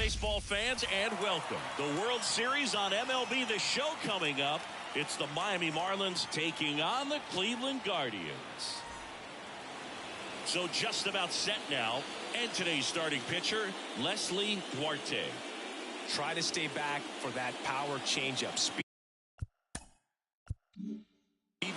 baseball fans, and welcome. The World Series on MLB The Show coming up. It's the Miami Marlins taking on the Cleveland Guardians. So just about set now. And today's starting pitcher, Leslie Duarte. Try to stay back for that power changeup. Speed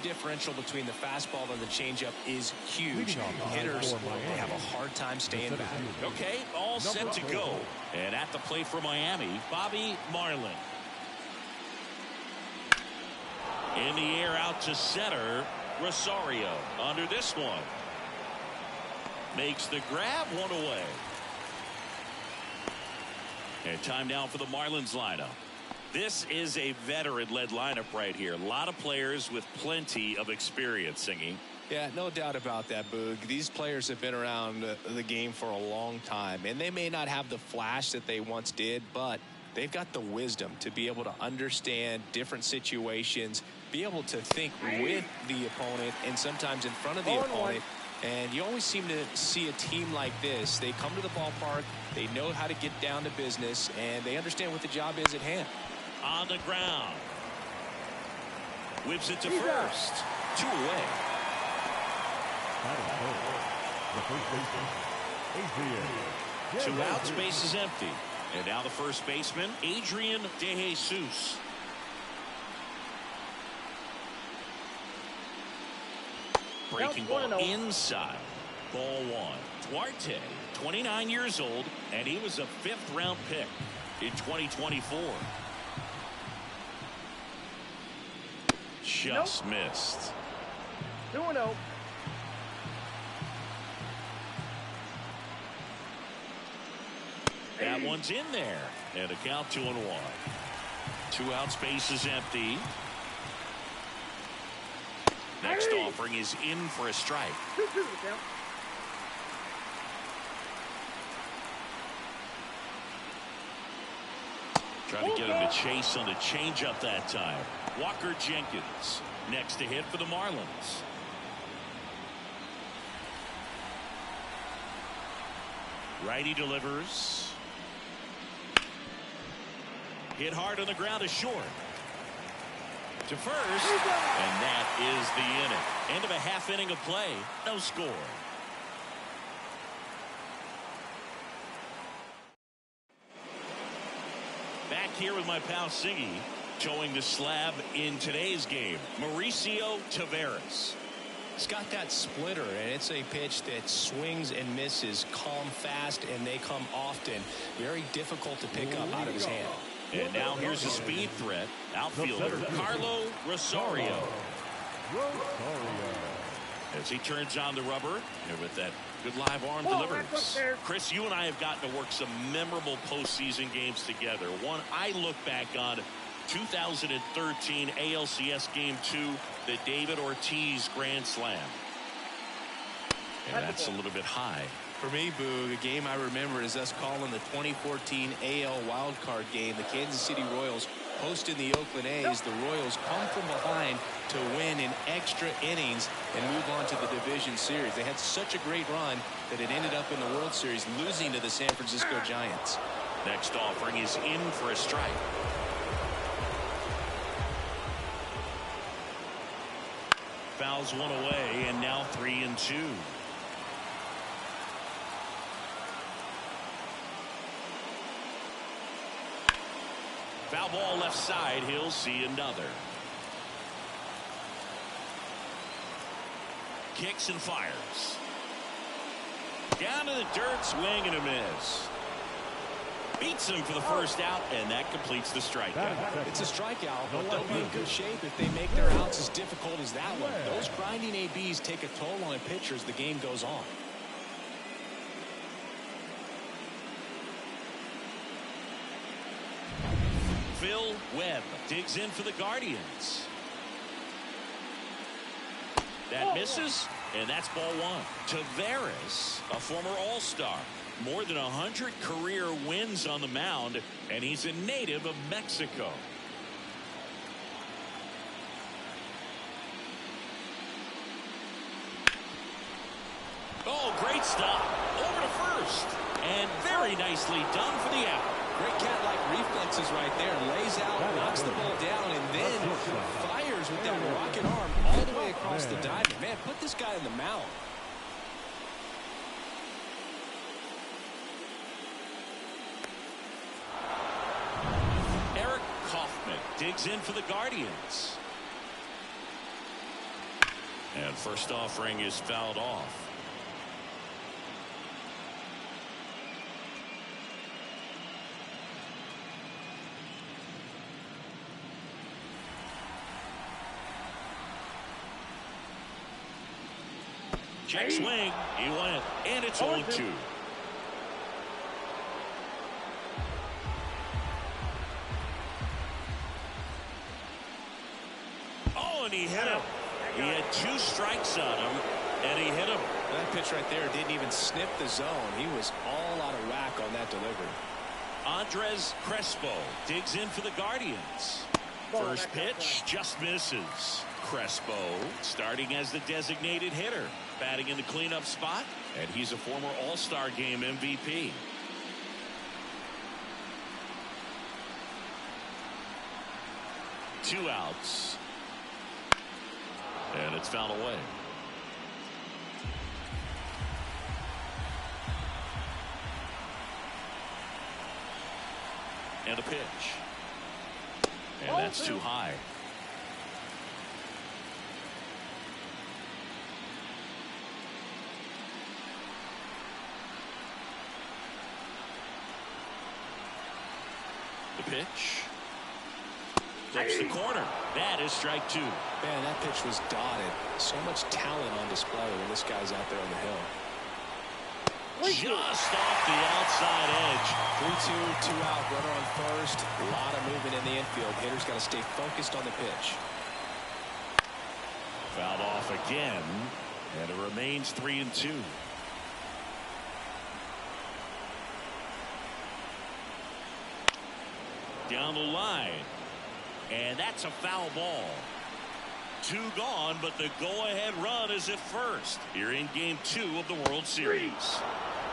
differential between the fastball and the changeup is huge. Hitters, they have a hard time staying back. Okay, all set to go. And at the plate for Miami, Bobby Marlin. In the air out to center, Rosario under this one. Makes the grab, one away. And time now for the Marlins lineup. This is a veteran-led lineup right here. A lot of players with plenty of experience, Singing. Yeah, no doubt about that, Boog. These players have been around the game for a long time, and they may not have the flash that they once did, but they've got the wisdom to be able to understand different situations, be able to think with the opponent and sometimes in front of the opponent. And you always seem to see a team like this. They come to the ballpark, they know how to get down to business, and they understand what the job is at hand. On the ground. Whips it to first. 2 away. Two outs, base is empty. And now the first baseman, Adrian DeJesus. Breaking ball inside. Ball one. Duarte, 29 years old, and he was a 5th-round pick in 2024. Just missed. 2-0. That one's in there. And a count 2-1. 2 outs, base is empty. Next offering is in for a strike. 2-2 the count. Trying to get him to chase on the changeup that time. Walker Jenkins next to hit for the Marlins. Righty delivers. Hit hard on the ground is short. To first, and that is the inning. End of a half inning of play. No score. Back here with my pal Siggy, showing the slab in today's game. Mauricio Taveras. He's got that splitter, and it's a pitch that swings and misses, come fast, and they come often. Very difficult to pick up out of his hand. And now here's a speed threat. Outfielder Carlo Rosario. As he turns on the rubber, and with that good live arm deliverance. Chris, you and I have gotten to work some memorable postseason games together. One I look back on, 2013 ALCS Game 2, the David Ortiz Grand Slam. And that's a little bit high. For me, Boo, the game I remember is us calling the 2014 AL wildcard game. The Kansas City Royals hosting the Oakland A's. The Royals come from behind to win in extra innings and move on to the division series. They had such a great run that it ended up in the World Series, losing to the San Francisco Giants. Next offering is in for a strike. Fouls one away, and now 3-2. Foul ball left side. He'll see another. Kicks and fires. Down to the dirt, swing and a miss. Beats him for the first out, and that completes the strikeout. It's a strikeout, but they'll be in good shape if they make their outs as difficult as that one. Those grinding ABs take a toll on a pitcher as the game goes on. Phil Webb digs in for the Guardians. That misses, and that's ball one. Taveras, a former All-Star. More than 100 career wins on the mound, and he's a native of Mexico. Oh, great stop. Over to first. And very nicely done for the out. Great cat-like reflexes right there. Lays out, knocks the ball down, and then fires with that rocket arm all the way across the diamond. Man, put this guy in the mound. Digs in for the Guardians. And first offering is fouled off. Check swing. He went. And it's 0-2. And he hit him. He had 2 strikes on him, and he hit him. That pitch right there didn't even sniff the zone. He was all out of whack on that delivery. Andres Crespo digs in for the Guardians. First pitch just misses. Crespo starting as the designated hitter, batting in the cleanup spot, and he's a former All-Star Game MVP. Two outs. And it's fouled away. And a pitch. And that's too high. The pitch. Takes the corner. That is strike 2. Man, that pitch was dotted. So much talent on display when this guy's out there on the hill. Just off the outside edge. 3-2, 2 out, runner on first. A lot of movement in the infield. Hitter's got to stay focused on the pitch. Fouled off again, and it remains 3-2. Down the line. And that's a foul ball. 2 gone, but the go-ahead run is at first here in Game 2 of the World Series.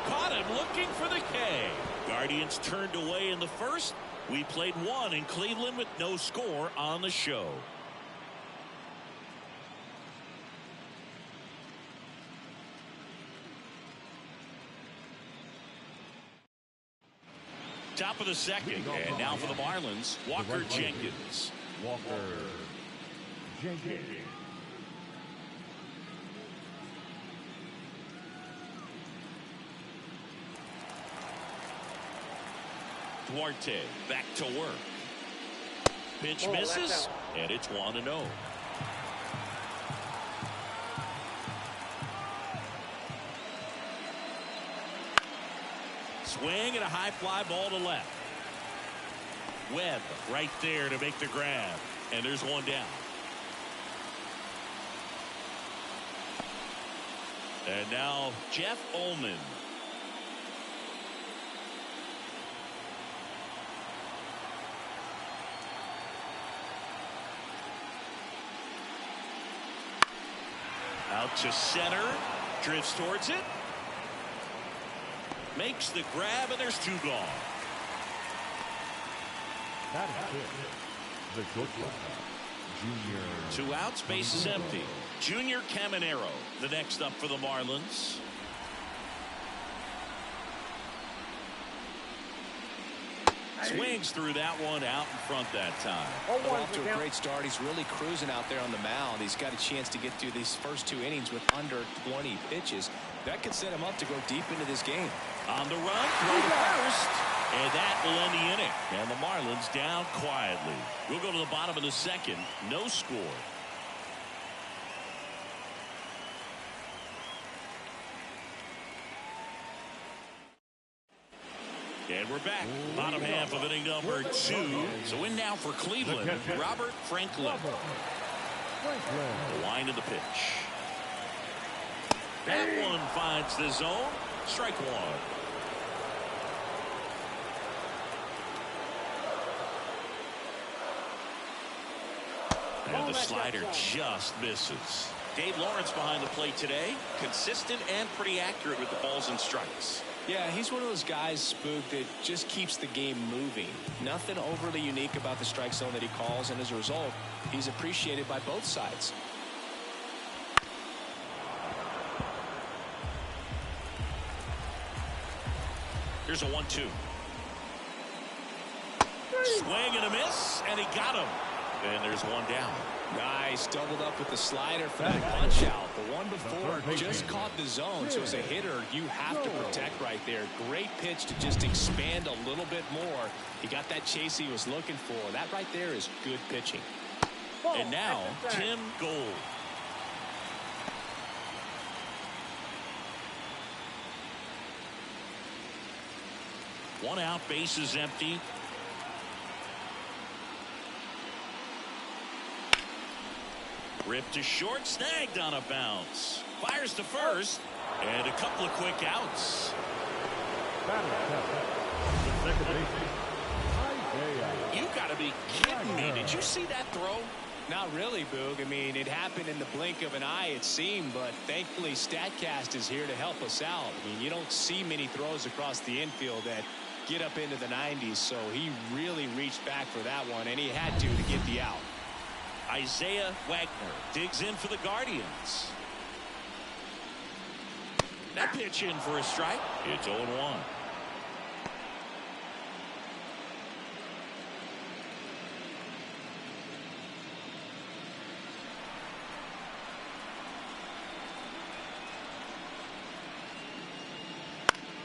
Caught him looking for the K. Guardians turned away in the first. We played 1 in Cleveland with no score on the show. Top of the second, and now for the Marlins, Walker Jenkins. Walker Jenkins. Duarte back to work. Pitch misses, and it's 1-0. Swing and a high fly ball to left. Webb right there to make the grab. And there's one down. And now Jeff Ullman. Out to center. Drifts towards it. Makes the grab, and there's 2 gone. That is it. The shortstop, Junior. 2 outs, base is empty. Junior Caminero, the next up for the Marlins. Swings through that one, out in front that time. Off to a great start. He's really cruising out there on the mound. He's got a chance to get through these first 2 innings with under 20 pitches. That could set him up to go deep into this game. On the run, throw to first. And that will end the inning. And the Marlins down quietly. We'll go to the bottom of the second. No score. And we're back. Bottom half of inning number 2. So in now for Cleveland, Robert Franklin. The line of the pitch. That one finds the zone. Strike 1. And the slider just misses. Dave Lawrence behind the plate today. Consistent and pretty accurate with the balls and strikes. Yeah, he's one of those guys, Spook, that just keeps the game moving. Nothing overly unique about the strike zone that he calls, and as a result, he's appreciated by both sides. Here's a 1-2. Swing and a miss, and he got him. And there's one down. Nice, doubled up with the slider for that punch out. The one before just caught the zone, so as a hitter, you have to protect right there. Great pitch to just expand a little bit more. He got that chase he was looking for. That right there is good pitching. And now, Tim Gold. One out, base is empty. Ripped to short, snagged on a bounce. Fires to first, and a couple of quick outs. You gotta be kidding me. Did you see that throw? Not really, Boog. I mean, it happened in the blink of an eye, it seemed, but thankfully StatCast is here to help us out. I mean, you don't see many throws across the infield that get up into the 90s, so he really reached back for that one, and he had to get the out. Isaiah Wagner digs in for the Guardians. That pitch in for a strike. It's 0-1.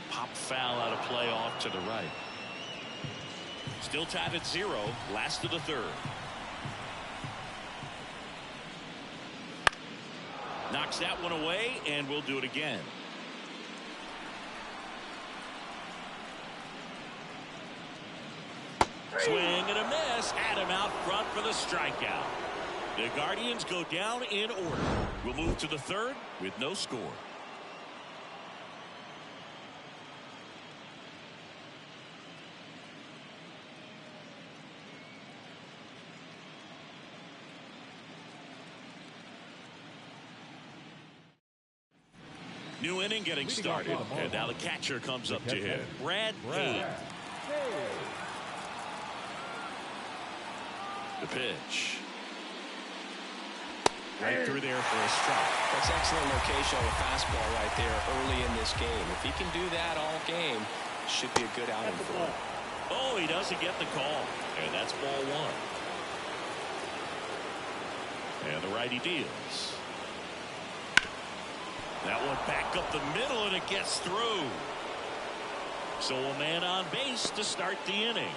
Pop foul out of play off to the right. Still tied at 0. Last of the third. Knocks that one away, and we'll do it again. Swing and a miss. Adam out front for the strikeout. The Guardians go down in order. We'll move to the third with no score. New inning getting started, and now the catcher comes up to hit. Brad Hay. The pitch. Right through there for a strike. That's excellent location on the fastball right there early in this game. If he can do that all game, should be a good outing for him. Oh, he doesn't get the call, and that's ball one. And the righty deals. That one back up the middle, and it gets through. So a man on base to start the inning.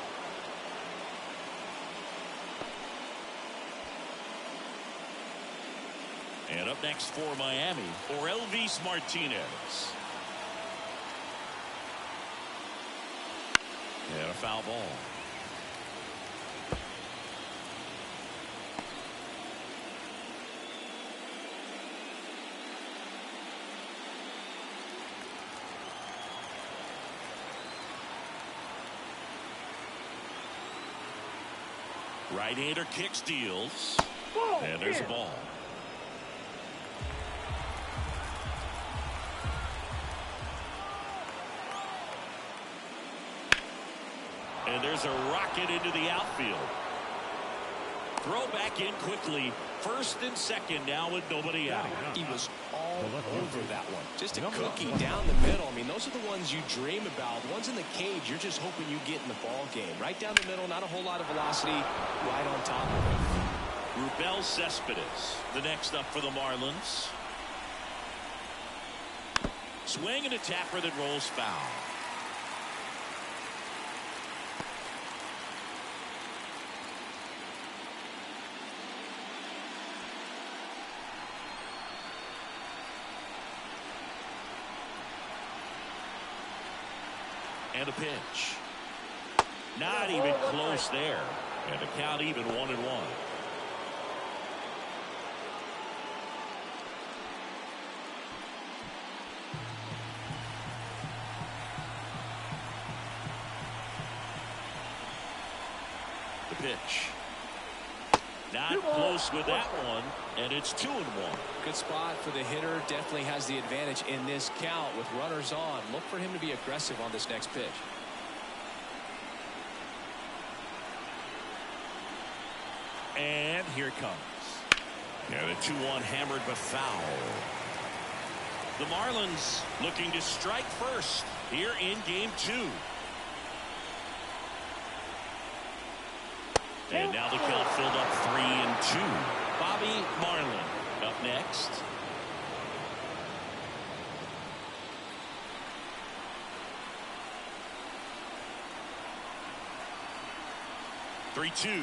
And up next for Miami, Orelvis Martinez. And a foul ball. Right-hander kicks, deals, and there's a ball. And there's a rocket into the outfield. Throw back in quickly. First and second now with nobody out. He was all over that one. Just a cookie down the middle. I mean, those are the ones you dream about. The ones in the cage, you're just hoping you get in the ball game. Right down the middle, not a whole lot of velocity. Right on top of it. Rubel Cespedes, the next up for the Marlins. Swing and a tapper that rolls foul. And a pitch. Not even close there. And the count even 1-1. The pitch. Not close with that one, and it's 2-1. Good spot for the hitter. Definitely has the advantage in this count with runners on. Look for him to be aggressive on this next pitch. And here it comes. And a 2-1 hammered but foul. The Marlins looking to strike first here in game 2. And now the count filled up 3-2. Bobby Marlin up next. Three-two.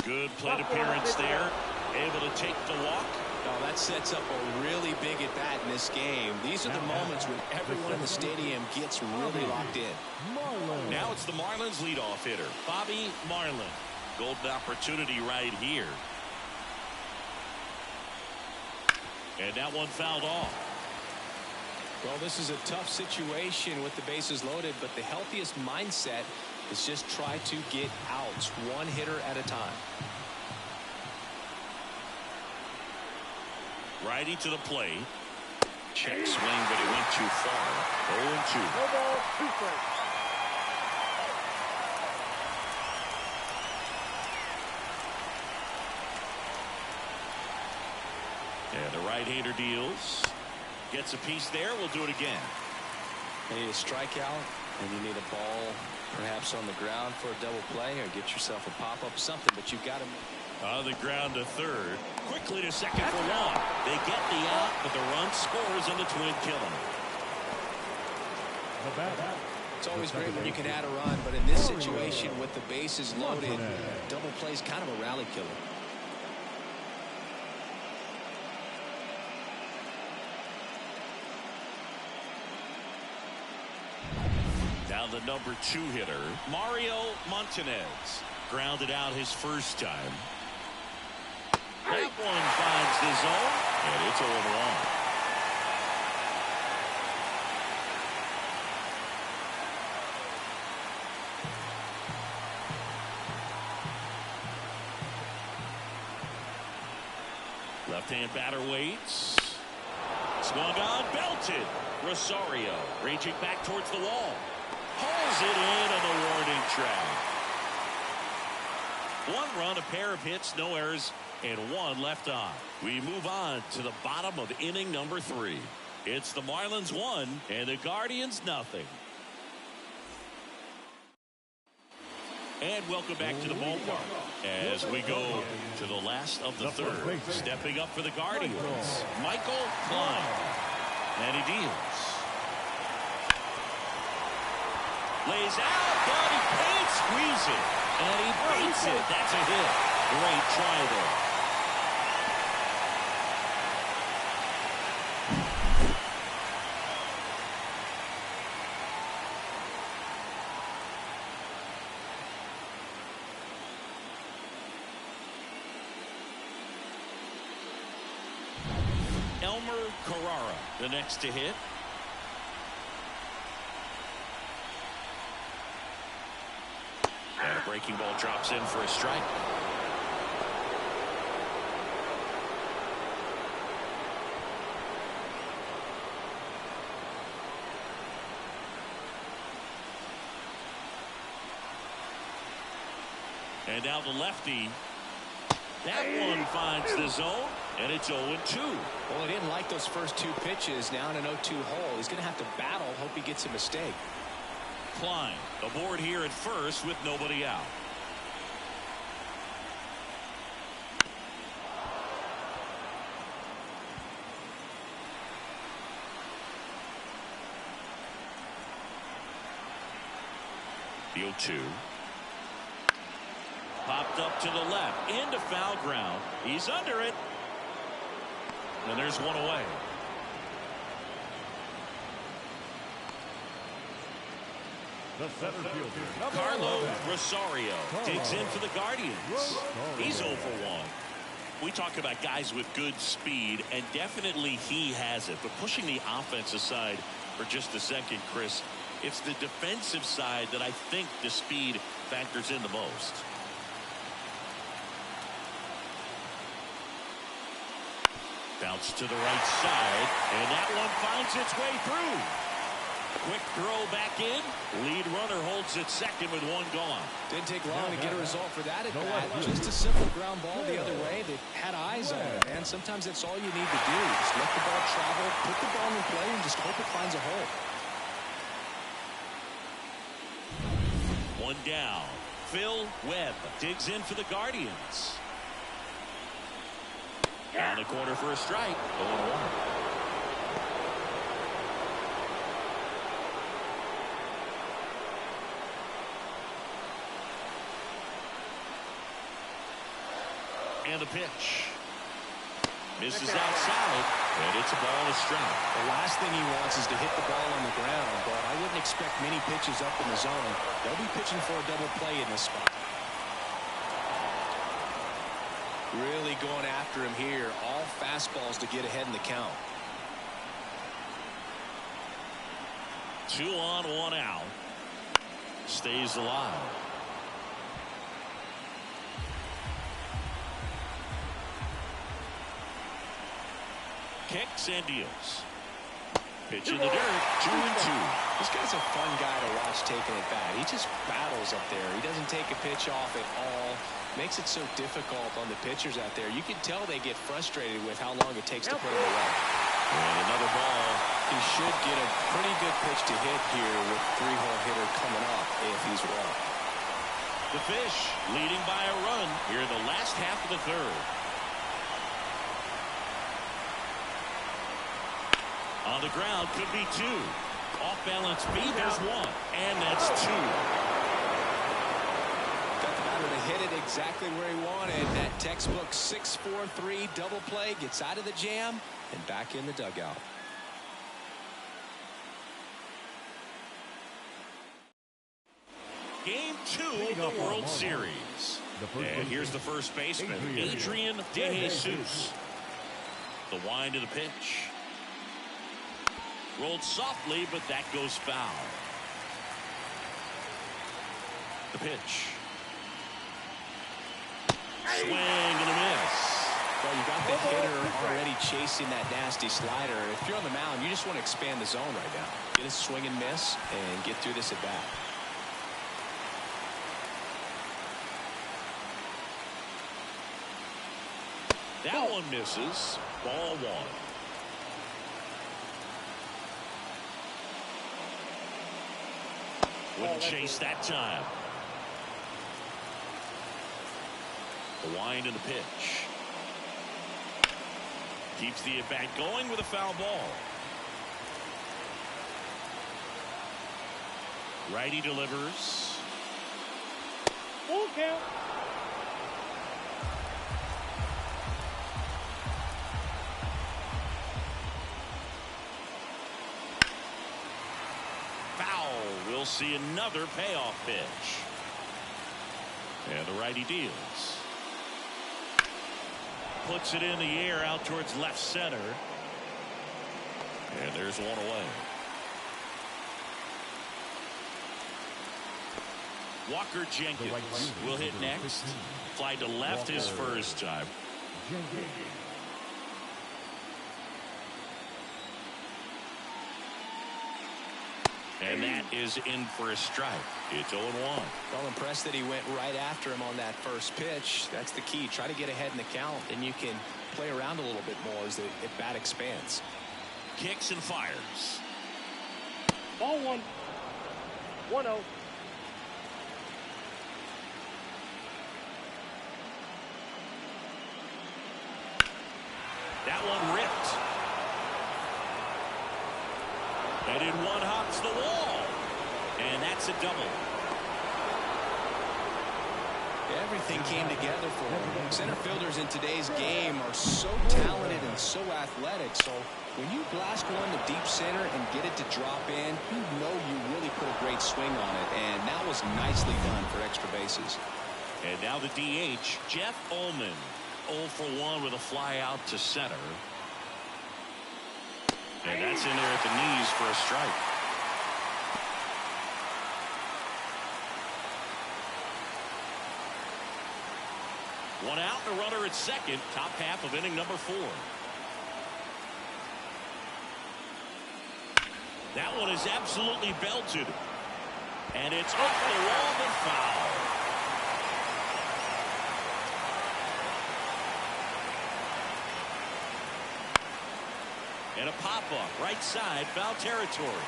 Good plate appearance there. Able to take the walk. Oh, that sets up a really big at bat in this game. These are the moments when everyone in the stadium gets really locked in. Now it's the Marlins leadoff hitter, Bobby Marlin. Golden opportunity right here. And that one fouled off. Well, this is a tough situation with the bases loaded, but the healthiest mindset is just try to get outs one hitter at a time. Righty to the plate. Check swing, but he went too far. 0-2. No ball, 2 strikes. And the right-hander deals. Gets a piece there. We'll do it again. You need a strikeout, and you need a ball perhaps on the ground for a double play, or get yourself a pop-up, something, but you've got to... On the ground to third. Quickly to second for one. They get the out, but the run scores and the Twin kill him. It's always great when you can add a run, but in this situation with the bases loaded, double play is kind of a rally killer. Now the number 2 hitter, Mario Montanez. Grounded out his first time. That one finds the zone, and it's 0-1. Left-hand batter waits. Swung on, belted. Rosario reaching back towards the wall. Hauls it in on the warning track. 1 run, a pair of hits, no errors, and 1 left on. We move on to the bottom of inning number 3. It's the Marlins 1 and the Guardians nothing. And welcome back to the ballpark as we go to the last of the third. Stepping up for the Guardians, Michael Klein. And he deals. Lays out, but he can't squeeze it. And he beats it. That's a hit. Great try there. Elmer Carrara, the next to hit. And a breaking ball drops in for a strike. And now the lefty. That one finds the zone, and it's 0-2. Well, he didn't like those first 2 pitches. Now in an 0-2 hole, he's going to have to battle. Hope he gets a mistake. Klein aboard here at first with nobody out. The 0-2. Popped up to the left into foul ground. He's under it. And there's one away. The center fielder, Carlos Rosario digs in for the Guardians. He's 0 for 1. We talk about guys with good speed, and definitely he has it. But pushing the offense aside for just a second, Chris, it's the defensive side that I think the speed factors in the most. Bounce to the right side, and that one finds its way through. Quick throw back in. Lead runner holds it second with one gone. Didn't take long to get a result for that at bat. Just a simple ground ball the other way that had eyes on it, man. Sometimes that's all you need to do. Just let the ball travel, put the ball in play, and just hope it finds a hole. One down. Phil Webb digs in for the Guardians. Down the corner for a strike. 0-1. And the pitch. Misses outside, and it's a ball and a strike. The last thing he wants is to hit the ball on the ground, but I wouldn't expect many pitches up in the zone. They'll be pitching for a double play in this spot. Really going after him here. All fastballs to get ahead in the count. 2 on, 1 out. Stays alive. Kicks and deals. Pitch in the dirt. 2-2. This guy's a fun guy to watch taking it back. He just battles up there. He doesn't take a pitch off at all. Makes it so difficult on the pitchers out there. You can tell they get frustrated with how long it takes to put him away. And another ball. He should get a pretty good pitch to hit here with 3-hole hitter coming up if he's wrong. The Fish leading by a run here in the last half of the third. On the ground, could be 2. Off balance beat, there's 1. And that's 2. Got the batter to hit it exactly where he wanted. That textbook 6-4-3 double play, gets out of the jam and back in the dugout. Game 2 of the World Series. And here's the first baseman, Adrian DeJesus. The wind of the pitch. Rolled softly, but that goes foul. The pitch. Swing and a miss. Well, you got the hitter already chasing that nasty slider. If you're on the mound, you just want to expand the zone right now. Get a swing and miss and get through this at bat. That one misses. Ball 1. Wouldn't chase that time. The wind and the pitch. Keeps the at-bat going with a foul ball. Righty delivers. Full count. We'll see another payoff pitch. And the righty deals. Puts it in the air out towards left center. And there's one away. Walker Jenkins will hit next. Fly to left his first time. And that is in for a strike. It's 0-1. Well, impressed that he went right after him on that first pitch. That's the key. Try to get ahead in the count, and you can play around a little bit more as the at-bat expands. Kicks and fires. Ball 1. 1-0. That one ripped. And in one hops the wall. And that's a double. Everything came together for him. Center fielders in today's game are so talented and so athletic. So when you blast one to deep center and get it to drop in, you know you really put a great swing on it. And that was nicely done for extra bases. And now the DH, Jeff Ullman. 0 for 1 with a fly out to center. And that's in there at the knees for a strike. One out, and a runner at second. Top half of inning number 4. That one is absolutely belted. And it's off the wall, but foul. And a pop-up, right side, foul territory.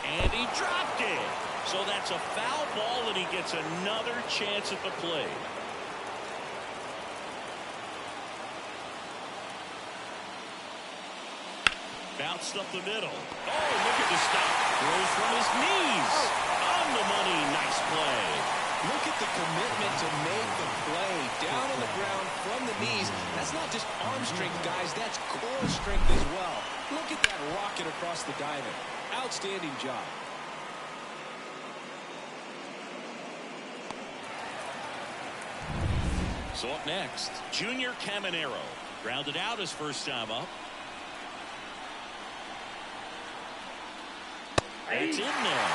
And he dropped it. So that's a foul ball, and he gets another chance at the play. Bounced up the middle. Oh, look at the stop. Throws from his knees. On the money. Nice play. Look at the commitment to make the play down on the ground from the knees. That's not just arm strength, guys. That's core strength as well. Look at that rocket across the diamond. Outstanding job. So up next, Junior Caminero. Grounded out his first time up. It's in there.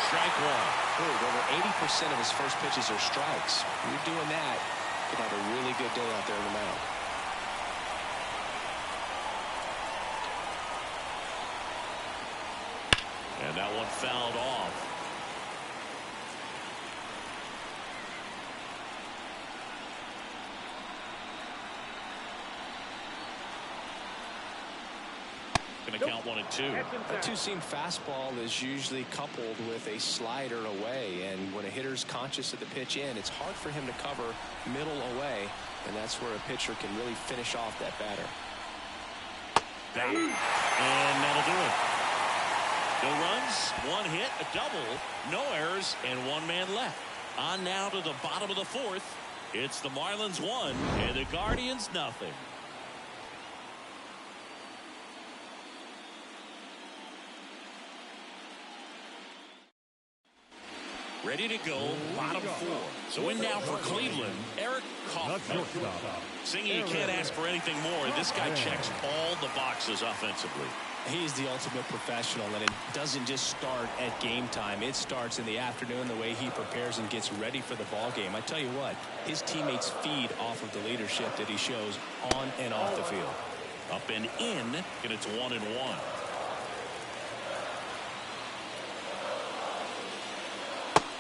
Strike one. Over 80% of his first pitches are strikes. You're doing that, you could have a really good day out there in the mound. And that one fouled off. Going to count 1 and 2. A two-seam fastball is usually coupled with a slider away, and when a hitter's conscious of the pitch in, it's hard for him to cover middle away, and that's where a pitcher can really finish off that batter. And that'll do it. No runs, 1 hit, a double, no errors, and 1 man left. On now to the bottom of the 4th. It's the Marlins 1 and the Guardians nothing. Ready to go, bottom 4. So in now for Cleveland, Eric Kaufman. Singing, you can't ask for anything more. This guy checks all the boxes offensively. He's the ultimate professional, and it doesn't just start at game time. It starts in the afternoon, the way he prepares and gets ready for the ball game. I tell you what, his teammates feed off of the leadership that he shows on and off the field. Up and in, and it's 1 and 1.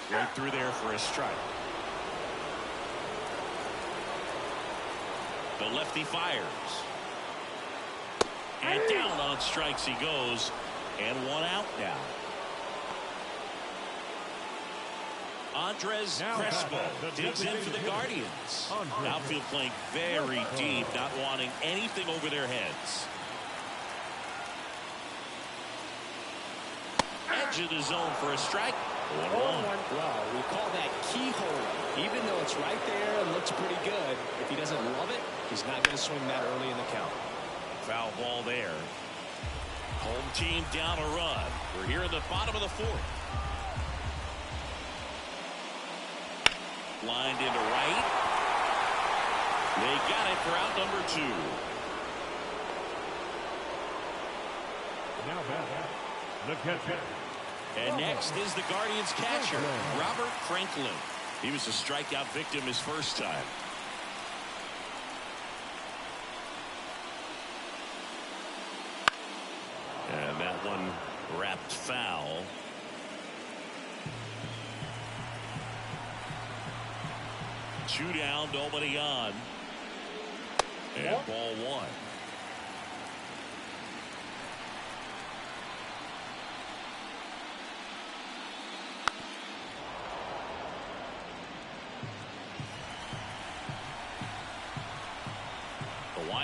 Right through there for a strike. The lefty fires. And down on strikes he goes. And 1 out now. Andres Crespo digs in for the Guardians. Outfield playing very deep, not wanting anything over their heads. Edge of the zone for a strike. 1-1. Well, we call that keyhole. Even though it's right there and looks pretty good, if he doesn't love it, he's not going to swing that early in the count. Foul ball there. Home team down a run. We're here in the bottom of the 4th. Lined into right. They got it for out number 2. Now back, the catcher. And next is the Guardians catcher, Robert Franklin. He was a strikeout victim his first time. And that one wrapped foul. Two down, nobody on. And ball 1.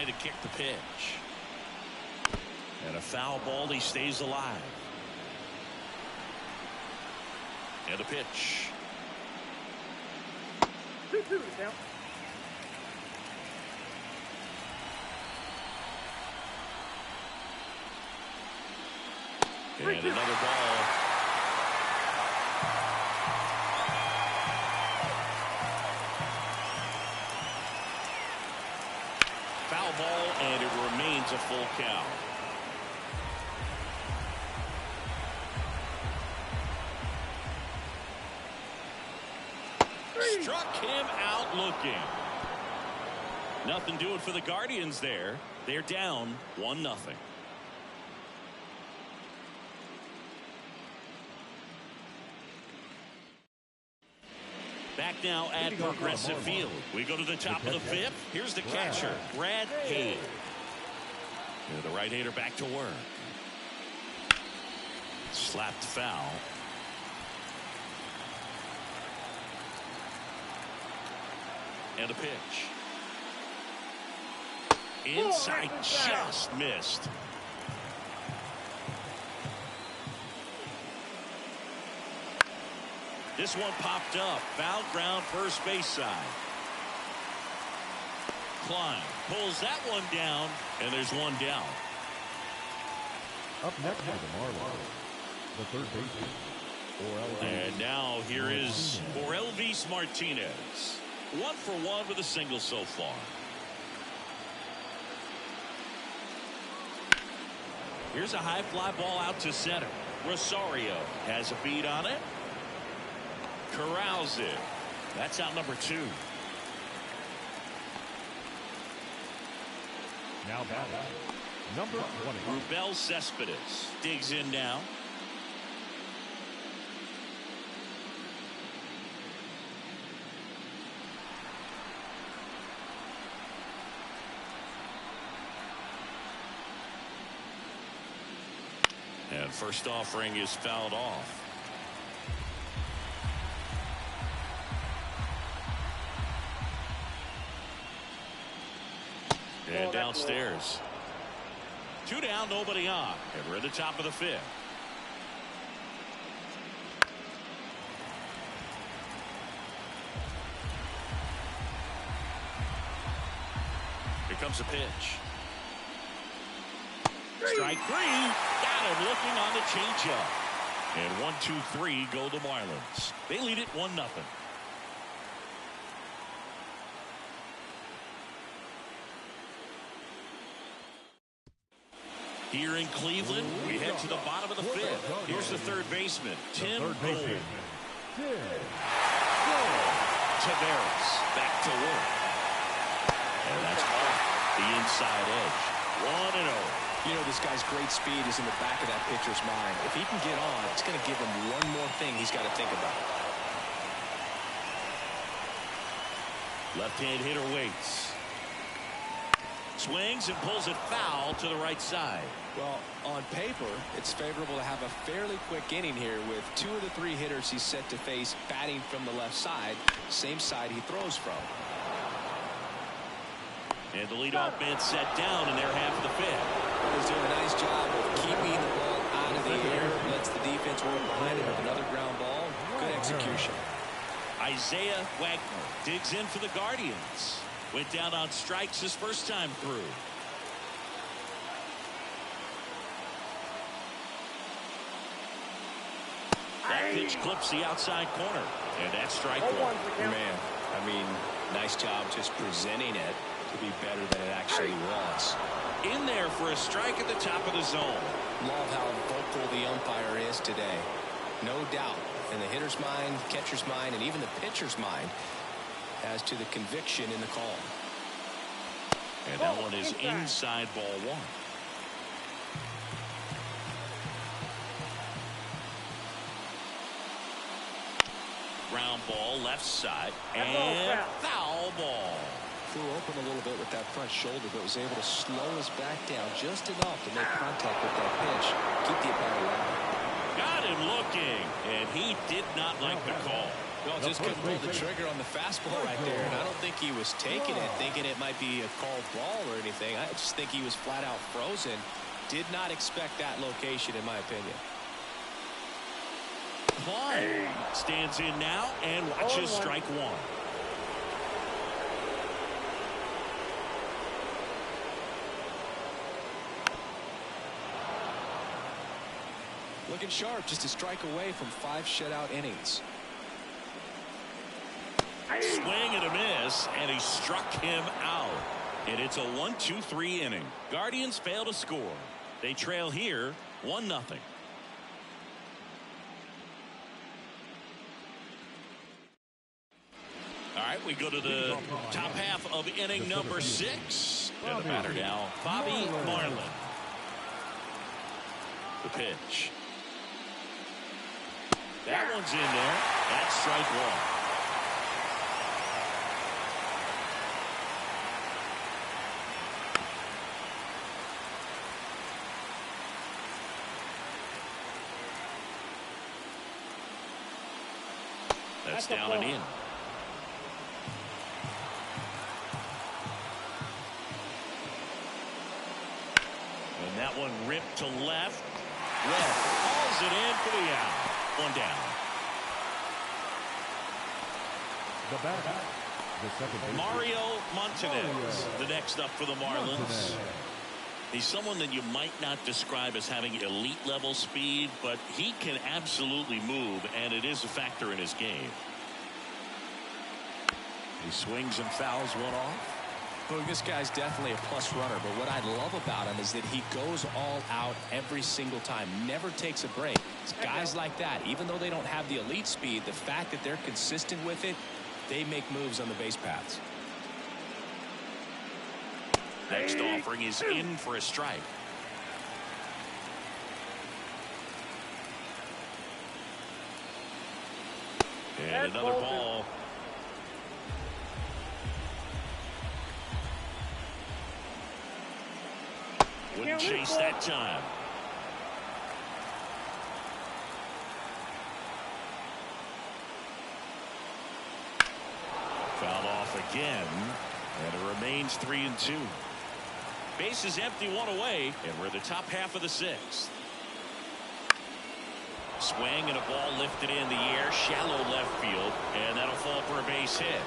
To kick the pitch. And a foul ball, he stays alive. And a pitch. 2-2 to count. And another ball. Foul ball, and it remains a full count. Struck him out looking. Nothing doing for the Guardians there. They're down 1-0. now at Progressive Field. We go to the top of the fifth. Here's the catcher, Brad Hay. The right-hander back to work. Slapped foul. And a pitch. Inside, just missed. This one popped up. Foul ground, first base side. Klein pulls that one down, and there's one down. Up next for the Marlins, the third baseman. And now here is Orelvis Martinez. 1 for 1 with a single so far. Here's a high fly ball out to center. Rosario has a beat on it. Corrals it. That's out number 2. Now batting, number 20. Rubel Cespedes digs in now. And first offering is fouled off. And downstairs. 2 down, nobody on. And we're at the top of the fifth. Here comes a pitch. Strike 3. Got him looking on the changeup. And 1, 2, 3 go the Marlins. They lead it 1-0. Here in Cleveland, we head to the bottom of the fifth. Here's the third baseman, Tim Gold. Taveras back to work. And that's off the inside edge. 1-0. You know, this guy's great speed is in the back of that pitcher's mind. If he can get on, it's going to give him one more thing he's got to think about. Left-hand hitter waits. Swings and pulls it foul to the right side. Well, on paper, it's favorable to have a fairly quick inning here with 2 of the 3 hitters he's set to face batting from the left side, same side he throws from. And the leadoff man set down in their half of the fifth. Well, he's doing a nice job of keeping the ball out of the air, lets the defense work behind it with another ground ball. Good execution. Isaiah Wagner digs in for the Guardians. Went down on strikes his first time through. That pitch clips the outside corner. And that's strike 1. Man, I mean, nice job just presenting it to be better than it actually was. In there for a strike at the top of the zone. Love how vocal the umpire is today. No doubt in the hitter's mind, catcher's mind, and even the pitcher's mind as to the conviction in the call. And that one is inside ball 1. Ground ball left side and foul ball. Flew open a little bit with that front shoulder, but was able to slow his back down just enough to make contact with that pitch. Keep the umpire alive. Got him looking, and he did not like the call. Well, just couldn't pull the trigger on the fastball right there, and I don't think he was taking it, thinking it might be a called ball or anything. I just think he was flat out frozen. Did not expect that location, in my opinion. Klein stands in now and watches strike 1. Looking sharp, just a strike away from 5 shutout innings. Swing and a miss, and he struck him out. And it's a 1-2-3 inning. Guardians fail to score. They trail here 1-0. All right, we go to the top half of inning number 6. And the batter now, Bobby Marlin. The pitch. That one's in there. That's strike 1. That's down and in. And that one ripped to left. Well, hauls it in for the out. One down. The batter, the second baseman, Mario Montanez, the next up for the Marlins. Montanez. He's someone that you might not describe as having elite level speed, but he can absolutely move, and it is a factor in his game. He swings and fouls one off. Well, this guy's definitely a plus runner, but what I love about him is that he goes all out every single time, never takes a break. It's guys like that, even though they don't have the elite speed, the fact that they're consistent with it, they make moves on the base paths. Next offering is in for a strike. And another ball. Wouldn't chase that time. Fouled off again, and it remains 3-2. Bases empty, one away, and we're the top half of the sixth. Swing and a ball lifted in the air, shallow left field, and that'll fall for a base hit.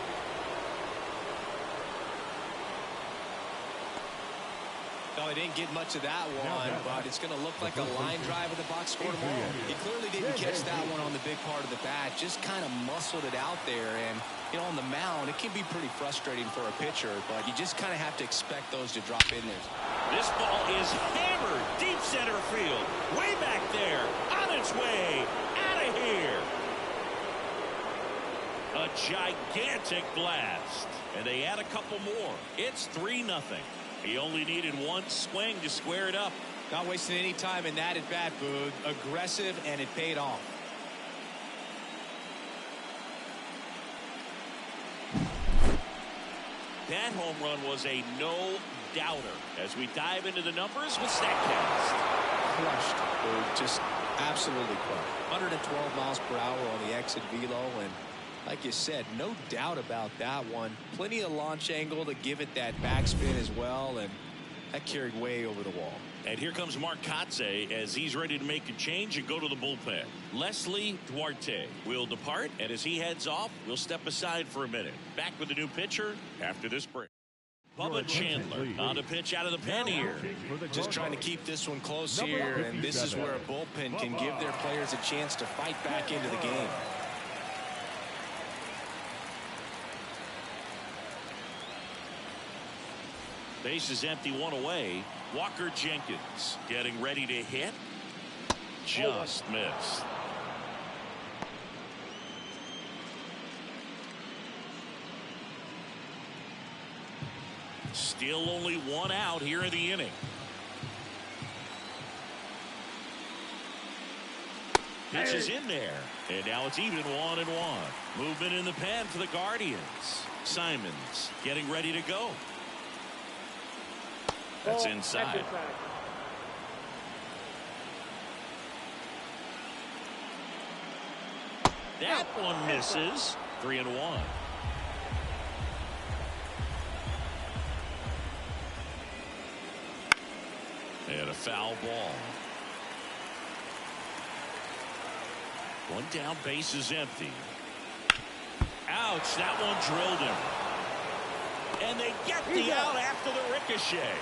No, he didn't get much of that one, but it's going to look like a line drive in the box score tomorrow. He clearly didn't catch that one on the big part of the bat, just kind of muscled it out there. And, you know, on the mound, it can be pretty frustrating for a pitcher, but you just kind of have to expect those to drop in there. This ball is hammered deep center field, way back there, on its way, out of here. A gigantic blast, and they add a couple more. It's 3-0. He only needed one swing to square it up. Not wasting any time in that at bat, Boog. Aggressive, and it paid off. That home run was a no-doubter. As we dive into the numbers with StatCast. Crushed, Boog. Just absolutely crushed. 112 miles per hour on the exit velo, and like you said, no doubt about that one. Plenty of launch angle to give it that backspin as well, and that carried way over the wall. And here comes Mark Kotze as he's ready to make a change and go to the bullpen. Leslie Duarte will depart, and as he heads off, we'll step aside for a minute. Back with the new pitcher after this break. Bubba Chandler on a pitch out of the pen here. Just trying to keep this one close here, and this is where a bullpen can give their players a chance to fight back into the game. Base is empty, one away. Walker Jenkins getting ready to hit. Just missed. Still only one out here in the inning. Pitch is in there, and now it's even 1-1. Movement in the pen for the Guardians. Simons getting ready to go. That's inside. That one misses. 3-1. And a foul ball. One down, base is empty. Ouch, that one drilled him. And they get the out after the ricochet.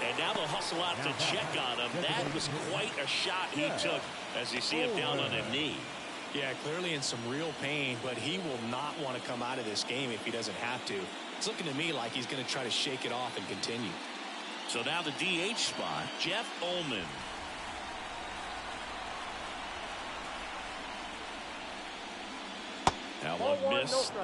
And now they'll hustle out to check on him. That was quite a shot he took as you see him down on a knee. Yeah, clearly in some real pain, but he will not want to come out of this game if he doesn't have to. It's looking to me like he's going to try to shake it off and continue. So now the DH spot, Jeff Ullman. That one missed.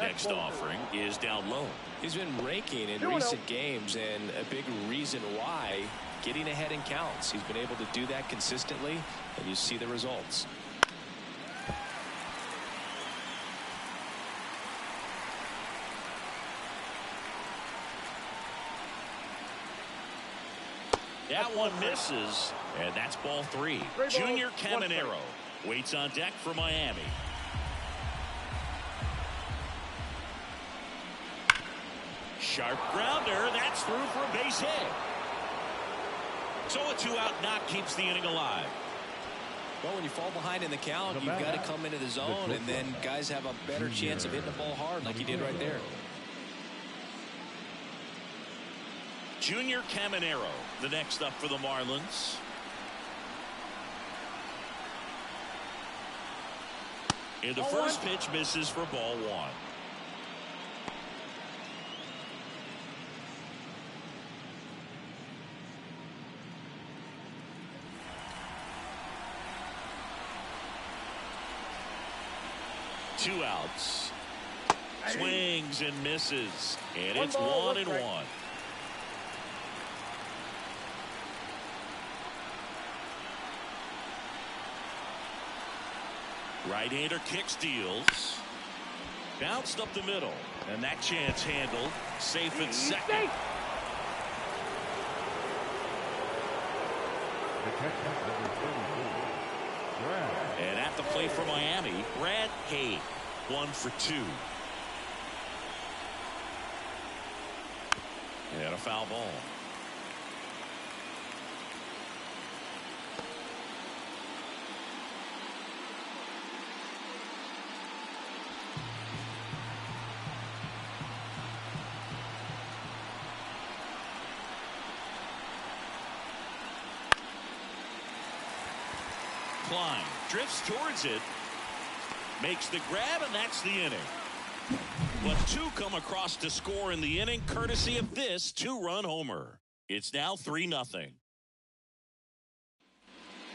Next offering is down low. He's been raking in recent games, and a big reason why, getting ahead in counts. He's been able to do that consistently, and you see the results. That one misses, and that's ball 3. Junior Caminero waits on deck for Miami. Sharp grounder. That's through for a base hit. So a 2-out knock keeps the inning alive. Well, when you fall behind in the count, you've got to come into the zone, and then guys have a better chance of hitting the ball hard like he did right there. Junior Caminero, the next up for the Marlins. And the first pitch misses for ball 1. Two outs. Swings and misses. And it's 1-1. Right-hander kicks, deals. Bounced up the middle. And that chance handled. Safe at second. And at the plate for Miami, Brad Hay, 1 for 2. And a foul ball. Klein drifts towards it, makes the grab, and that's the inning. But 2 come across to score in the inning, courtesy of this 2-run homer. It's now 3-0.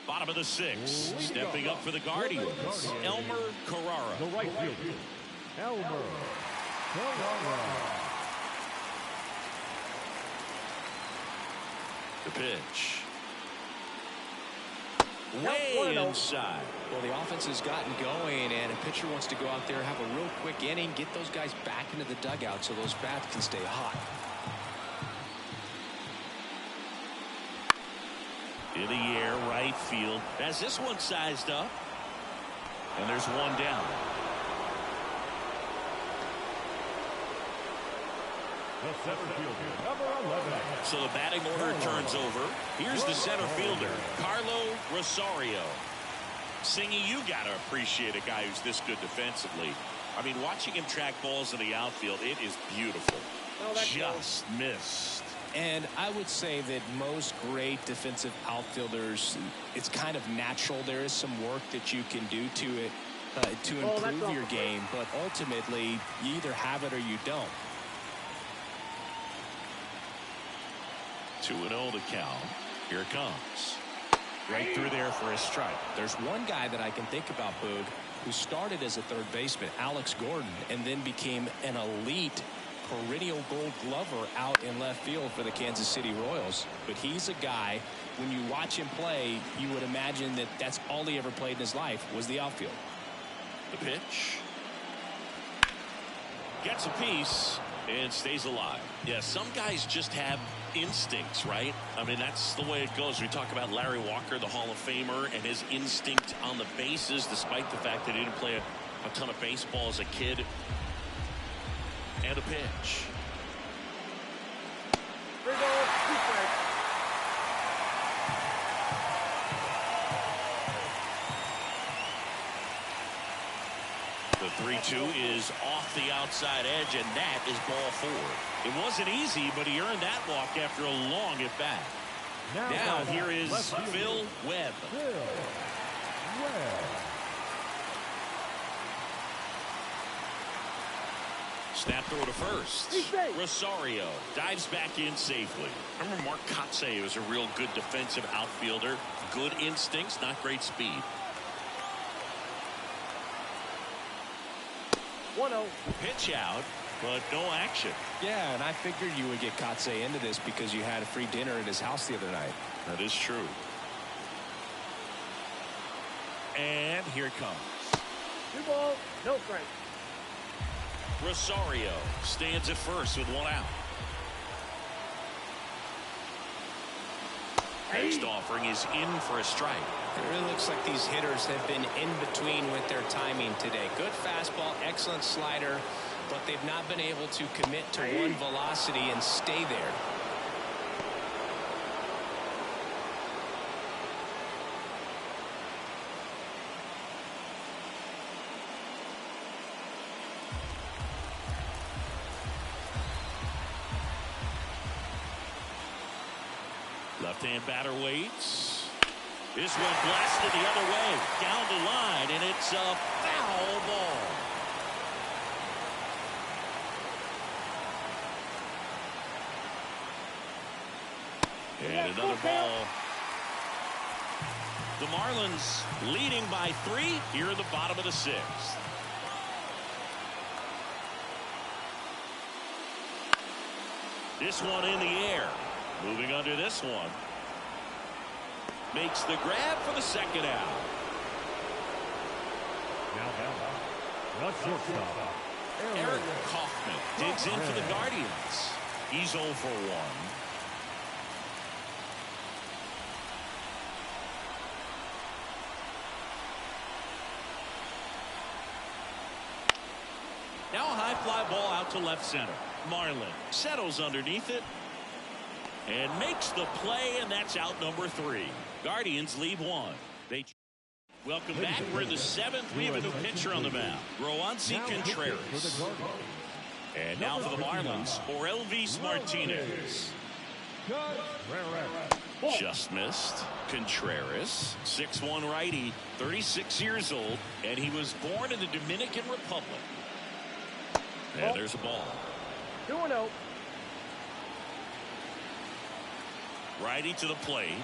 Bottom of the 6th, stepping up for the Guardians, Elmer Carrara. The right fielder, Elmer Carrara. The pitch. Way inside. Well, the offense has gotten going, and a pitcher wants to go out there, have a real quick inning, get those guys back into the dugout so those bats can stay hot. In the air, right field. Has this one sized up. And there's one down. The center fielder, number 11. So the batting order turns over. Here's the center fielder, Carlo Rosario. Singy, you got to appreciate a guy who's this good defensively. I mean, watching him track balls in the outfield, it is beautiful. Just missed. And I would say that most great defensive outfielders, it's kind of natural. There is some work that you can do to it to improve your game, but ultimately you either have it or you don't. 2-0 to count. Here it comes. Right through there for a strike. There's one guy that I can think about, Boog, who started as a third baseman, Alex Gordon, and then became an elite perennial Gold Glover out in left field for the Kansas City Royals. But he's a guy, when you watch him play, you would imagine that that's all he ever played in his life was the outfield. The pitch. Gets a piece and stays alive. Yeah, some guys just have instincts, right? I mean, that's the way it goes. We talk about Larry Walker, the Hall of Famer, and his instinct on the bases, despite the fact that he didn't play a ton of baseball as a kid. And a pitch. The 3-2 is off the outside edge, and that is ball 4. It wasn't easy, but he earned that walk after a long at-bat. Now here is Phil Webb. Snap throw to first. Rosario dives back in safely. Remember Mark Kotsay was a real good defensive outfielder. Good instincts, not great speed. 1-0. Pitch out, but no action. Yeah, and I figured you would get Kotsay into this because you had a free dinner at his house the other night. That is true. And here it comes. 2 balls, no strike. Rosario stands at first with 1 out. Next offering is in for a strike. It really looks like these hitters have been in between with their timing today. Good fastball, excellent slider, but they've not been able to commit to one velocity and stay there. Left-hand batter waits. This one blasted the other way, down the line, and it's a foul ball. And another ball. The Marlins leading by 3 here in the bottom of the 6th. This one in the air. Moving under this one. Makes the grab for the second out. Now, shortstop. Eric Kaufman digs in for the Guardians. He's 0 for 1. Now a high fly ball out to left center. Marlin settles underneath it and makes the play, and that's out number 3. Guardians leave 1. Welcome back. We're in the 7th. We have a new pitcher on the mound, Roansy Contreras. And now for the Marlins, Orelvis Martinez. Just missed. Contreras, 6'1" righty, 36 years old, and he was born in the Dominican Republic. And there's a ball. 2-0. Righty to the plate.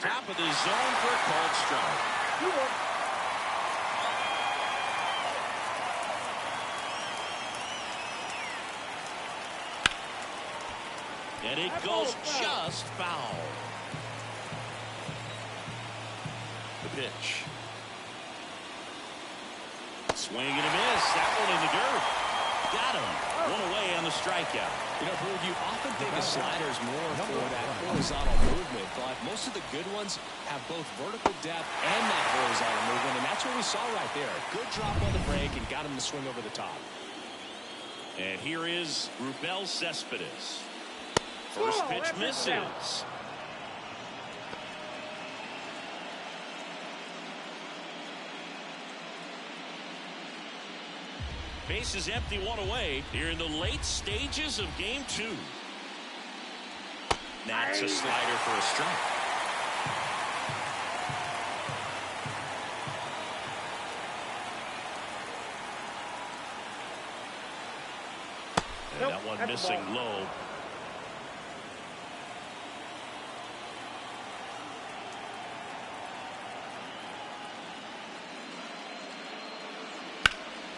Top of the zone for a called strike. 2-1. And it goes just foul. The pitch. Swing and a miss. That one in the dirt. Got him. One away on the strikeout. You know, Boog, you often think of sliders more for that horizontal movement, but most of the good ones have both vertical depth and that horizontal movement, and that's what we saw right there. Good drop on the break and got him to swing over the top. And here is Rubel Cespedes. First pitch misses. Base is empty, 1 away here in the late stages of game 2. That's a slider for a strike. And that one missing low.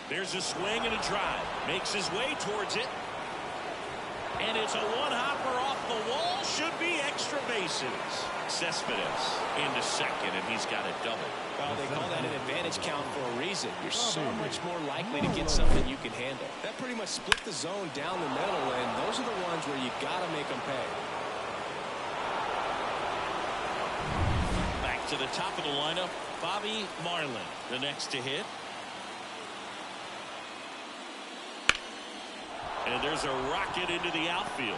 There's a swing and a drive. Makes his way towards it. And it's a one-hopper off the wall. Should be extra bases. Cespedes into second, and he's got a double. Well, they call that an advantage count for a reason. You're so much more likely to get something you can handle. That pretty much split the zone down the middle, and those are the ones where you got to make them pay. Back to the top of the lineup, Bobby Marlin, the next to hit. And there's a rocket into the outfield.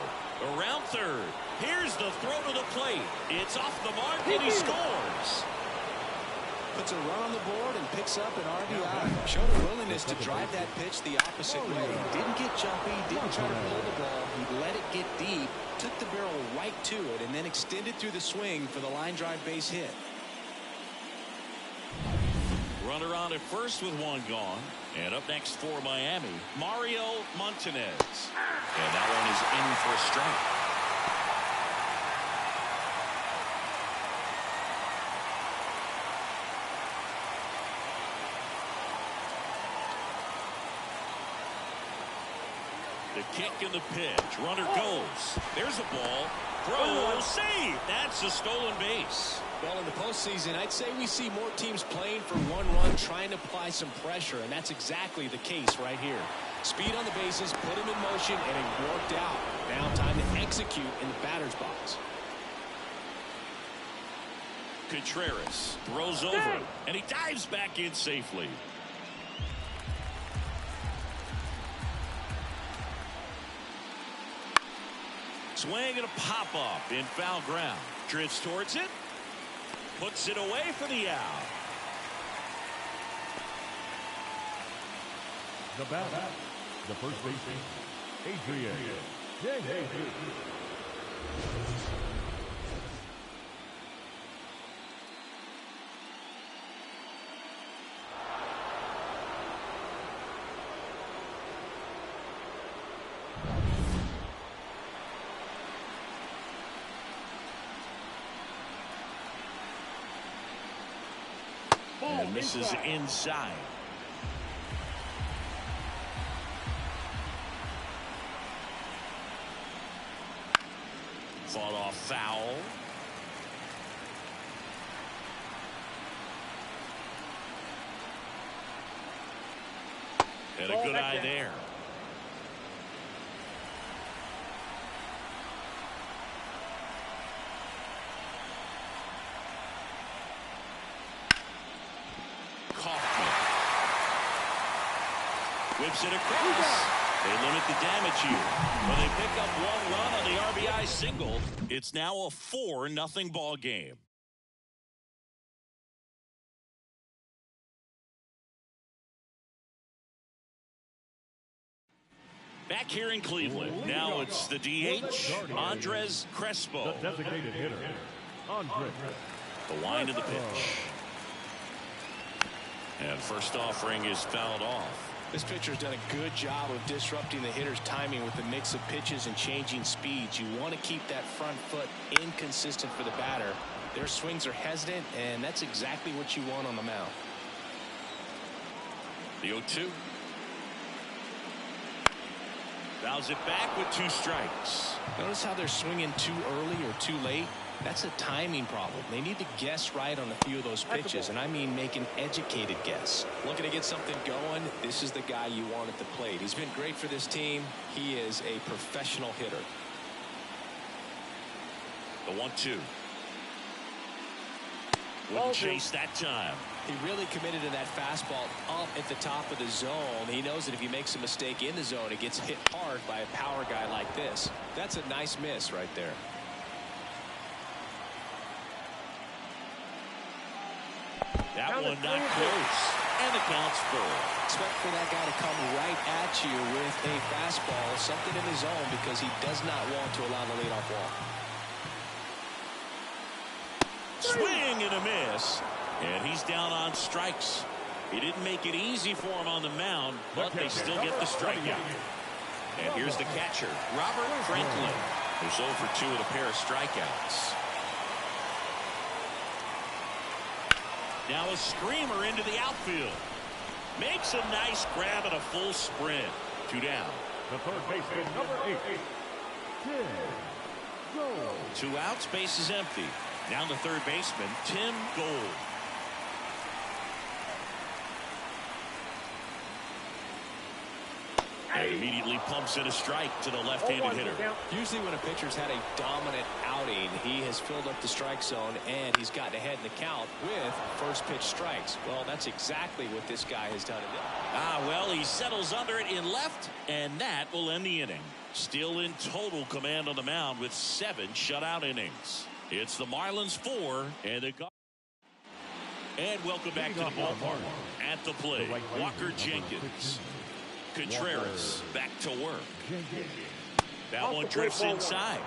Around third. Here's the throw to the plate. It's off the mark, and he scores. Puts a run on the board and picks up an RBI. Showed a willingness to drive that pitch the opposite way. Didn't get jumpy, didn't try to pull the ball. He let it get deep, took the barrel right to it, and then extended through the swing for the line drive base hit. Runner on at first with 1 gone. And up next for Miami, Mario Montanez. And that one is in for a strike. The kick and the pitch. Runner goes. There's a ball. Throw. Save. That's a stolen base. Well, in the postseason, I'd say we see more teams playing for one run, trying to apply some pressure, and that's exactly the case right here. Speed on the bases, put him in motion, and it worked out. Now time to execute in the batter's box. Contreras throws over, and he dives back in safely. Swing and a pop-up in foul ground. Drifts towards it. Puts it away for the out. The batter, the first baseman, Adrian. And misses inside. Fought off foul. And a good eye there. Whips it across. They limit the damage here. When they pick up one run on the RBI single, it's now a 4-0 ball game. Back here in Cleveland, now it's the DH, Andres Crespo. The designated hitter, Andres. The wind of the pitch. And first offering is fouled off. This pitcher's done a good job of disrupting the hitter's timing with the mix of pitches and changing speeds. You want to keep that front foot inconsistent for the batter. Their swings are hesitant, and that's exactly what you want on the mound. The 0-2. Fouls it back with 2 strikes. Notice how they're swinging too early or too late. That's a timing problem. They need to guess right on a few of those pitches, and I mean make an educated guess. Looking to get something going, this is the guy you want at the plate. He's been great for this team. He is a professional hitter. The 1-2. Wouldn't chase that time. He really committed to that fastball up at the top of the zone. He knows that if he makes a mistake in the zone, it gets hit hard by a power guy like this. That's a nice miss right there. That one not close. And the count's full. Expect for that guy to come right at you with a fastball, something in the zone, because he does not want to allow the leadoff walk. Swing and a miss. And he's down on strikes. He didn't make it easy for him on the mound, but they still get the strikeout. And here's the catcher, Robert Franklin, who's 0 for 2 with a pair of strikeouts. Now a screamer into the outfield. Makes a nice grab and a full sprint. 2 down. The third baseman, number 8. Tim Gold. 2 outs, base is empty. Now the third baseman, Tim Gold. And immediately pumps in a strike to the left-handed hitter. Usually when a pitcher's had a dominant outing, he has filled up the strike zone and he's gotten ahead in the count with first pitch strikes. Well, that's exactly what this guy has done. Well, he settles under it in left, and that will end the inning. Still in total command on the mound with 7 shutout innings. It's the Marlins 4 and the and welcome back to the ballpark. At the plate, Walker Jenkins. Contreras back to work. That one drifts inside.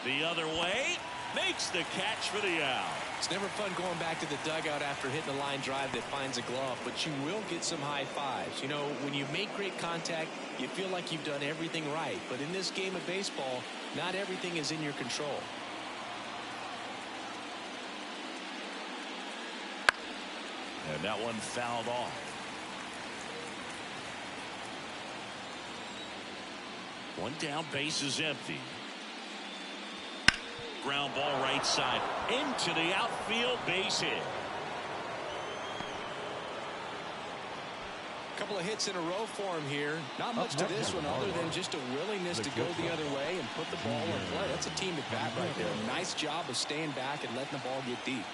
The other way. Makes the catch for the out. It's never fun going back to the dugout after hitting a line drive that finds a glove, but you will get some high fives. You know, when you make great contact, you feel like you've done everything right. But in this game of baseball, not everything is in your control. And that one fouled off. One down, base is empty. Ground ball right side into the outfield, base hit. A couple of hits in a row for him here. Not much to this one other than just a willingness to go the other way and put the ball in play. That's a team at bat right there. Nice job of staying back and letting the ball get deep.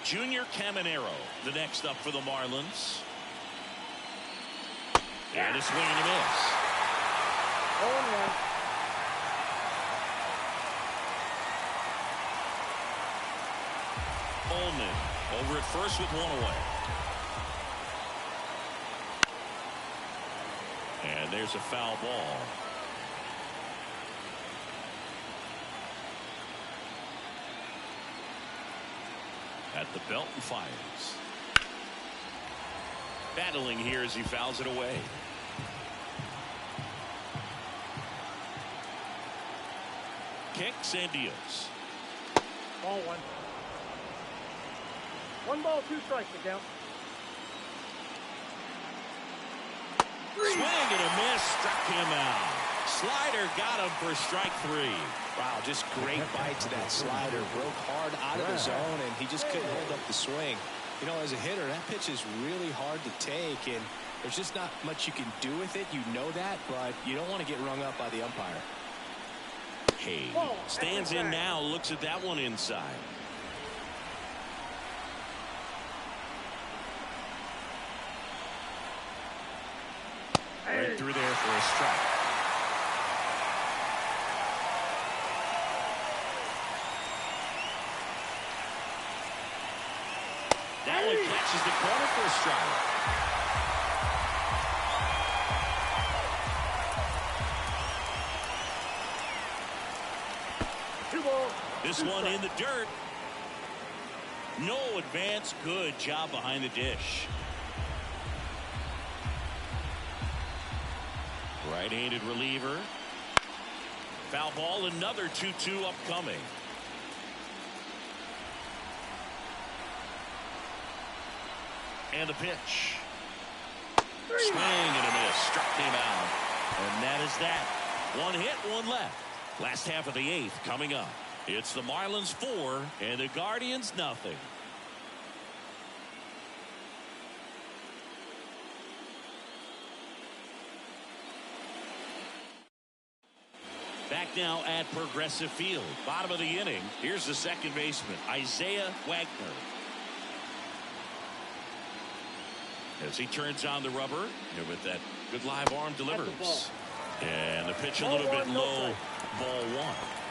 Junior Caminero, the next up for the Marlins. And a swing and a miss. 0-1. Coleman over at first with one away. And there's a foul ball. At the belt and fires. Battling here as he fouls it away. Kicks and deals. Ball 1. 1 ball, 2 strikes to count. Swing and a miss, struck him out. Slider got him for strike 3. Wow, just great bite to that slider. Broke hard out of the zone, and he just couldn't hold up the swing. You know, as a hitter, that pitch is really hard to take, and there's just not much you can do with it. You know that, but you don't want to get rung up by the umpire. Hay stands in now, looks at that one inside. Right through there for a strike. That one catches the corner for a strike. This one in the dirt. No advance. Good job behind the dish. Right-handed reliever. Foul ball, another 2-2 upcoming. And the pitch. Swing and a miss. Struck him out. And that is that. One hit, one left. Last half of the 8th coming up. It's the Marlins 4 and the Guardians nothing. Back now at Progressive Field. Bottom of the inning. Here's the second baseman, Isaiah Wagner. As he turns on the rubber, and with that good live arm delivers. And the pitch a little bit low. Ball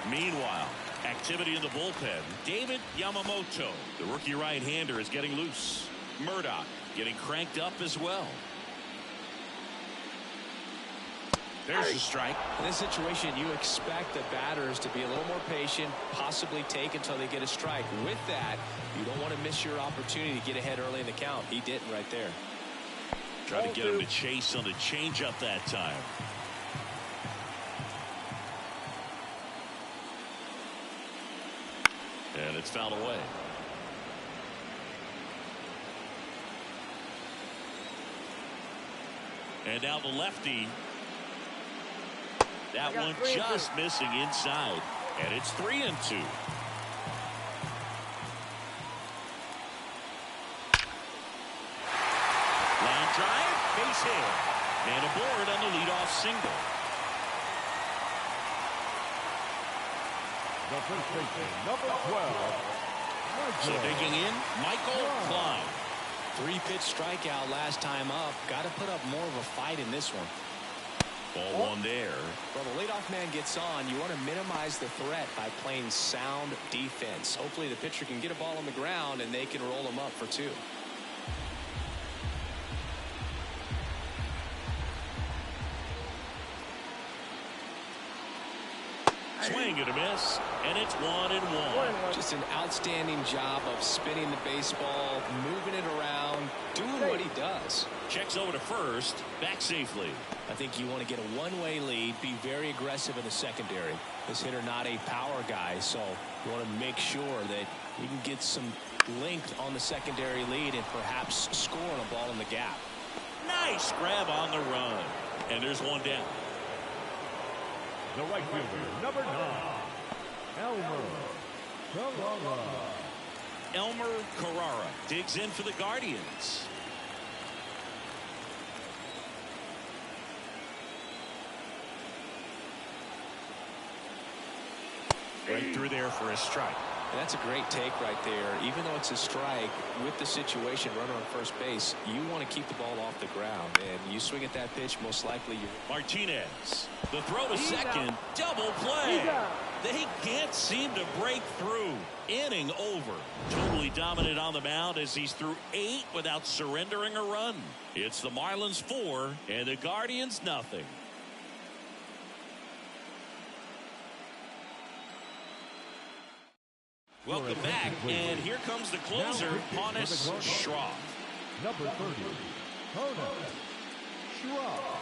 1. Meanwhile, activity in the bullpen. David Yamamoto, the rookie right-hander, is getting loose. Murdoch getting cranked up as well. There's the strike. In this situation, you expect the batters to be a little more patient, possibly take until they get a strike. With that, you don't want to miss your opportunity to get ahead early in the count. He didn't right there. Try to get him to chase on the changeup that time. And it's fouled away. And now the lefty. That one just missing inside. And it's 3-2. Line drive, base hit. And aboard on the leadoff single. Number 12. So digging in, Michael Klein. 3-pitch strikeout last time up. Got to put up more of a fight in this one. Ball 1 there. Well, the leadoff man gets on. You want to minimize the threat by playing sound defense. Hopefully the pitcher can get a ball on the ground and they can roll him up for 2. Swing and a miss, and it's 1-1. Just an outstanding job of spinning the baseball, moving it around, doing what he does. Checks over to first, back safely. I think you want to get a one-way lead, be very aggressive in the secondary. This hitter not a power guy, so you want to make sure that you can get some length on the secondary lead and perhaps score on a ball in the gap. Nice grab on the run, and there's one down. The right fielder, number 9, Elmer Carrara digs in for the Guardians. Right through there for a strike. And that's a great take right there. Even though it's a strike, with the situation, runner on first base, you want to keep the ball off the ground. And you swing at that pitch, most likely you. Martinez, the throw to second, double play. They can't seem to break through. Inning over. Totally dominant on the mound as he's through 8 without surrendering a run. It's the Marlins 4 and the Guardians nothing. Welcome back, and here comes the closer, Honus Schroff. number 30, Honus Schroff.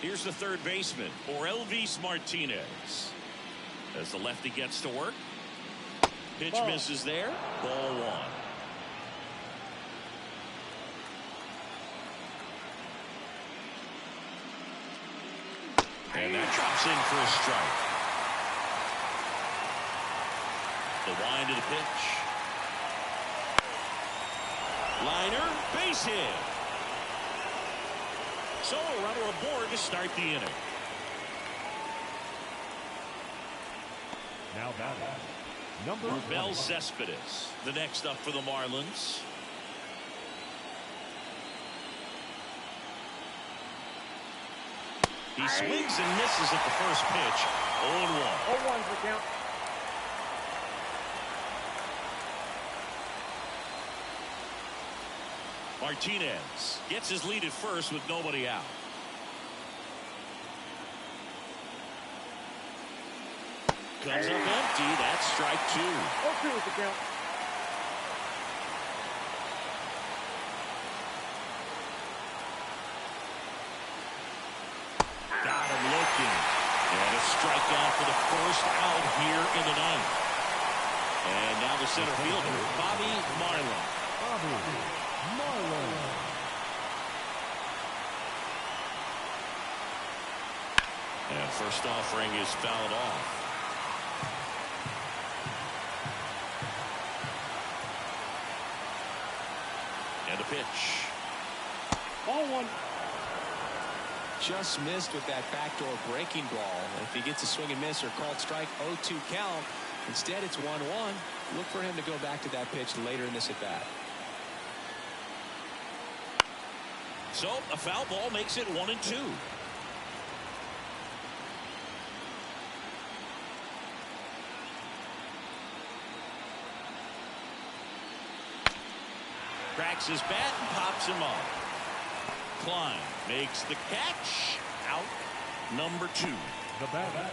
Here's the third baseman, Elvis Martinez. As the lefty gets to work. Pitch misses there. Ball 1. And that drops in for a strike. The wind of the pitch. Liner, base hit. So a runner aboard to start the inning. Now batting, number Rubel 20. Cespedes, the next up for the Marlins. He swings and misses at the first pitch. 0-1. 0-1's the count. Martinez gets his lead at first with nobody out. Comes up empty. That's strike 2. 0-2 is the count. Got him looking. And a strikeout for the first out here in the ninth. And now the center fielder, Bobby Marlin. And first offering is fouled off. And a pitch. Ball 1. Just missed with that backdoor breaking ball. If he gets a swing and miss or called strike, 0-2 count. Instead, it's 1-1. Look for him to go back to that pitch later in this at bat. So a foul ball makes it 1-2. Cracks his bat and pops him off. Klein makes the catch. Out number 2. The batter,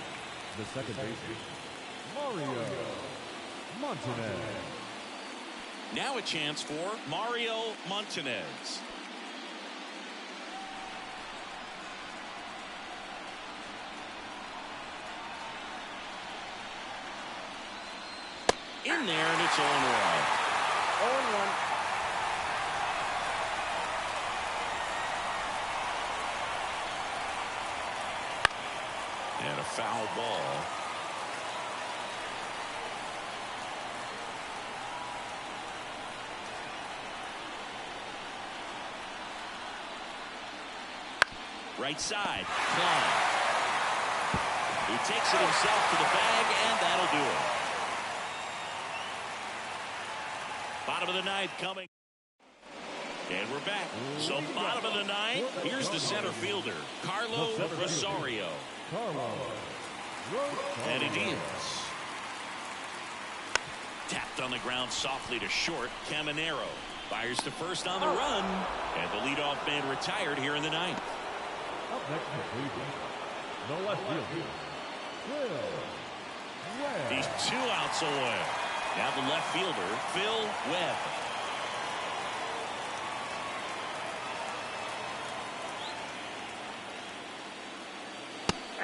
the second baseman, Mario Montanez. Now a chance for Mario Montanez. In there, and it's 0-1. 0-1. And a foul ball. Right side, Klein. He takes it himself to the bag, and that'll do it. Bottom of the ninth coming. And we're back. So bottom of the ninth, here's the center fielder, Carlo Rosario. And he deals. Tapped on the ground softly to short. Caminero fires to first on the run, and the leadoff man retired here in the ninth. Up next for Cleveland, the left fielder, Will Webb. He's 2 outs away. Now the left fielder, Phil Webb.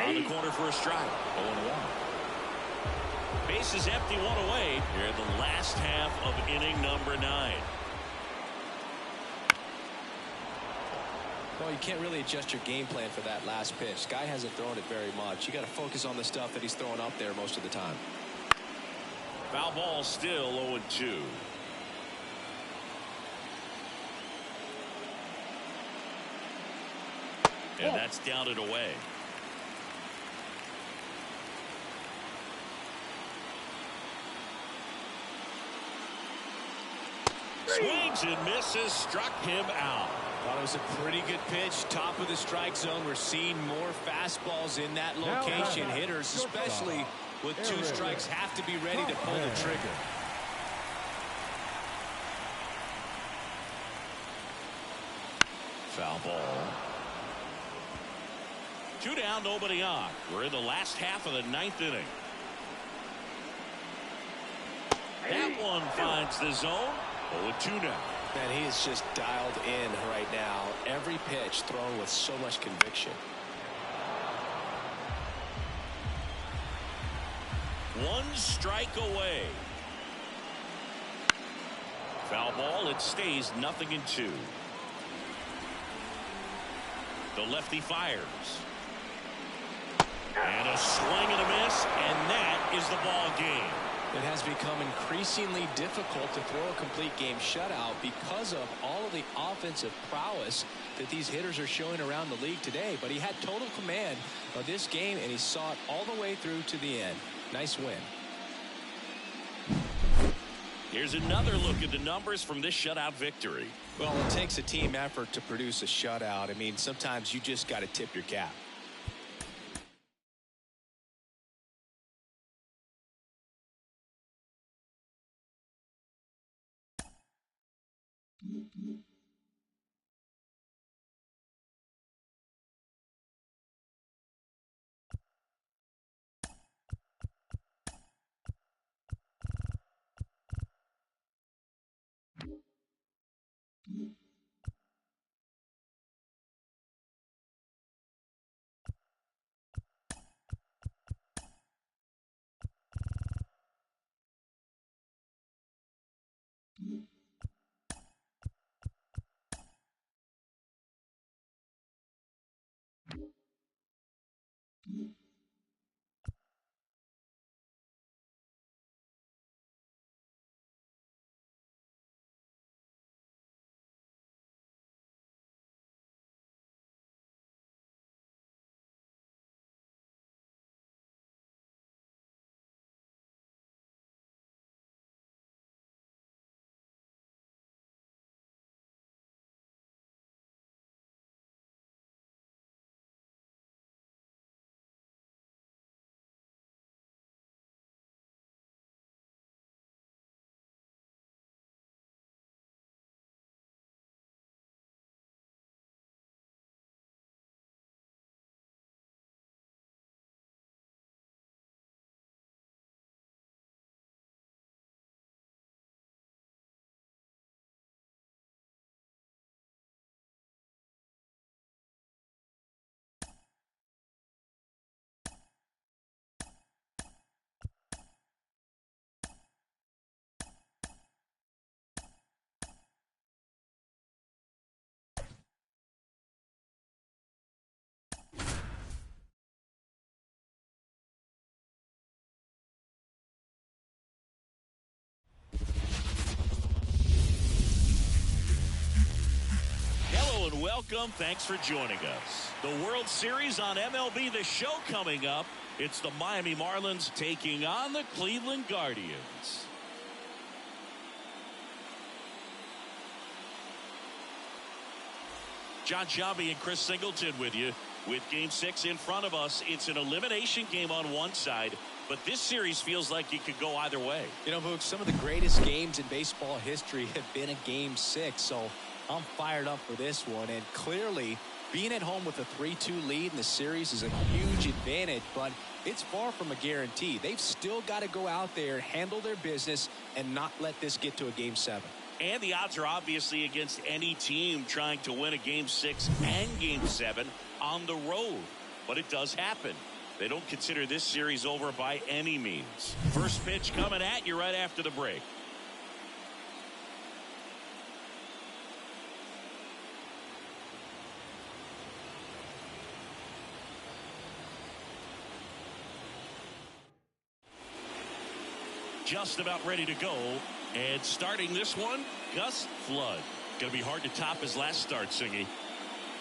On the corner for a strike. 0-1. Base is empty, 1 away here in the last half of inning number 9. Well, you can't really adjust your game plan for that last pitch. Guy hasn't thrown it very much. You got to focus on the stuff that he's throwing up there most of the time. Foul ball, still 0-2. And that's down and away. Swings and misses, struck him out. Thought it was a pretty good pitch. Top of the strike zone. We're seeing more fastballs in that location. Hitters, especially with 2 strikes, have to be ready to pull the trigger. Foul ball. 2 down, nobody on. We're in the last half of the 9th inning. That one finds the zone. 0-2 now. Man, he is just dialed in right now. Every pitch thrown with so much conviction. 1 strike away. Foul ball. It stays 0-2. The lefty fires. And a swing and a miss, and that is the ball game. It has become increasingly difficult to throw a complete game shutout because of all of the offensive prowess that these hitters are showing around the league today. But he had total command of this game, and he saw it all the way through to the end. Nice win. Here's another look at the numbers from this shutout victory. Well, it takes a team effort to produce a shutout. I mean, sometimes you just got to tip your cap. And welcome. Thanks for joining us. The World Series on MLB The Show coming up. It's the Miami Marlins taking on the Cleveland Guardians. John Sciambi and Chris Singleton with you. With Game 6 in front of us, it's an elimination game on one side, but this series feels like it could go either way. You know, Boog, some of the greatest games in baseball history have been a Game 6, so I'm fired up for this one. And clearly, being at home with a 3-2 lead in the series is a huge advantage, but it's far from a guarantee. They've still got to go out there, handle their business, and not let this get to a Game 7. And the odds are obviously against any team trying to win a Game 6 and Game 7 on the road. But it does happen. They don't consider this series over by any means. First pitch coming at you right after the break. Just about ready to go. And starting this one, Gus Flood. Going to be hard to top his last start, Singy.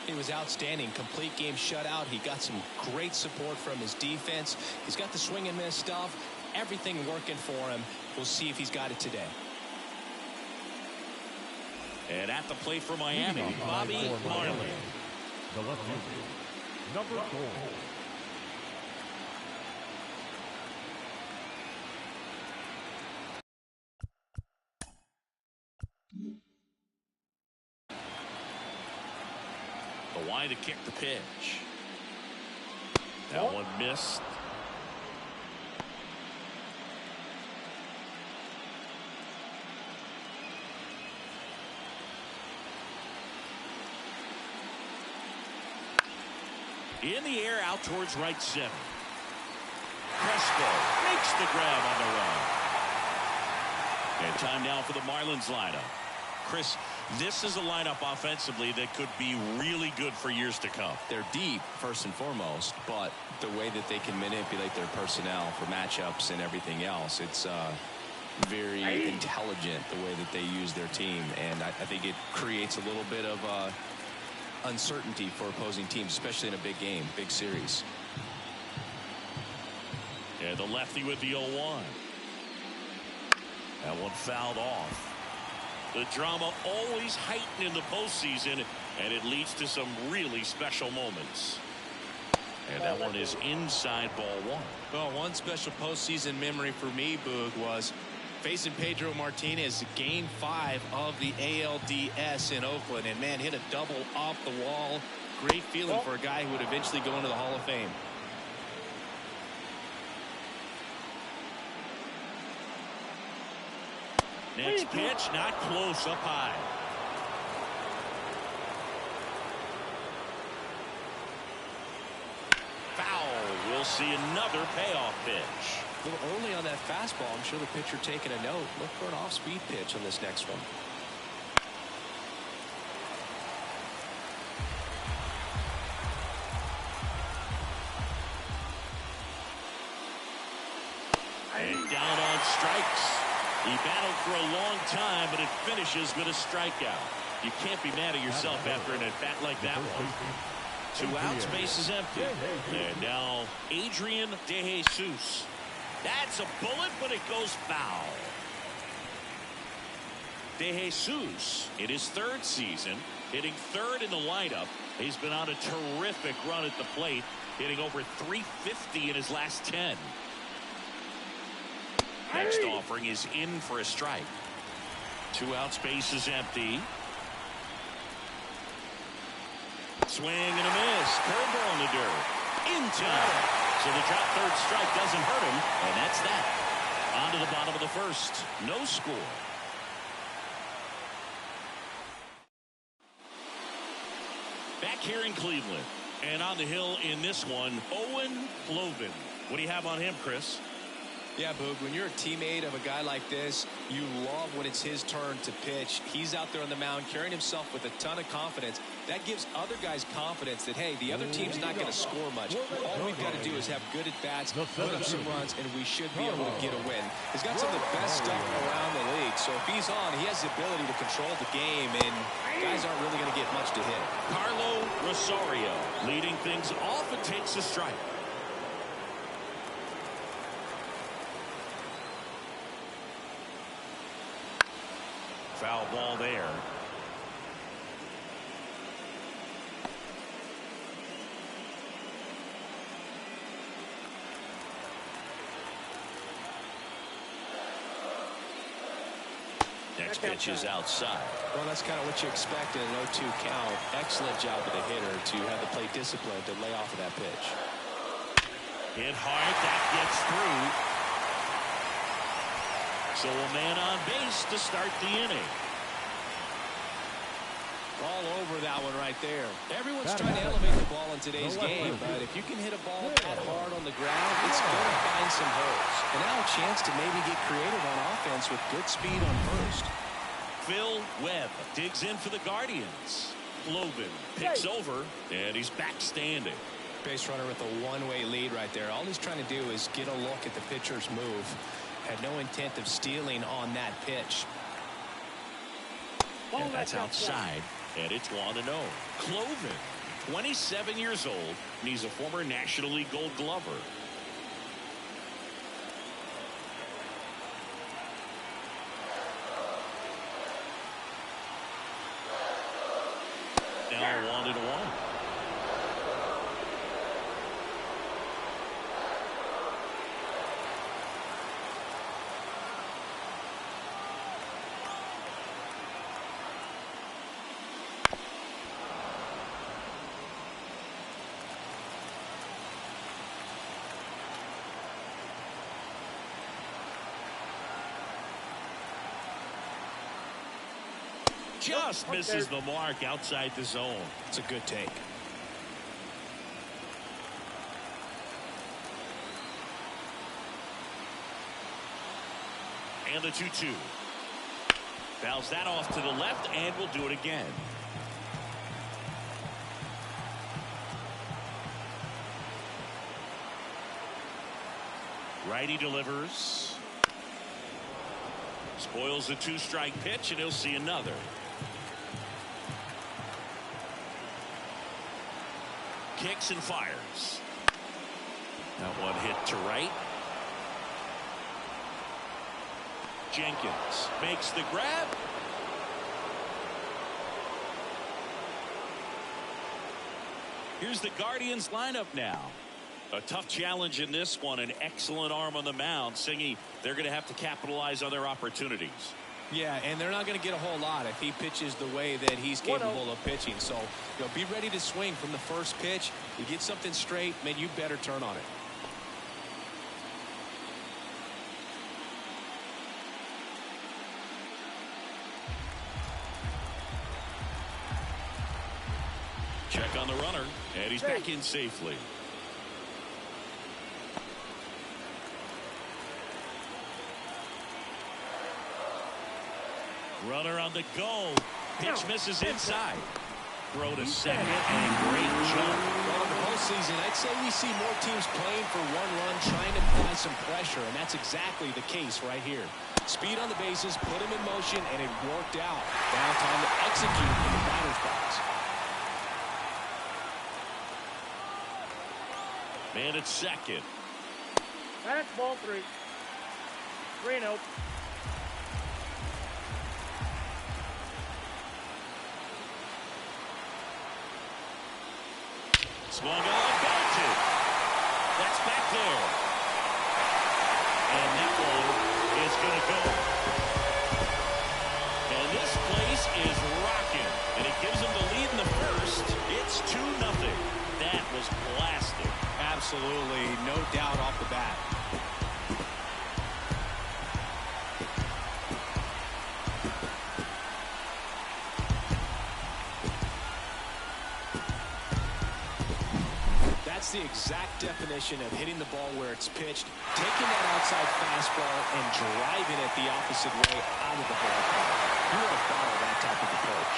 He was outstanding. Complete game shutout. He got some great support from his defense. He's got the swing and miss stuff. Everything working for him. We'll see if he's got it today. And at the plate for Miami, Bobby Marley. The left fielder, number 4. The line to kick the pitch. That one missed. In the air out towards right center. Crespo makes the grab on the run. And time now for the Marlins lineup. Chris, this is a lineup offensively that could be really good for years to come. They're deep, first and foremost, but the way that they can manipulate their personnel for matchups and everything else, it's very intelligent the way that they use their team. And I think it creates a little bit of uncertainty for opposing teams, especially in a big game, big series. And the lefty with the 0-1. That one fouled off. The drama always heightened in the postseason, and it leads to some really special moments. And that one is inside ball 1. Well, one special postseason memory for me, Boog, was facing Pedro Martinez, Game 5 of the ALDS in Oakland. And, man, hit a double off the wall. Great feeling for a guy who would eventually go into the Hall of Fame. Next pitch, not close, up high. Foul. We'll see another payoff pitch. A little early on that fastball. I'm sure the pitcher taking a note. Look for an off-speed pitch on this next one. And down on strikes. He battled for a long time, but it finishes with a strikeout. You can't be mad at yourself after an at-bat like that one. 2 outs, base is empty. And now Adrian De Jesus. That's a bullet, but it goes foul. De Jesus, in his 3rd season, hitting 3rd in the lineup. He's been on a terrific run at the plate, hitting over .350 in his last 10. Next offering is in for a strike. 2 outs, base is empty. Swing and a miss. Curveball in the dirt. In time. So the drop 3rd strike doesn't hurt him. And that's that. On to the bottom of the 1st. No score. Back here in Cleveland. And on the hill in this one, Owen Cloven. What do you have on him, Chris? Yeah, Boog, when you're a teammate of a guy like this, you love when it's his turn to pitch. He's out there on the mound carrying himself with a ton of confidence. That gives other guys confidence that, hey, the other team's not going to score much. All we've got to do is have good at-bats, put up some runs, and we should be able to get a win. He's got some of the best stuff around the league, so if he's on, he has the ability to control the game, and guys aren't really going to get much to hit. Carlo Rosario leading things off and takes a strike. Foul ball there. Next pitch is outside. Well, that's kind of what you expect in an 0-2 count. Excellent job of the hitter to have the plate discipline to lay off of that pitch. Hit hard. That gets through. So a man on base to start the inning. All over that one right there. Everyone's trying to elevate the ball in today's game, but if you can hit a ball that hard on the ground, it's going to find some holes. And now a chance to maybe get creative on offense with good speed on first. Phil Webb digs in for the Guardians. Cloven picks over, and he's back standing. Base runner with a one-way lead right there. All he's trying to do is get a look at the pitcher's move. Had no intent of stealing on that pitch. And that's outside, and it's 1-0. Cloven, 27 years old, and he's a former National League Gold Glover. Now 1-1. Just misses the mark outside the zone. It's a good take. And the 2-2. Fouls that off to the left, and will do it again. Righty delivers. Spoils the 2-strike pitch, and he'll see another. Kicks and fires. That one hit to right. Jenkins makes the grab. Here's the Guardians lineup now. A tough challenge in this one. An excellent arm on the mound. Singy, they're going to have to capitalize on their opportunities. Yeah, and they're not going to get a whole lot if he pitches the way that he's capable of pitching. So, be ready to swing from the first pitch. You get something straight, man, you better turn on it. Check on the runner, and he's back in safely. Runner on the go. Pitch misses inside. Throw to second, and great jump. Well, in the postseason, I'd say we see more teams playing for one run, trying to apply some pressure, and that's exactly the case right here. Speed on the bases, put him in motion, and it worked out. Now time to execute in the batter's box. Man at second. That's ball 3. 3-0. Swung on, belted. That's back there. And that one is going to go. And this place is rocking. And it gives them the lead in the first. It's 2-0. That was blasted. Absolutely, no doubt off the bat. That's the exact definition of hitting the ball where it's pitched, taking that outside fastball and driving it the opposite way out of the ballpark. You want to follow that type of approach.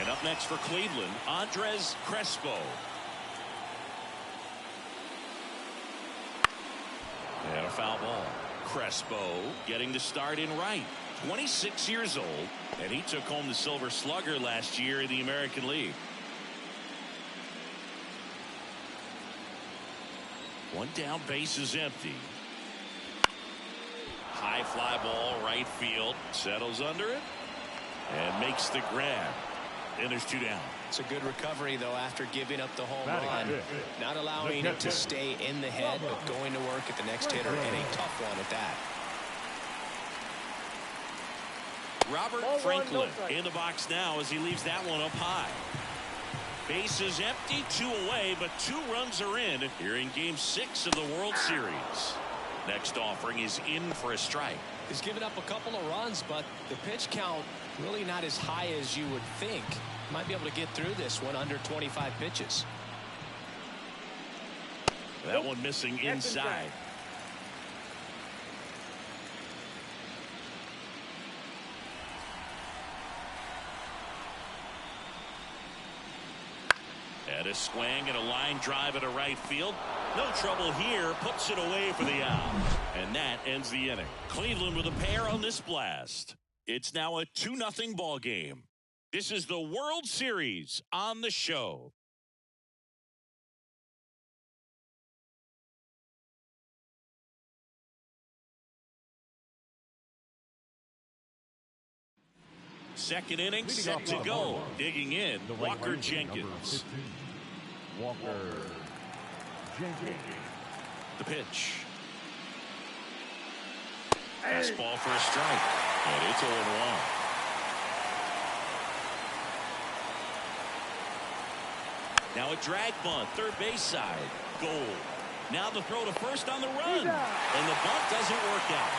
And up next for Cleveland, Andres Crespo. And a foul ball. Crespo getting the start in right. 26 years old, and he took home the Silver Slugger last year in the American League. One down, base is empty. High fly ball, right field, settles under it, and makes the grab. and there's 2 down. It's a good recovery, though, after giving up the home run. Not allowing it to stay in the head, but going to work at the next hitter, and a tough one at that. Robert Franklin in the box now as he leaves that one up high. Bases empty, 2 away, but 2 runs are in here in Game 6 of the World Series. Next offering is in for a strike. He's given up a couple of runs, but the pitch count really not as high as you would think. Might be able to get through this one under 25 pitches. That one missing inside. And a swing and a line drive into right field. No trouble here. Puts it away for the out. And that ends the inning. Cleveland with a pair on this blast. It's now a 2-0 ball game. This is the World Series on the show. Second inning set to go. Digging in, Walker Jenkins. Walker Jenkins. The pitch. Fastball for a strike. And it's 0-1. Now a drag bunt, third base side. Goal. Now the throw to first on the run. And the bunt doesn't work out.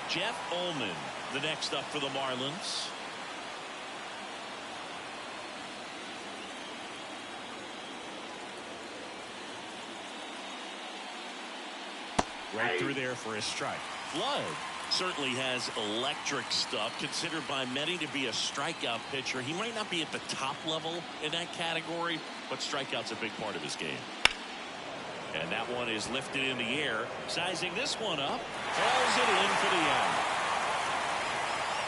Jeff Ullman, the next up for the Marlins. Right through there for a strike. Flood certainly has electric stuff, considered by many to be a strikeout pitcher. He might not be at the top level in that category, but strikeout's a big part of his game. And that one is lifted in the air. Sizing this one up. Falls it in for the out.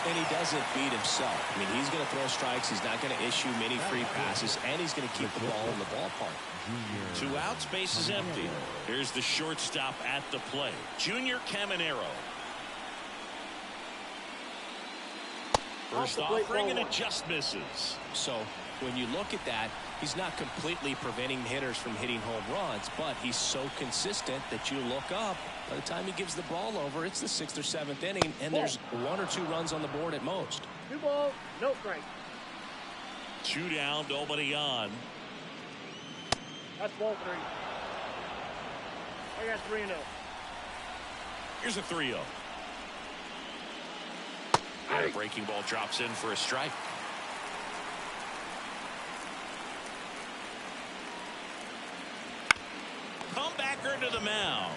And he doesn't beat himself. I mean, he's going to throw strikes. He's not going to issue many free passes. And he's going to keep the ball in the ballpark. 2 outs, base is empty. Here's the shortstop at the plate. Junior Caminero. First offering, and it just misses. So when you look at that, he's not completely preventing hitters from hitting home runs, but he's so consistent that you look up. By the time he gives the ball over, it's the 6th or 7th inning, and there's 1 or 2 runs on the board at most. 2 balls, no strike. 2 down, nobody on. That's ball 3. I got 3-0. Here's a 3-0. And a breaking ball drops in for a strike. Comebacker to the mound.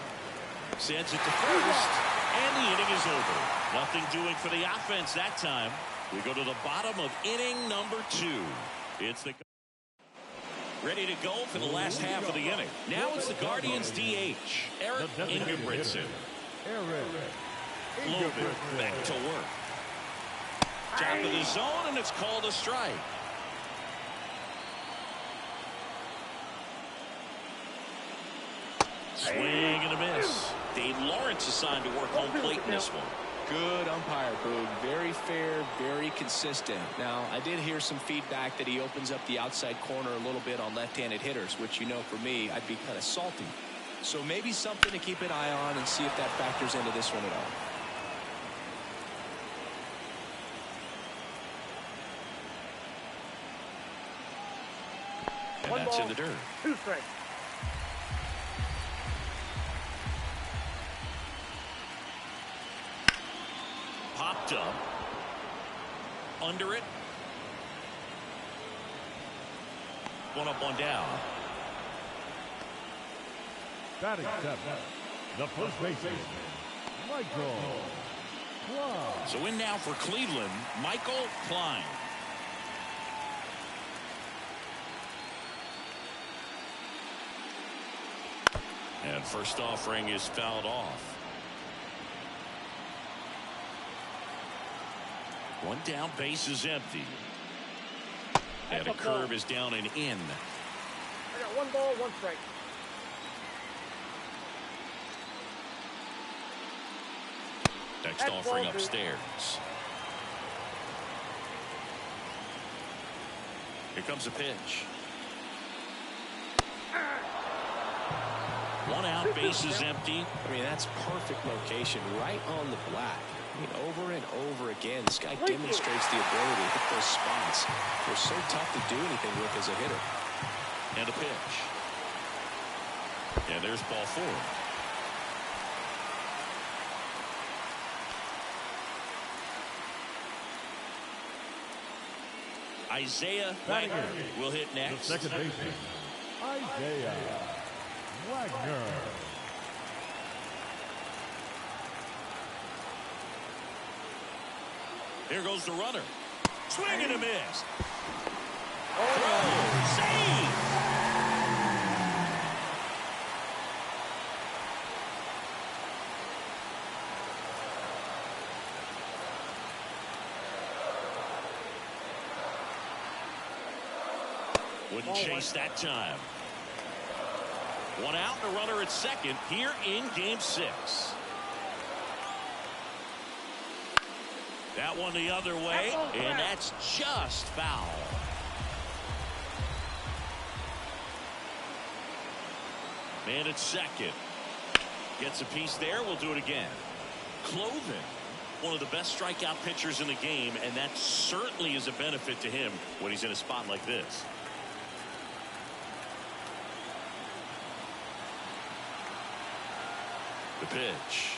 Sends it to first, and the inning is over. Nothing doing for the offense that time. We go to the bottom of inning number 2. It's the ready to go for the last half of the inning. Now it's the Guardians DH, Eric Ingebrigtsen. Logan back to work. Top of the zone, and it's called a strike. Swing and a miss. Dave Lawrence assigned to work home plate in this one. Good umpire, Boog. Very fair, very consistent. Now, I did hear some feedback that he opens up the outside corner a little bit on left-handed hitters, which, you know, for me, I'd be kind of salty. So maybe something to keep an eye on and see if that factors into this one at all. And that's in the dirt. 2 strikes. Popped up. Under it. 1 up, 1 down. Batting 7. The first baseman, Michael Klein. So in now for Cleveland, Michael Klein. And first offering is fouled off. 1 down, base is empty. And a curve is down and in. I got 1 ball, 1 strike. Text offering upstairs. Here comes a pitch. One out, bases empty. I mean, that's perfect location, right on the black. I mean, over and over again, this guy demonstrates the ability to hit those spots. They're so tough to do anything with as a hitter. And a pitch. And there's ball 4. Isaiah Wagner will hit next. The second baseman, Isaiah Wagner. Here goes the runner. Swing and a miss. Oh, save! Wouldn't chase that time. One out and a runner at second here in game 6. That one the other way, and that's just foul. Man at second. Gets a piece there. We'll do it again. Cloven, one of the best strikeout pitchers in the game, and that certainly is a benefit to him when he's in a spot like this. The pitch.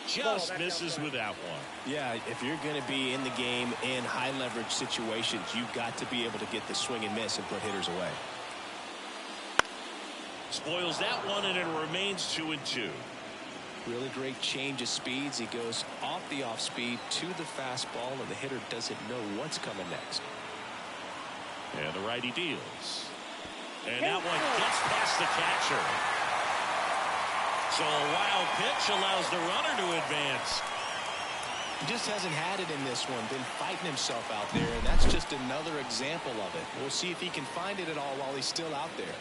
Just misses with that one. Yeah, if you're going to be in the game in high leverage situations, you've got to be able to get the swing and miss and put hitters away. Spoils that one, and it remains 2-2. Really great change of speeds. He goes off the off speed to the fastball, and the hitter doesn't know what's coming next. And the righty deals. And that one gets past the catcher. So a wild pitch allows the runner to advance. He just hasn't had it in this one. Been fighting himself out there, and that's just another example of it. We'll see if he can find it at all while he's still out there.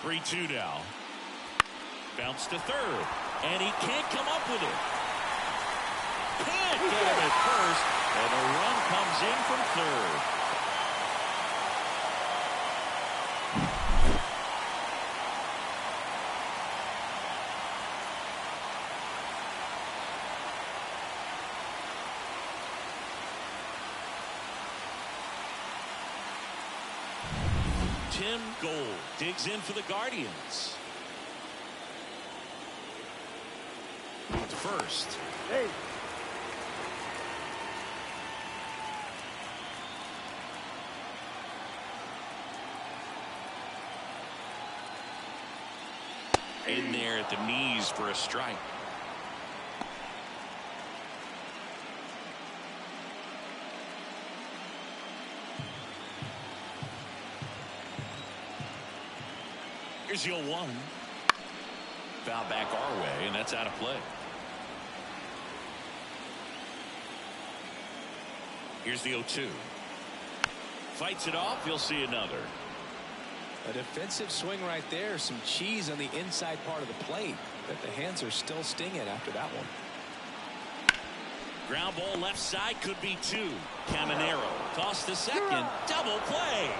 Three-2 now. Bounce to third, and he can't come up with it. Can't get him at first, and the run comes in from third. Tim Gold digs in for the Guardians. To first. Hey. In there at the knees for a strike. Here's the 0-1. Foul back our way, and that's out of play. Here's the 0-2. Fights it off. You'll see another. A defensive swing right there. Some cheese on the inside part of the plate. But the hands are still stinging after that one. Ground ball left side, could be 2. Caminero toss to second. Double play.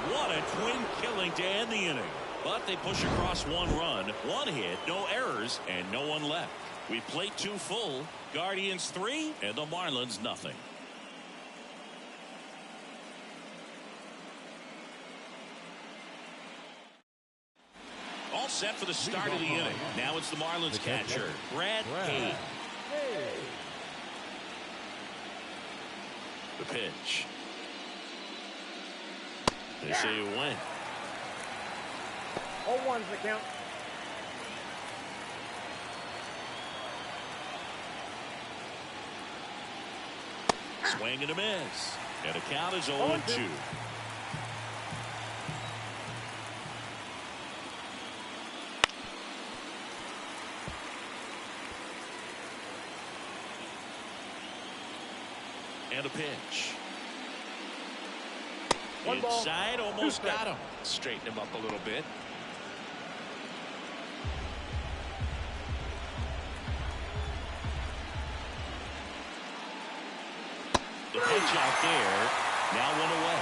What a twin killing to end the inning. But they push across 1 run, 1 hit, no errors, and no one left. We played 2 full. Guardians 3 and the Marlins nothing. All set for the start of the inning. Now it's the Marlins catcher, Brad Hay. The pitch. They say it went. 0-1's the count. Swing and a miss. And the count is 0-2. And a pitch. One ball, Inside, almost got him. Straighten him up a little bit. The pitch out there. Now 1 away.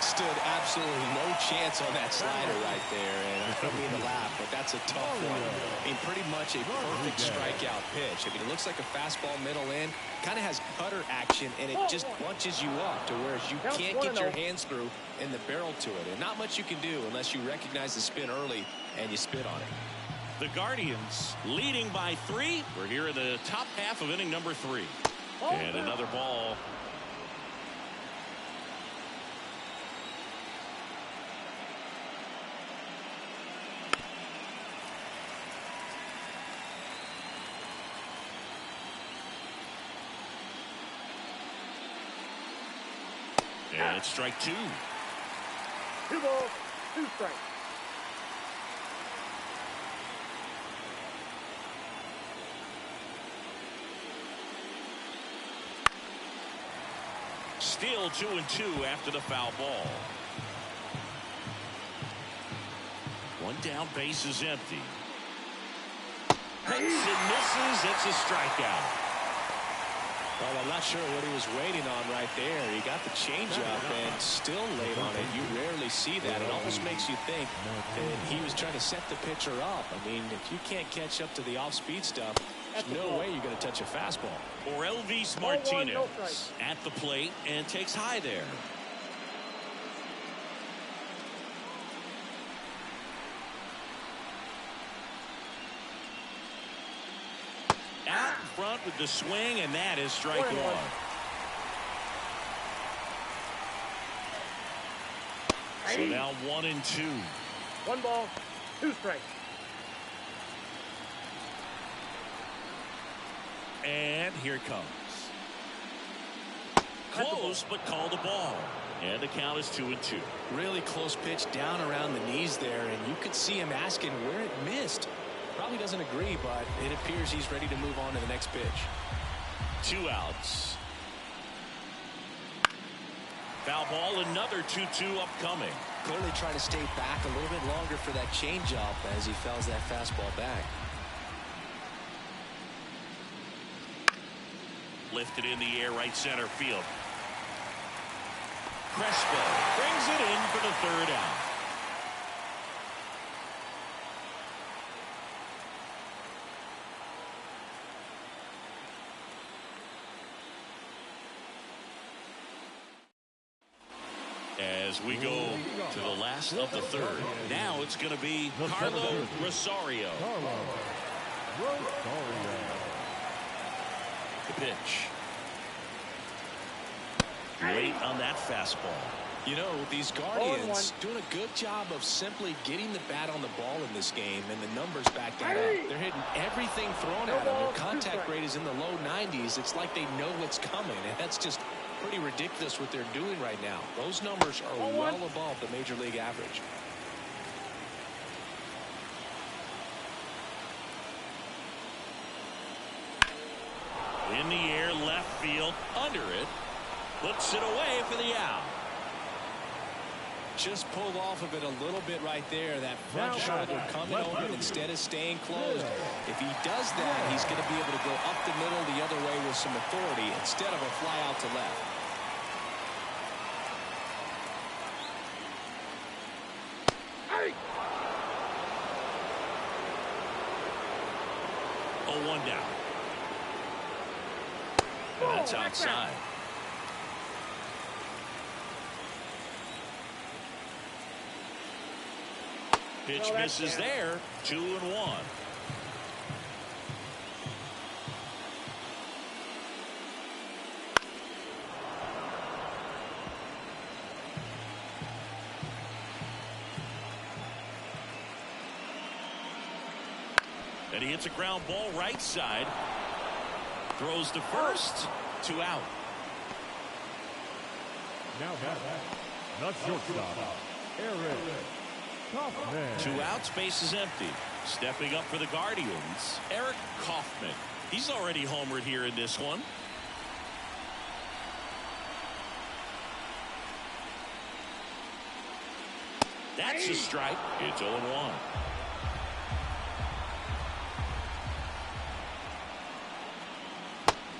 Stood absolutely no chance on that slider right there, and I don't mean to laugh, but that's a tough one. I mean, pretty much a perfect strikeout pitch. I mean, it looks like a fastball middle in, kind of has cutter action, and it just bunches you up to where you can't get your hands through in the barrel to it, and not much you can do unless you recognize the spin early and you spit on it. The Guardians leading by 3. We're here in the top half of inning number 3. And another ball. And it's strike 2. 2 balls, 2 strikes. Still 2-2 after the foul ball. 1 down, base is empty. Hits and misses. It's a strikeout. Well, I'm not sure what he was waiting on right there. He got the changeup and still laid on it. You rarely see that. It almost makes you think that he was trying to set the pitcher up. I mean, if you can't catch up to the off-speed stuff, there's no way you're going to touch a fastball. Or Elvis Martinez at the plate and takes high there. Out in front with the swing, and that is strike 1. So now 1-2. 1 ball, 2 strikes. And here it comes. Close, but called a ball. And the count is 2-2. Really close pitch down around the knees there, and you could see him asking where it missed. Probably doesn't agree, but it appears he's ready to move on to the next pitch. 2 outs. Foul ball, another 2-2 upcoming. Clearly trying to stay back a little bit longer for that changeup as he fouls that fastball back. Lifted in the air, right center field. Crespo brings it in for the 3rd out. As we go to the last of the 3rd. Now it's going to be Carlo Rosario. The pitch. Late on that fastball. You know, these Guardians doing a good job of simply getting the bat on the ball in this game, and the numbers back that up. They're hitting everything thrown at them. Their contact rate is in the low 90s. It's like they know what's coming, and that's just pretty ridiculous what they're doing right now. Those numbers are well above the major league average. In the air, left field, under it. Puts it away for the out. Just pulled off of it a little bit right there. That front shoulder coming open instead of staying closed. If he does that, he's going to be able to go up the middle the other way with some authority instead of a fly out to left. Oh, 1 down. And that's outside. Pitch misses there. 2-1. And he hits a ground ball right side. Throws to first. 2 out. Now not shortstop, Eric Kaufman. 2 outs, base is empty. Stepping up for the Guardians, Eric Kaufman. He's already homered here in this one. That's a strike. It's 0-1.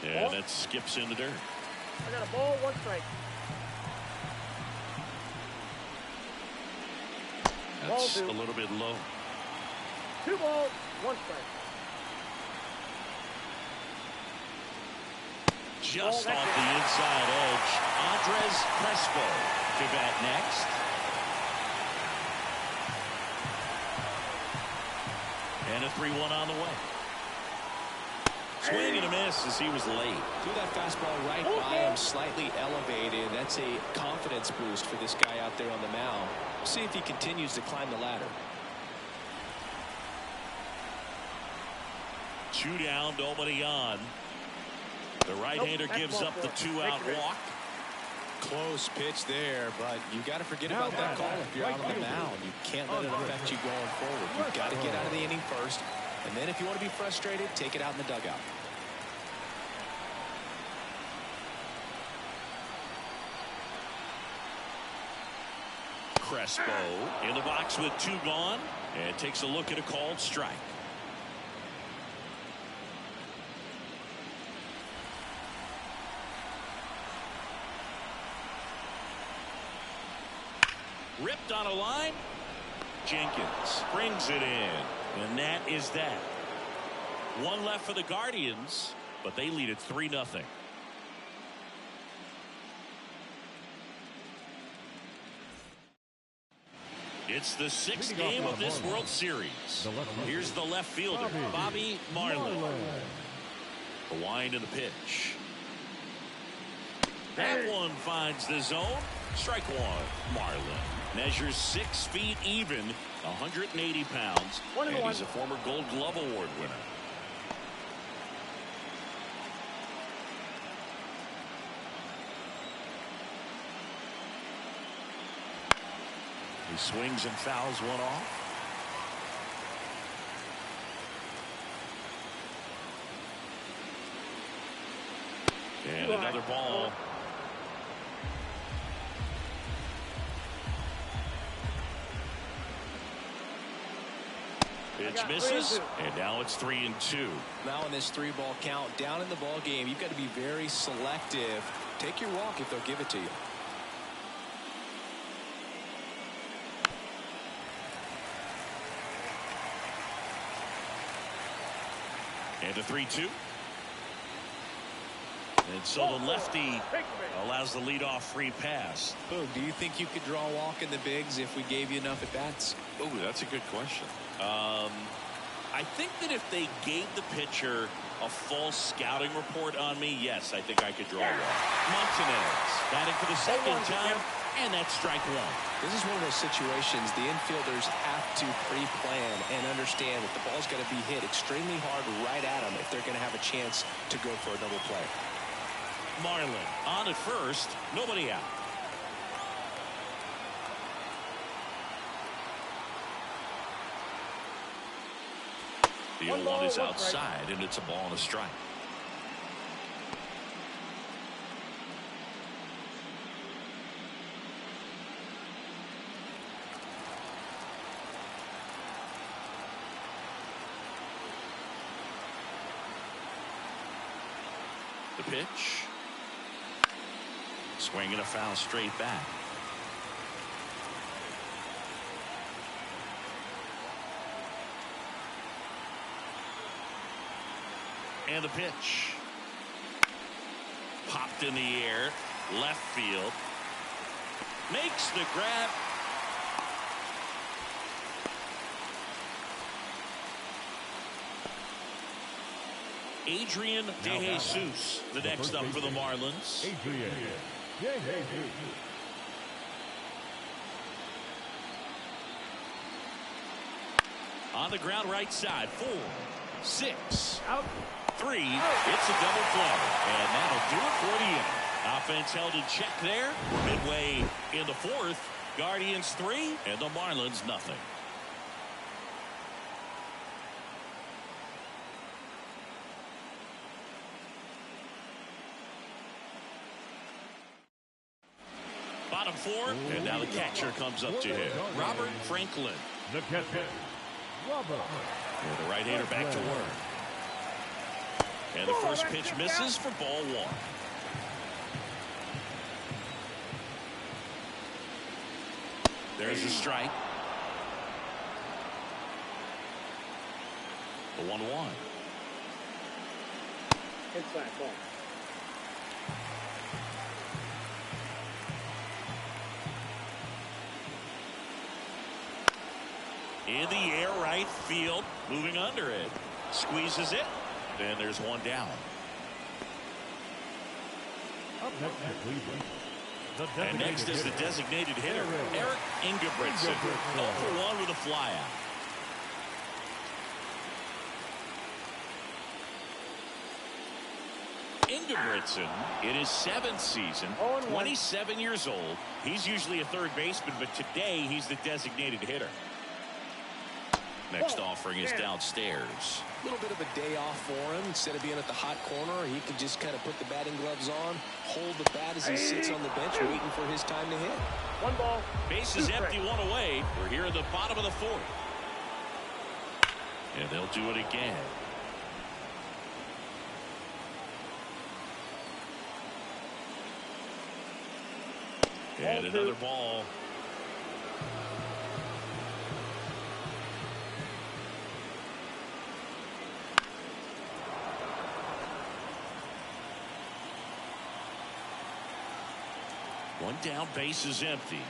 And that skips in the dirt. I got a ball, 1 strike. That's a little bit low. 2 balls, 1 strike. Just off the inside edge, Andres Crespo to bat next. And a 3-1 on the way. Swing and a miss as he was late. Threw that fastball right by him, slightly elevated. That's a confidence boost for this guy out there on the mound. See if he continues to climb the ladder. 2 down, nobody on. The right-hander gives up the 2-out walk. Close pitch there, but you got to forget about that call if you're out on the mound. You can't let it affect you going forward. You've got to get out of the inning first, and then if you want to be frustrated, take it out in the dugout. Crespo in the box with 2 gone, and takes a look at a called strike. Ripped on a line. Jenkins brings it in, and that is that. 1 left for the Guardians, but they lead it 3-0. It's the 6th game of this World Series. Here's the left fielder, Bobby Marlin. The wind and the pitch. That one finds the zone. Strike 1. Marlin measures 6 feet even, 180 pounds, and he's a former Gold Glove Award winner. He swings and fouls one off. And another ball. Pitch misses, and now it's 3-2. Now in this 3-ball count, down in the ball game, you've got to be very selective. Take your walk if they'll give it to you. And a 3-2. And so the lefty allows the leadoff free pass. Boog, do you think you could draw a walk in the bigs if we gave you enough at bats? Oh, that's a good question. I think that if they gave the pitcher a false scouting report on me, yes, I think I could draw a walk. Martinez batting for the 2nd time, and that's strike 1. This is one of those situations the infielders have to pre-plan and understand that the ball's got to be hit extremely hard right at them if they're going to have a chance to go for a double play. Marlin on at first, nobody out. The 0-1 is outside, and it's a ball and a strike. The pitch. Swing and a foul straight back. And the pitch. Popped in the air. Left field. Makes the grab. Adrian De Jesus, the next up for the Marlins. Adrian De Jesus. On the ground right side. 4, 6, Out. 3. It's a double play. And that'll do it for the inning. Offense held in check there. Midway in the 4th. Guardians 3 and the Marlins nothing. Bottom 4, and now the catcher comes up to him. Robert Franklin. The catcher, Robert. And the right-hander back to work. And the first pitch misses for ball 1. There's a strike. The 1-1. Inside ball. In the air, right field, moving under it. Squeezes it. And there's one down. Up next to Cleveland. And next is the designated hitter, Eric Ingebrigtsen. 0 for 1 with a flyout. Ingebrigtsen in his 7th season, 27 years old. He's usually a third baseman, but today he's the designated hitter. Next offering is downstairs. A little bit of a day off for him. Instead of being at the hot corner, he can just kind of put the batting gloves on, hold the bat as he sits on the bench waiting for his time to hit. 1 ball. Base is empty, 1 away. We're here in the bottom of the 4th. And they'll do it again. And another ball. One down, base is empty.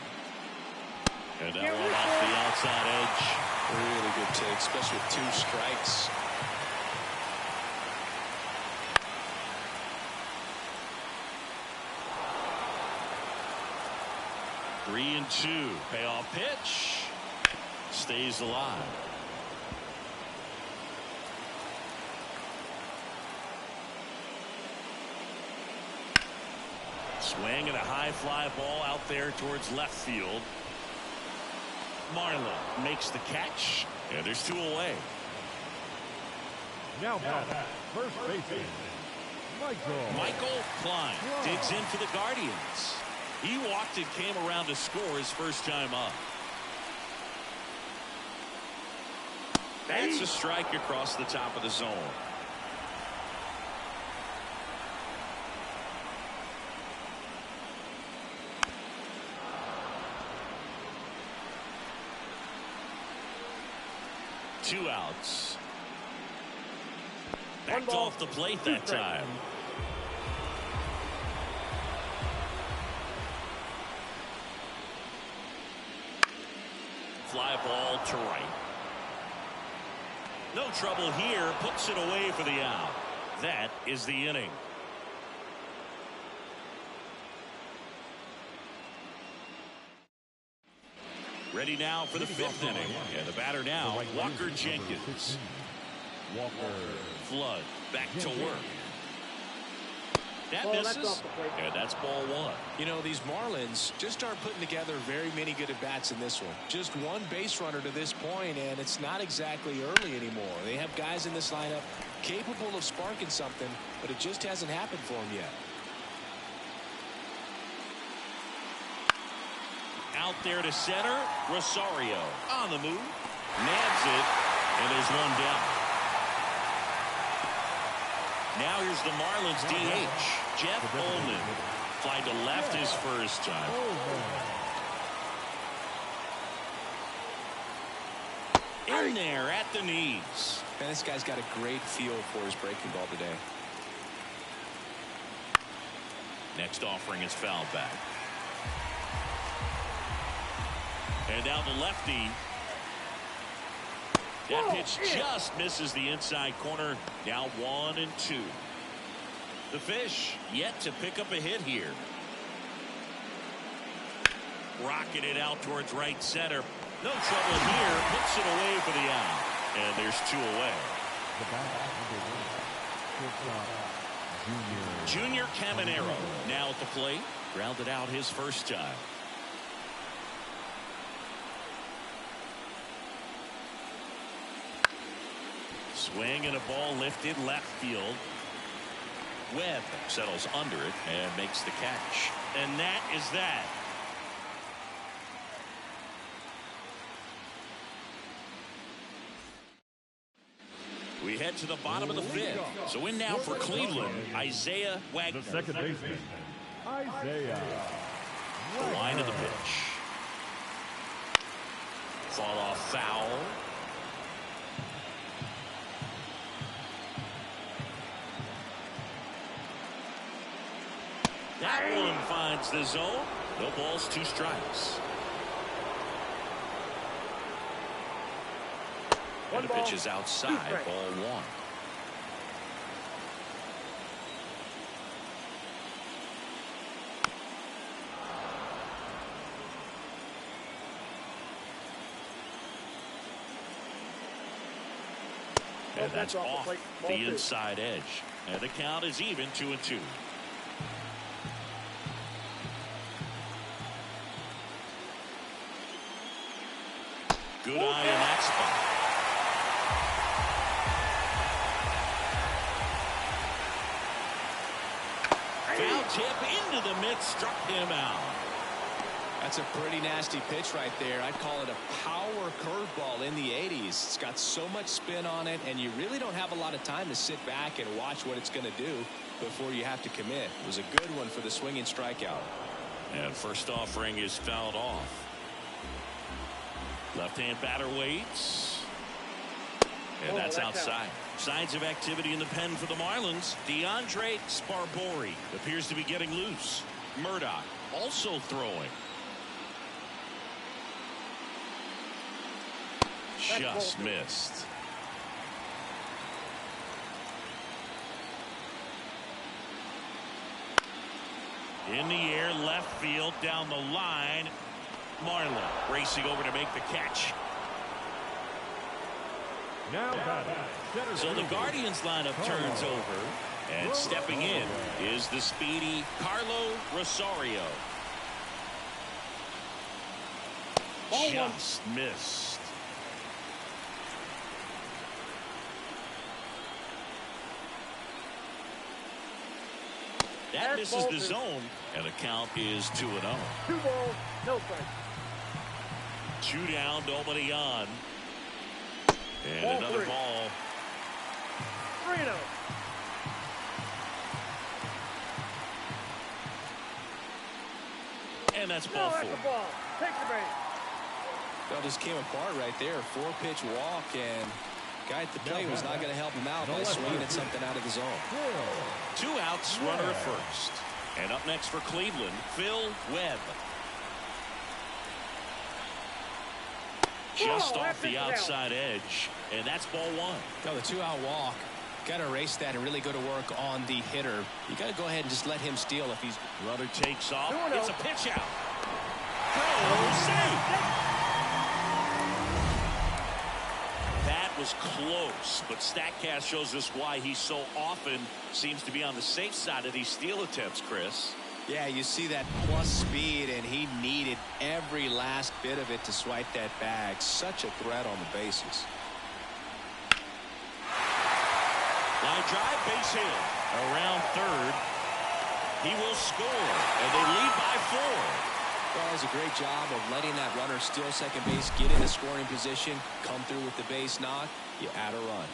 And that one off the outside edge. Really good take, especially with 2 strikes. Three and 2. Payoff pitch. Stays alive. Swing and a high fly ball out there towards left field. Marlin makes the catch, and there's 2 away. Now back, first baseman, Michael Klein digs in for the Guardians. He walked and came around to score his first time up. That's a strike across the top of the zone. Two outs. Backed off the plate that time. Fly ball to right. No trouble here. Puts it away for the out. That is the inning. Ready now for the 5th inning. And the batter now, Walker Jenkins. Flood back to work. That misses. And that's ball 1. You know, these Marlins just aren't putting together very many good at-bats in this one. Just 1 base runner to this point, and it's not exactly early anymore. They have guys in this lineup capable of sparking something, but it just hasn't happened for them yet. Out there to center. Rosario on the move. Nabs it, and there's 1 down. Now here's the Marlins DH, Jeff Ullman. Fly to left his first time. In there at the knees. Man, this guy's got a great feel for his breaking ball today. Next offering is fouled back. And now the lefty. That pitch just misses the inside corner. Now 1 and 2. The Fish yet to pick up a hit here. Rocking it out towards right center. No trouble here. Puts it away for the out. And there's 2 away. Junior Caminero now at the plate. Grounded out his first time. Swing and a ball lifted left field. Webb settles under it and makes the catch. And that is that. We head to the bottom of the 5th. So in now for Cleveland, Isaiah Wagner. The second baseman, Isaiah. The line of the pitch. fought off foul. That one finds the zone. No balls, 2 strikes. And the pitch is outside, ball 1. And that's off the inside edge. And the count is even, 2-2. Good eye in that spot. Foul tip into the mid, struck him out. That's a pretty nasty pitch right there. I'd call it a power curveball in the 80s. It's got so much spin on it, and you really don't have a lot of time to sit back and watch what it's going to do before you have to commit. It was a good one for the swinging strikeout. And first offering is fouled off. Left-hand batter waits. And that's outside. Signs of activity in the pen for the Marlins. DeAndre Sparbori appears to be getting loose. Murdoch also throwing. Just missed. In the air, left field, down the line. Marlin racing over to make the catch. Now so the Guardians lineup turns over, and stepping in is the speedy Carlo Rosario. Just missed. That misses the zone, and the count is 2-0. 2 balls, no strikes. 2 down, nobody on. And Ball another 3. ball. 3-0. And that's ball 4. That's the ball. Take the base. Well, just came apart right there. 4-pitch walk, and guy at the plate was not going to help him out by swinging at something out of the zone. 2 outs, runner at first. And up next for Cleveland, Phil Webb. Just off the outside edge, and that's ball 1. No, the 2-out walk. Got to erase that and really go to work on the hitter. You got to go ahead and just let him steal if he's. Runner takes off. It's a pitch out. Oh, safe. That was close, but StatCast shows us why he so often seems to be on the safe side of these steal attempts, Chris. Yeah, you see that plus speed, and he needed every last bit of it to swipe that bag. Such a threat on the bases. Line drive, base hit. Around third. He will score, and they lead by 4. Well, does a great job of letting that runner steal second base, get in the scoring position, come through with the base knock. You add a run.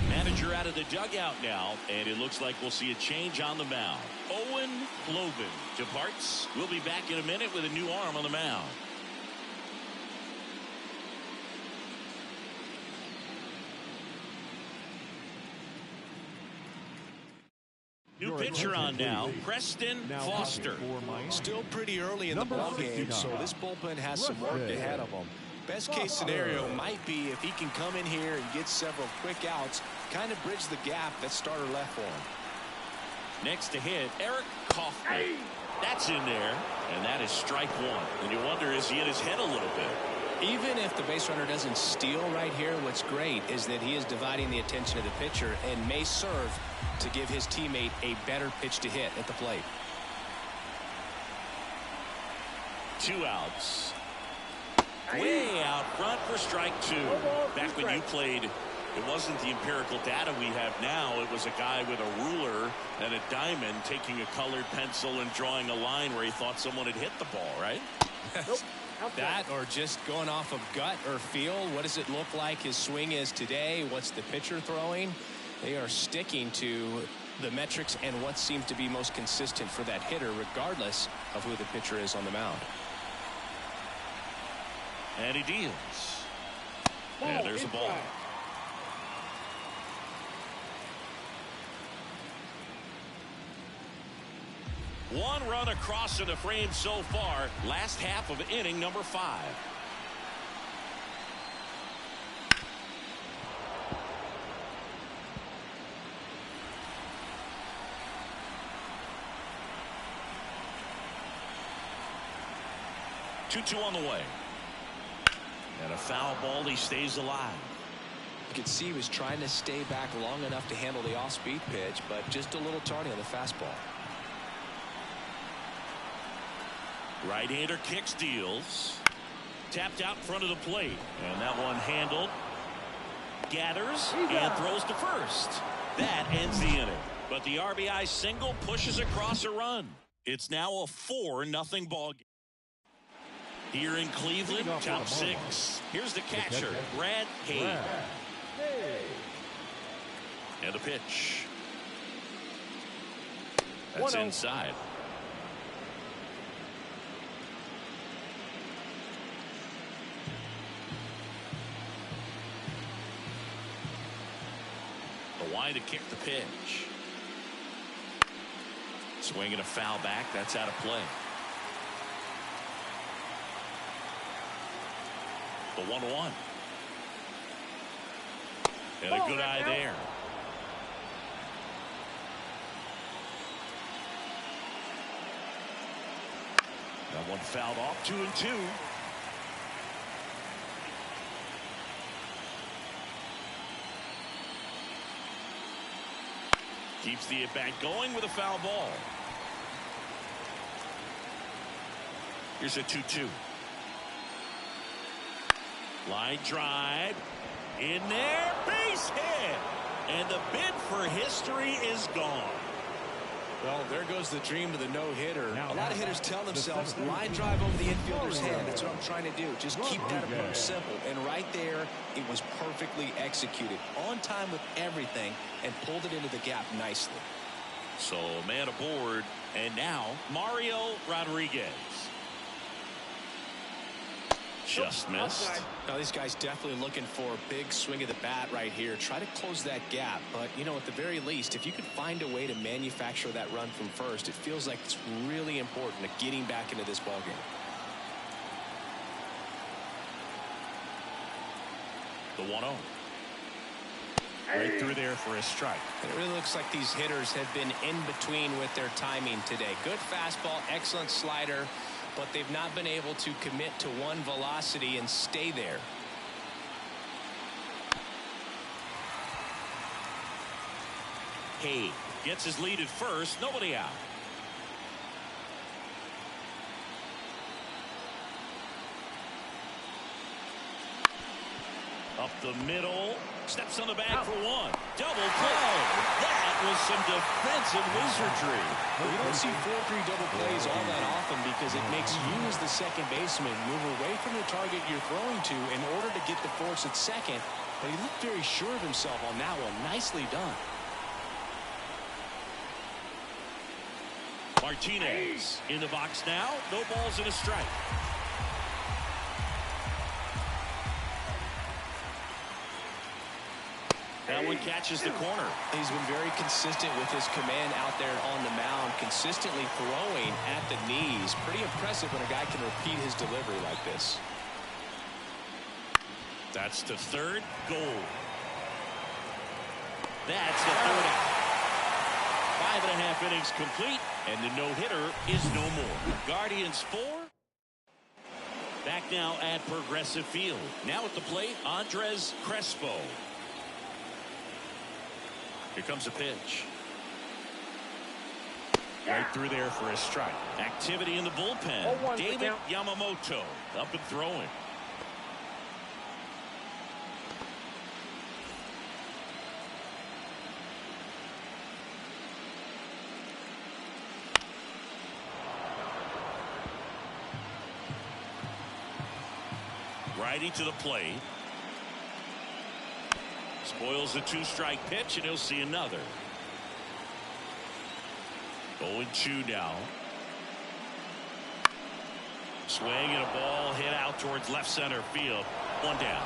Manager out of the dugout now, and it looks like we'll see a change on the mound. Owen Cloven departs. We'll be back in a minute with a new arm on the mound. New pitcher on now, Preston Foster. Still pretty early in the ballgame, so this bullpen has some work ahead of them. Best case scenario might be if he can come in here and get several quick outs, kind of bridge the gap that starter left for him. Next to hit, Eric Kaufman. That's in there, and that is strike 1. And you wonder, is he in his head a little bit? Even if the base runner doesn't steal right here, what's great is that he is dividing the attention of the pitcher and may serve to give his teammate a better pitch to hit at the plate. 2 outs. Way out front for strike 2. Back when you played, it wasn't the empirical data we have now. It was a guy with a ruler and a diamond taking a colored pencil and drawing a line where he thought someone had hit the ball, right? Nope. That or just going off of gut or feel. What does it look like his swing is today? What's the pitcher throwing? They are sticking to the metrics and what seems to be most consistent for that hitter, regardless of who the pitcher is on the mound. And he deals. And there's a ball. One run across in the frame so far. Last half of inning number 5. Two on the way. And a foul ball. He stays alive. You could see he was trying to stay back long enough to handle the off-speed pitch, but just a little tardy on the fastball. Right-hander kicks, deals. Tapped out in front of the plate. And that one handled. Gathers and throws to first. That ends the inning. But the RBI single pushes across a run. It's now a 4-0 ball game. Here in Cleveland, top 6. Here's the catcher, Brad Hayes. And the pitch. That's inside. The wide to kick the pitch. Swinging a foul back. That's out of play. The 1-1. And a good eye there. That one fouled off. 2-2. Keeps the at-bat going with a foul ball. Here's a 2-2. Line drive. In there. Base hit. And the bid for history is gone. Well, there goes the dream of the no-hitter. A lot of hitters tell themselves, line drive over the infielder's head. That's what I'm trying to do. Just keep that approach simple. And right there, it was perfectly executed. On time with everything and pulled it into the gap nicely. So, man aboard. And now, Mario Rodriguez. Just missed. Now these guys definitely looking for a big swing of the bat right here. Try to close that gap. But, you know, at the very least, if you could find a way to manufacture that run from first, it feels like it's really important to getting back into this ballgame. The 1-0. Right through there for a strike. And it really looks like these hitters have been in between with their timing today. Good fastball, excellent slider. But they've not been able to commit to one velocity and stay there. Hay gets his lead at first. Nobody out. Up the middle. Steps on the bag for one. Double play. That was some defensive wizardry. Well, you don't see 4-3 double plays all that often because it makes you as the second baseman move away from the target you're throwing to in order to get the force at second. But he looked very sure of himself on that one. Nicely done. Martinez in the box now. No balls and a strike. That one catches the corner. He's been very consistent with his command out there on the mound, consistently throwing at the knees. Pretty impressive when a guy can repeat his delivery like this. That's the third goal. That's the third out. 5.5 innings complete, and the no-hitter is no more. Guardians 4. Back now at Progressive Field. Now at the plate, Andres Crespo. Here comes a pitch. Right through there for a strike. Activity in the bullpen. David Yamamoto up and throwing. Righty to the plate. Spoils the 2-strike pitch, and he'll see another. 0-2 now. Swing and a ball hit out towards left center field. 1 down.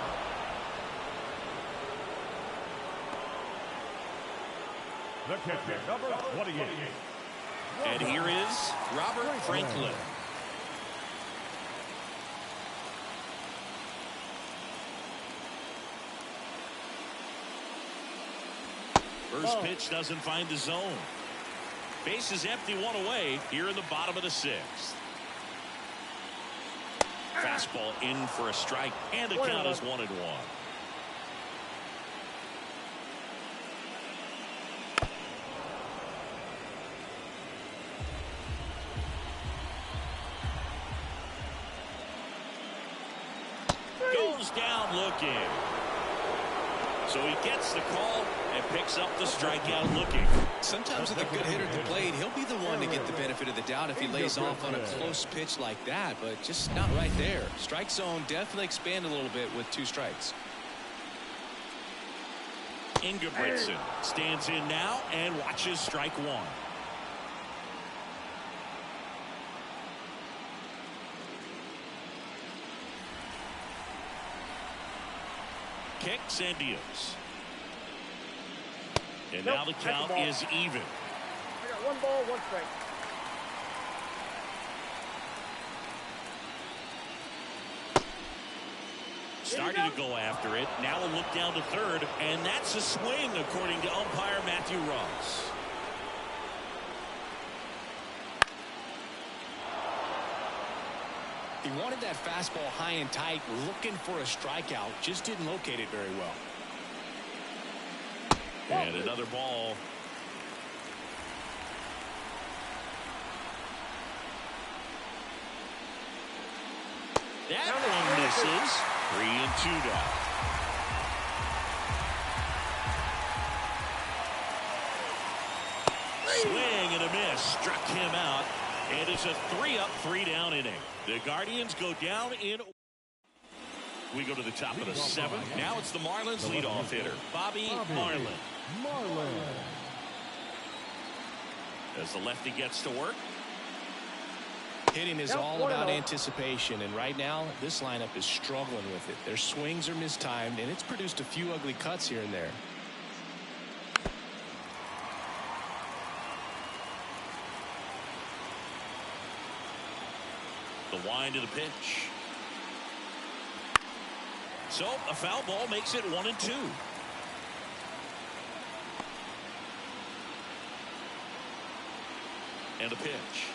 The catcher, number 28. And here is Robert Franklin. First pitch doesn't find the zone. Base is empty, 1 away here in the bottom of the 6th. Fastball in for a strike, and the count is 1-1. Goes down looking. So he gets the call and picks up the strikeout looking. Sometimes with a good hitter at the plate, he'll be the one to get the benefit of the doubt if he lays off on a close pitch like that, but just not right there. Strike zone definitely expand a little bit with 2 strikes. Ingebrigtsen stands in now and watches strike 1. Kicks and deals. And now the count is even. I got 1 ball, 1 strike. Starting to go after it. Now a look down to third, and that's a swing according to umpire Matthew Ross. He wanted that fastball high and tight, looking for a strikeout, just didn't locate it very well. And another ball. That one misses. 3-2 now. Swing and a miss. Struck him out. And it's a 3-up, 3-down inning. The Guardians go down in. We go to the top of the 7th. Now it's the Marlins leadoff hitter, Bobby Marlin. As the lefty gets to work. Hitting is all about anticipation, and right now this lineup is struggling with it. Their swings are mistimed, and it's produced a few ugly cuts here and there. The wind of the pitch. So a foul ball makes it 1-2. And a pitch.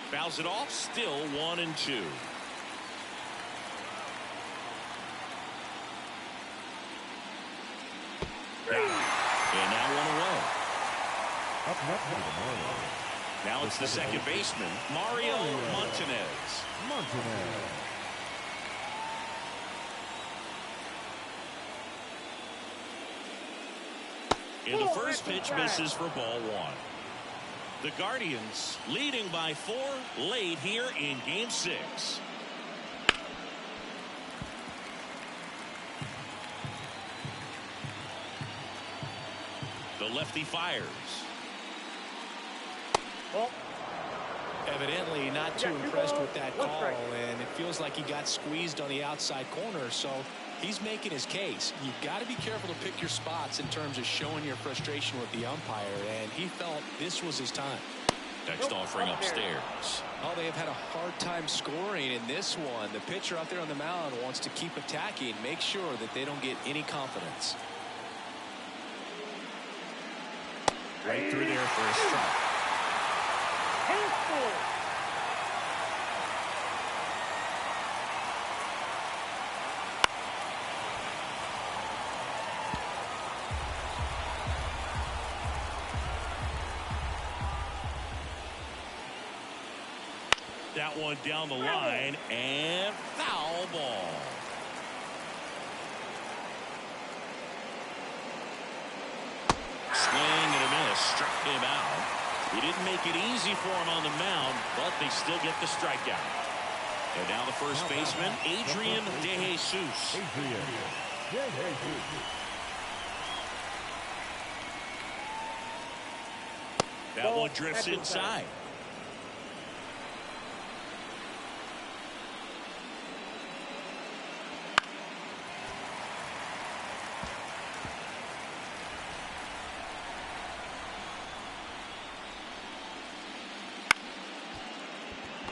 Fouls it off. Still 1-2. And now 1 away. Up next for the Marlins. Now it's the second baseman, Mario Martinez. And the first pitch misses for ball 1. The Guardians leading by 4 late here in Game 6. The lefty fires. Evidently not too impressed with that call, and it feels like he got squeezed on the outside corner, so he's making his case. You've got to be careful to pick your spots in terms of showing your frustration with the umpire, and he felt this was his time. Next offering upstairs. Oh, they have had a hard time scoring in this one. The pitcher out there on the mound wants to keep attacking, make sure that they don't get any confidence. Right through there for a strike. That one down the line, and foul ball. Swing and a miss, struck him out. He didn't make it easy for him on the mound, but they still get the strikeout. And now the first baseman, Adrian De Jesus. That one drifts inside.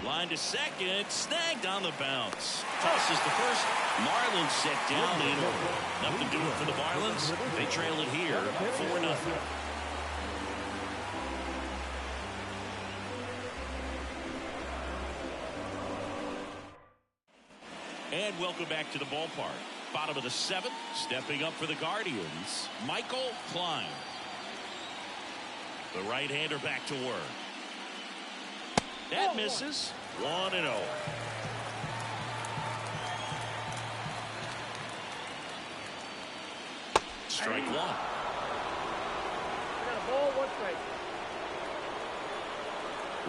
Line to second, snagged on the bounce. Tosses the first. Marlins set down in order. Nothing doing for the Marlins. They trail it here 4-0. And welcome back to the ballpark. Bottom of the seventh, stepping up for the Guardians, Michael Klein. The right-hander back to work. That misses. 1-0. Strike one. I got a ball, 1 strike.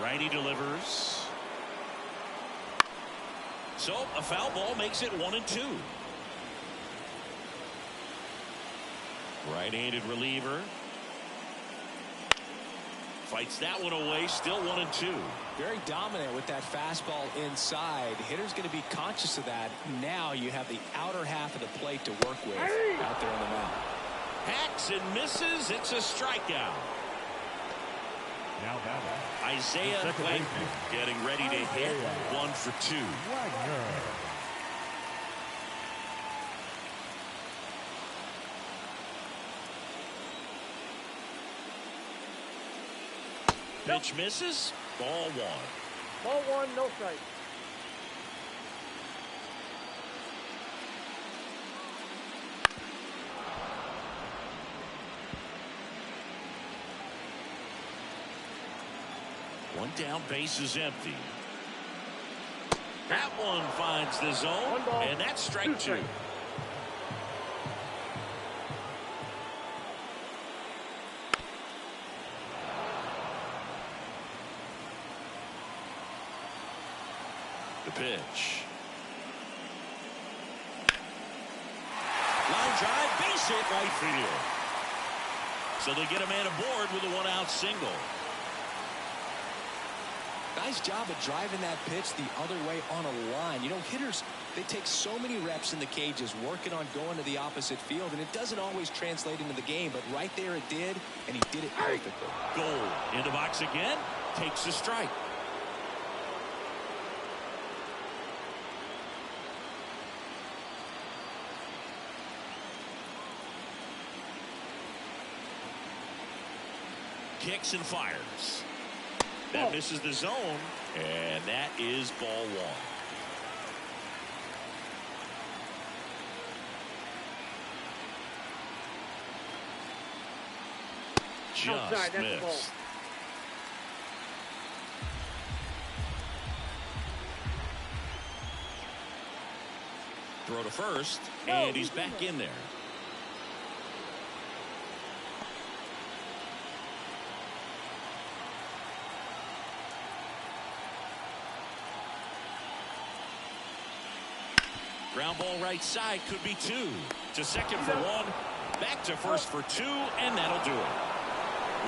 Righty delivers. So a foul ball makes it 1-2. Right-handed reliever. Fights that one away, still 1-2. Very dominant with that fastball inside. Hitter's going to be conscious of that. Now you have the outer half of the plate to work with out there on the mound. Hacks and misses. It's a strikeout. Now batting. Isaiah Wagner getting ready to hit. 1 for 2. Wagner. Pitch misses. Ball 1. Ball 1, no strike. One down, base is empty. That one finds the zone, 1 ball, and that's strike 2. strikes. The pitch. Line drive, base hit, right field. So they get a man aboard with a 1-out single. Nice job of driving that pitch the other way on a line. You know, hitters, they take so many reps in the cages working on going to the opposite field, and it doesn't always translate into the game, but right there it did, and he did it perfectly. Goal in the box again, takes a strike. Kicks and fires. That misses the zone, and that is ball 1. Just missed. Throw to first, and he's back in there. Ground ball right side, could be 2. To second for 1. Back to first for 2, and that'll do it.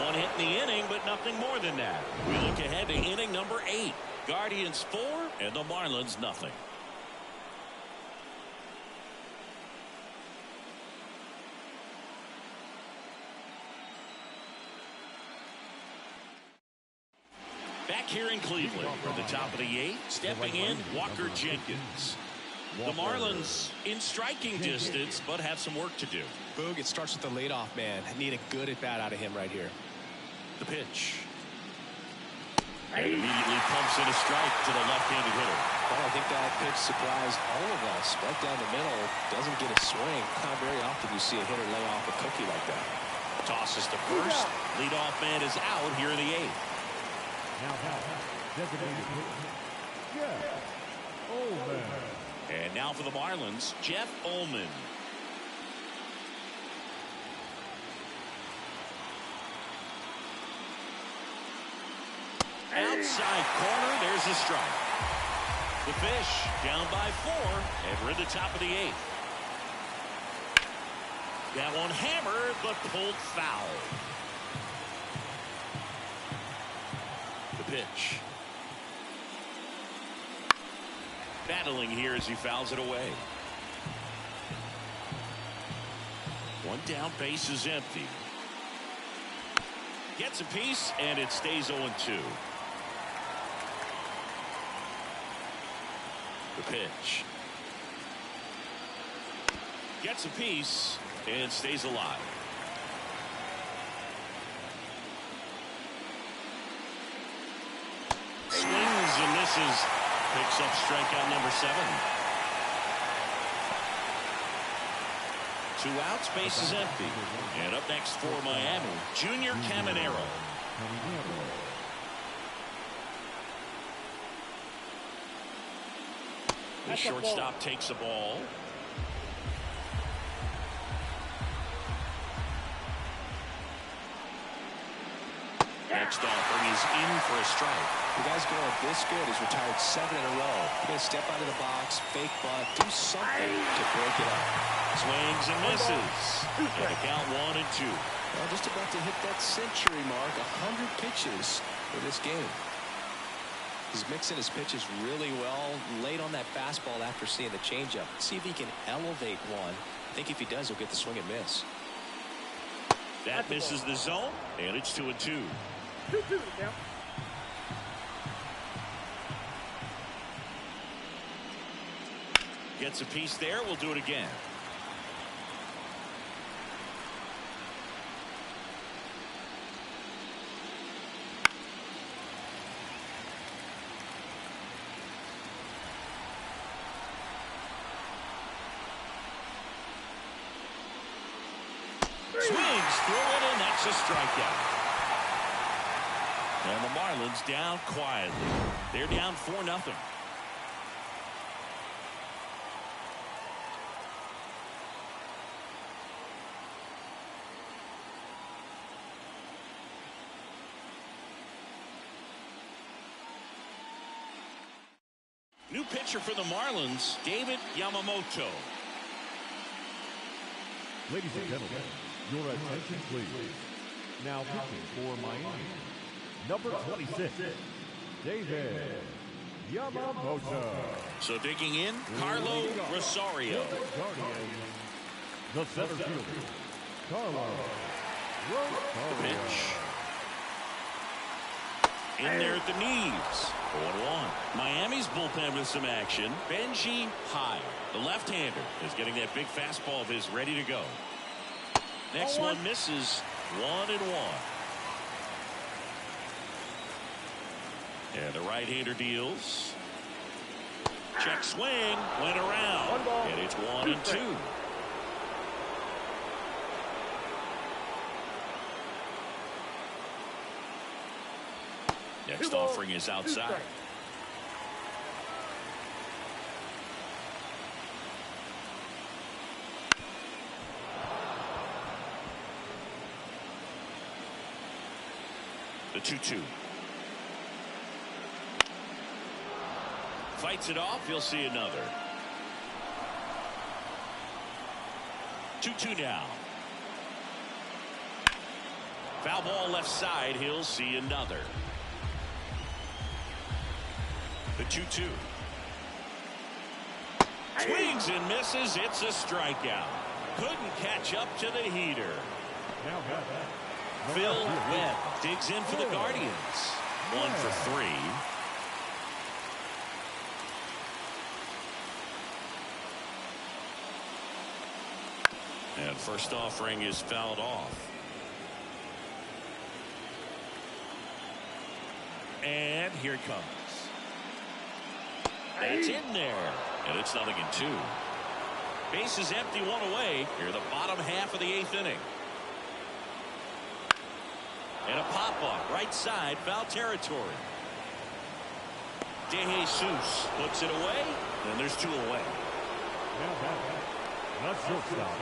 1 hit in the inning, but nothing more than that. We look ahead to inning number 8. Guardians 4, and the Marlins nothing. Back here in Cleveland, at the top of the 8th, stepping in, Walker Jenkins. The Marlins in striking distance, but have some work to do. Boog, it starts with the leadoff man. I need a good at-bat out of him right here. The pitch. And immediately pumps in a strike to the left-handed hitter. Well, I think that pitch surprised all of us. Right down the middle, doesn't get a swing. Not very often you see a hitter lay off a cookie like that. Tosses to first. Leadoff man is out here in the 8th. Now designated Jeff Ullman. And now for the Marlins, Jeff Ullman. Outside corner, there's a strike. The Fish down by 4, and we're in the top of the 8th. That one hammered, but pulled foul. pitch. Battling here as he fouls it away. One down, base is empty. Gets a piece, and it stays 0-2. The pitch. Gets a piece, and stays alive. Swings and misses. Picks up strikeout number 7. 2 outs, base is empty. And up next for Miami, Junior Caminero. The shortstop takes a ball. Next offering is in for a strike. The guy's going this good. He's retired 7 in a row. He's going to step out of the box, fake bunt, do something to break it up. Swings and misses. And the count 1-2. Well, just about to hit that century mark. 100 pitches for this game. He's mixing his pitches really well. Late on that fastball after seeing the changeup. See if he can elevate one. I think if he does, he'll get the swing and miss. That misses the zone, and it's 2-2. 2-2 now. Gets a piece there. We'll do it again. Swings through it, and that's a strikeout. And the Marlins down quietly. They're down 4-0. New pitcher for the Marlins, David Yamamoto. Ladies and gentlemen, your attention please. Now pitching for Miami, number 26, David Yamamoto. So digging in, Carlo Rosario. The center fielder, Carlo Rosario. Pitch. In there at the knees. 0-1. Miami's bullpen with some action. Benji High, the left-hander, is getting that big fastball of his ready to go. Next one misses. 1-1. And the right-hander deals. Check swing. Went around. And it's 1-2. Next offering is outside. The 2-2. Fights it off. He'll see another. 2-2 now. Foul ball left side. He'll see another. The 2-2. Swings and misses. It's a strikeout. Couldn't catch up to the heater. Phil Webb digs in for the Guardians. 1 for 3. And first offering is fouled off. And here it comes. That's in there. And it's 0-2. Base is empty, 1 away. Here the bottom half of the 8th inning. And a pop-up right side, foul territory. De Jesus puts it away, and there's 2 away. That's shortstop,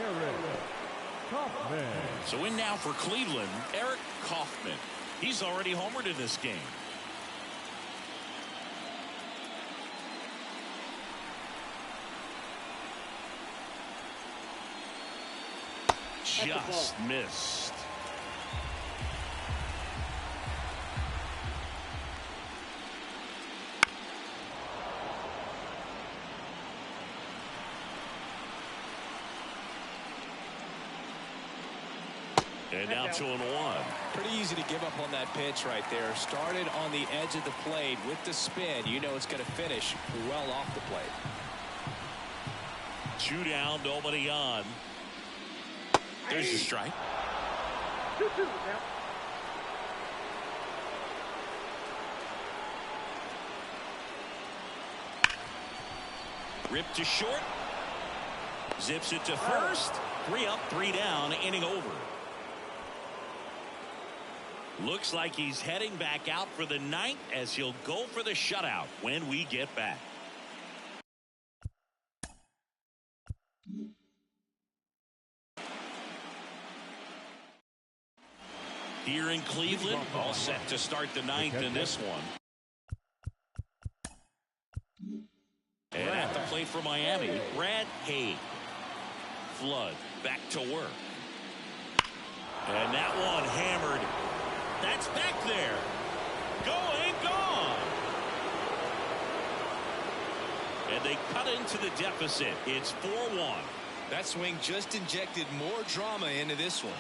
Eric Kaufman. So in now for Cleveland, Eric Kaufman. He's already homered in this game. Just missed. And now 2-1. Pretty easy to give up on that pitch right there. Started on the edge of the plate with the spin. You know it's going to finish well off the plate. 2 down, nobody on. There's a strike. 2-2 now. Ripped to short. Zips it to first. 3 up, 3 down, inning over. Looks like he's heading back out for the 9th as he'll go for the shutout when we get back. Here in Cleveland, all set to start the 9th in this one. And at the plate for Miami, Brad Haig. Flood back to work. And that one hammered. That's back there. Going, gone. And they cut into the deficit. It's 4-1. That swing just injected more drama into this one.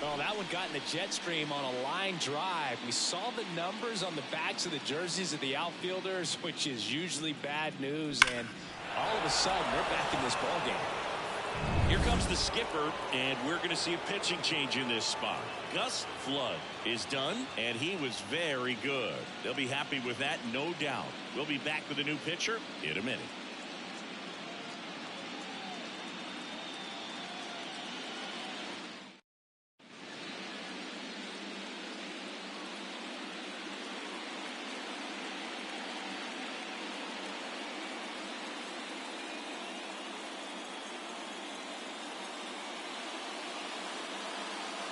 Oh, that one got in the jet stream on a line drive. We saw the numbers on the backs of the jerseys of the outfielders, which is usually bad news, and all of a sudden they're back in this ball game. Here comes the skipper, and we're going to see a pitching change in this spot. Gus Flood is done, and he was very good. They'll be happy with that, no doubt. We'll be back with a new pitcher in a minute.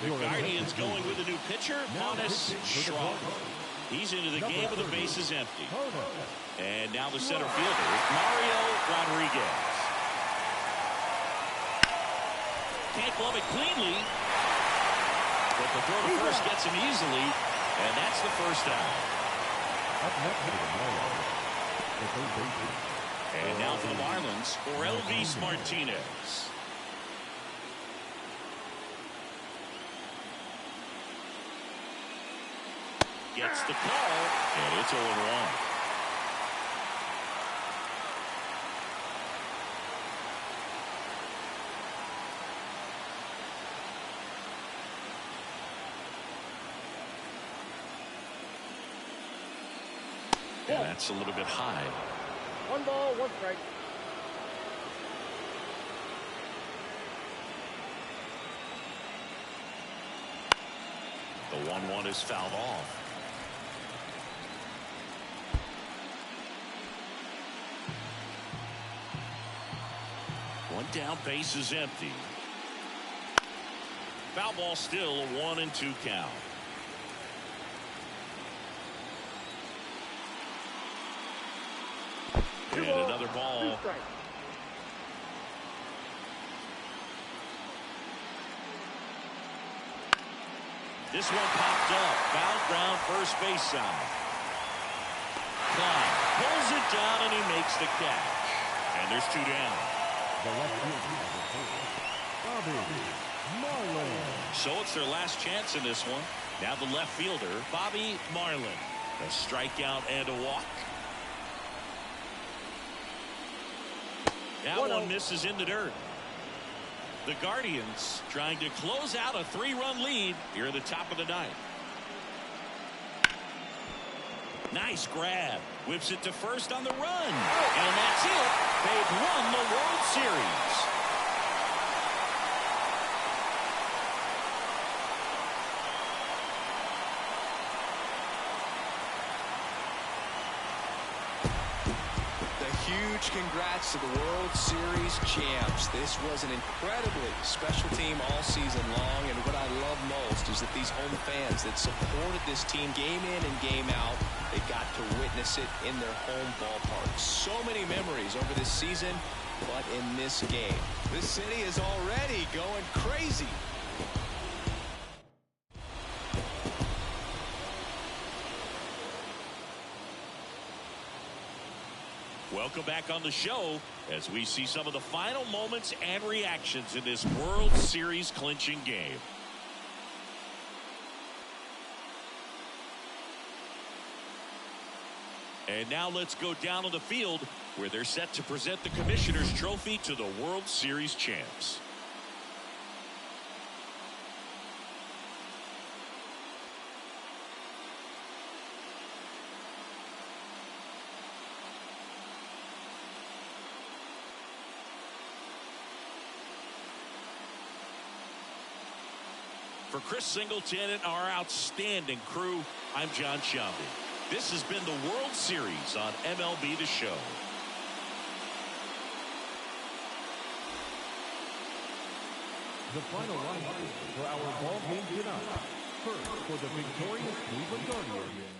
The Guardians going with a new pitcher, Honus Strong. He's into the game with the bases empty. And now the center fielder, Mario Rodriguez. Can't glove it cleanly. But the throw to first gets him easily. And that's the first out. And now for the Marlins, Orelvis Martinez. Gets the call, and it's 0-1. And that's a little bit high. 1 ball, 1 strike. The 1-1 is fouled off. One down, base is empty. Foul ball still, a 1-2 count. And another ball. This one popped up. Foul ground, first base side. Klein pulls it down and he makes the catch. And there's 2 down. So it's their last chance in this one. Now the left fielder, Bobby Marlin. A strikeout and a walk. That one misses in the dirt. The Guardians trying to close out a 3-run lead here at the top of the 9th. Nice grab. Whips it to first on the run. And that's it. They've won the World Series. Huge congrats to the World Series champs. This was an incredibly special team all season long, and what I love most is that these home fans that supported this team game in and game out, they got to witness it in their home ballpark. So many memories over this season, but in this game, this city is already going crazy. Welcome back on the show as we see some of the final moments and reactions in this World Series clinching game. And now let's go down on the field where they're set to present the Commissioner's Trophy to the World Series champs. For Chris Singleton and our outstanding crew, I'm John Shambi. This has been the World Series on MLB The Show. The final lineup for our ball game tonight. First, for the victorious Cleveland Guardians.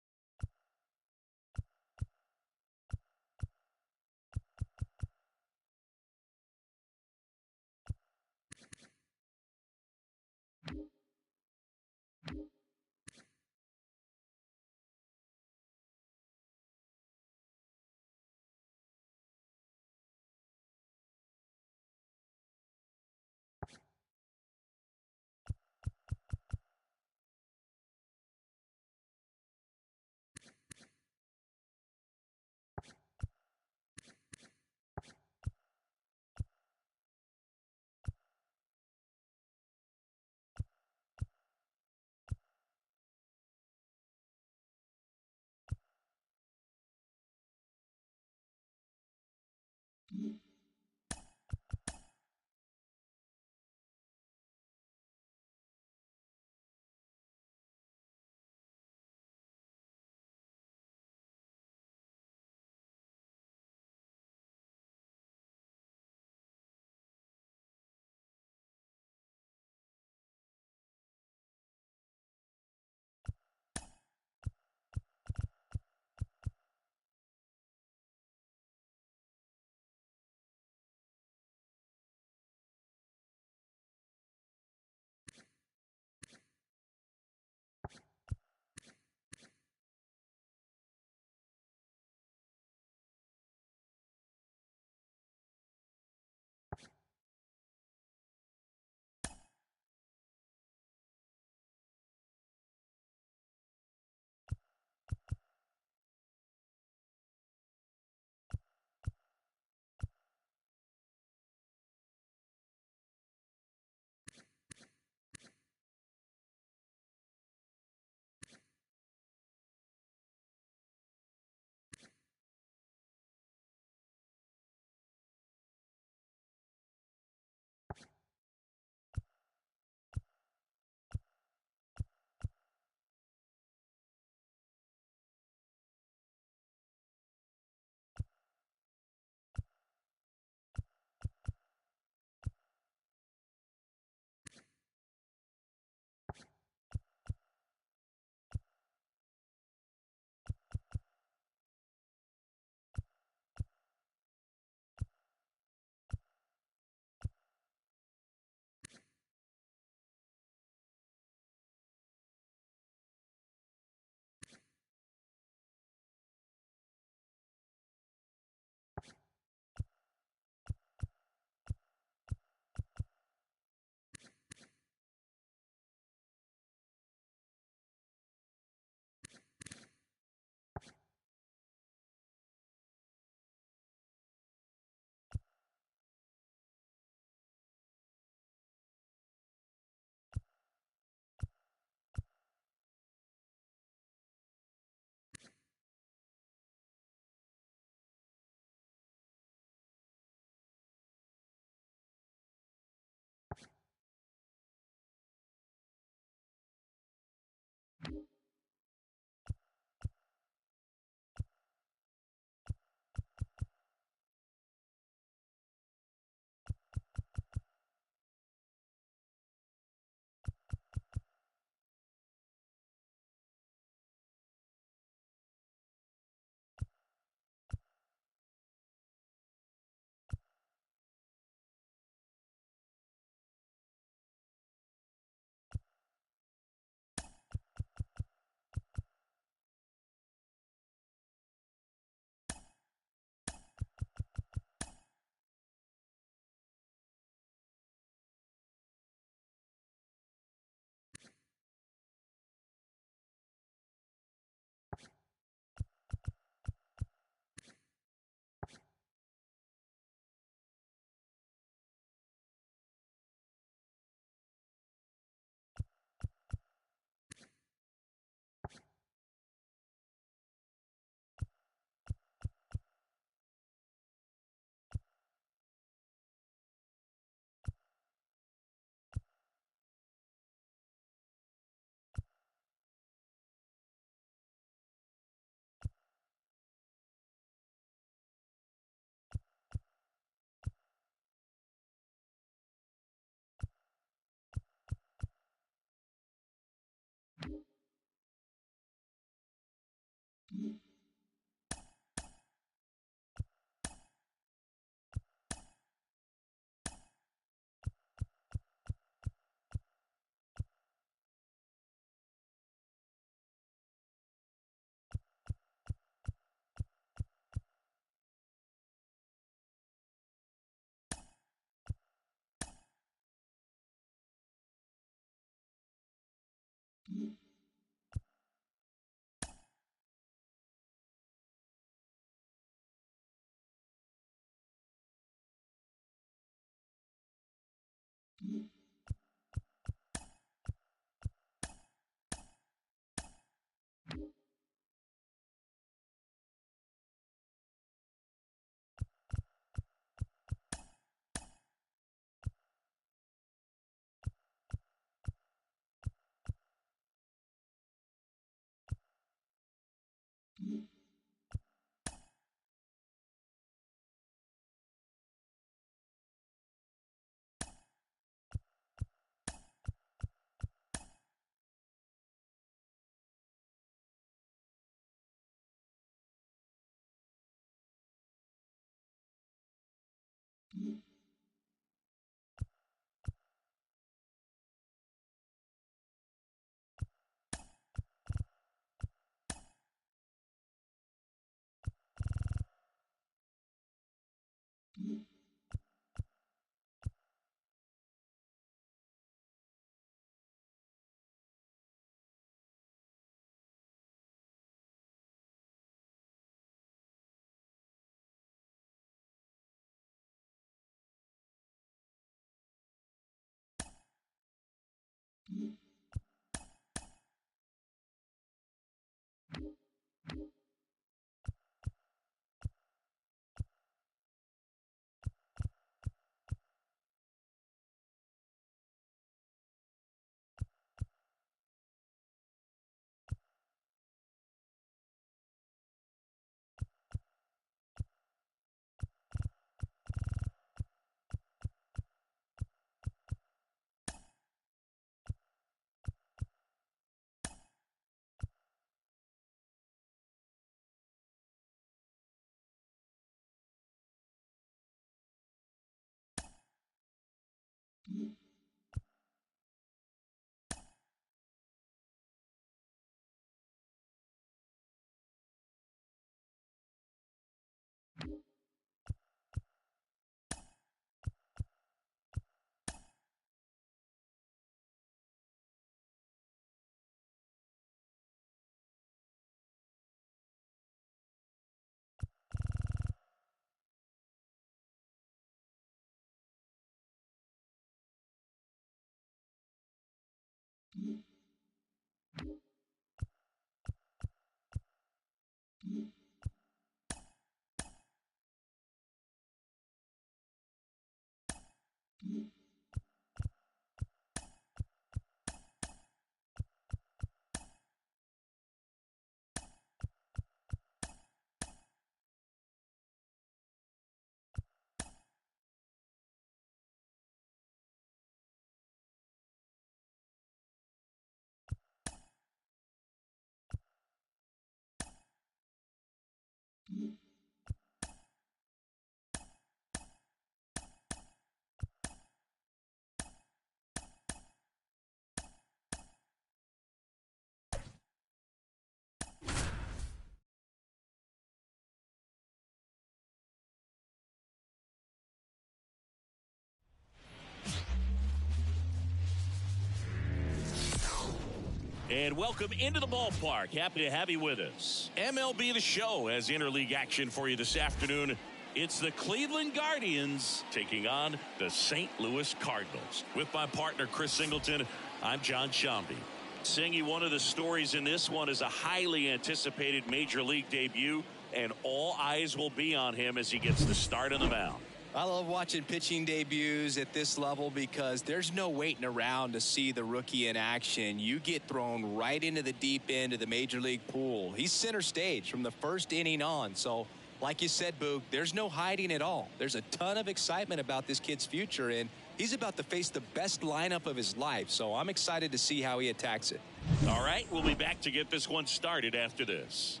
And welcome into the ballpark. Happy to have you with us. MLB The Show has interleague action for you this afternoon. It's the Cleveland Guardians taking on the St. Louis Cardinals. With my partner, Chris Singleton, I'm John Shambi. Singy, one of the stories in this one is a highly anticipated major league debut, and all eyes will be on him as he gets the start on the mound. I love watching pitching debuts at this level because there's no waiting around to see the rookie in action. You get thrown right into the deep end of the major league pool. He's center stage from the first inning on. So, like you said, Boog, there's no hiding at all. There's a ton of excitement about this kid's future, and he's about to face the best lineup of his life. So I'm excited to see how he attacks it. All right, we'll be back to get this one started after this.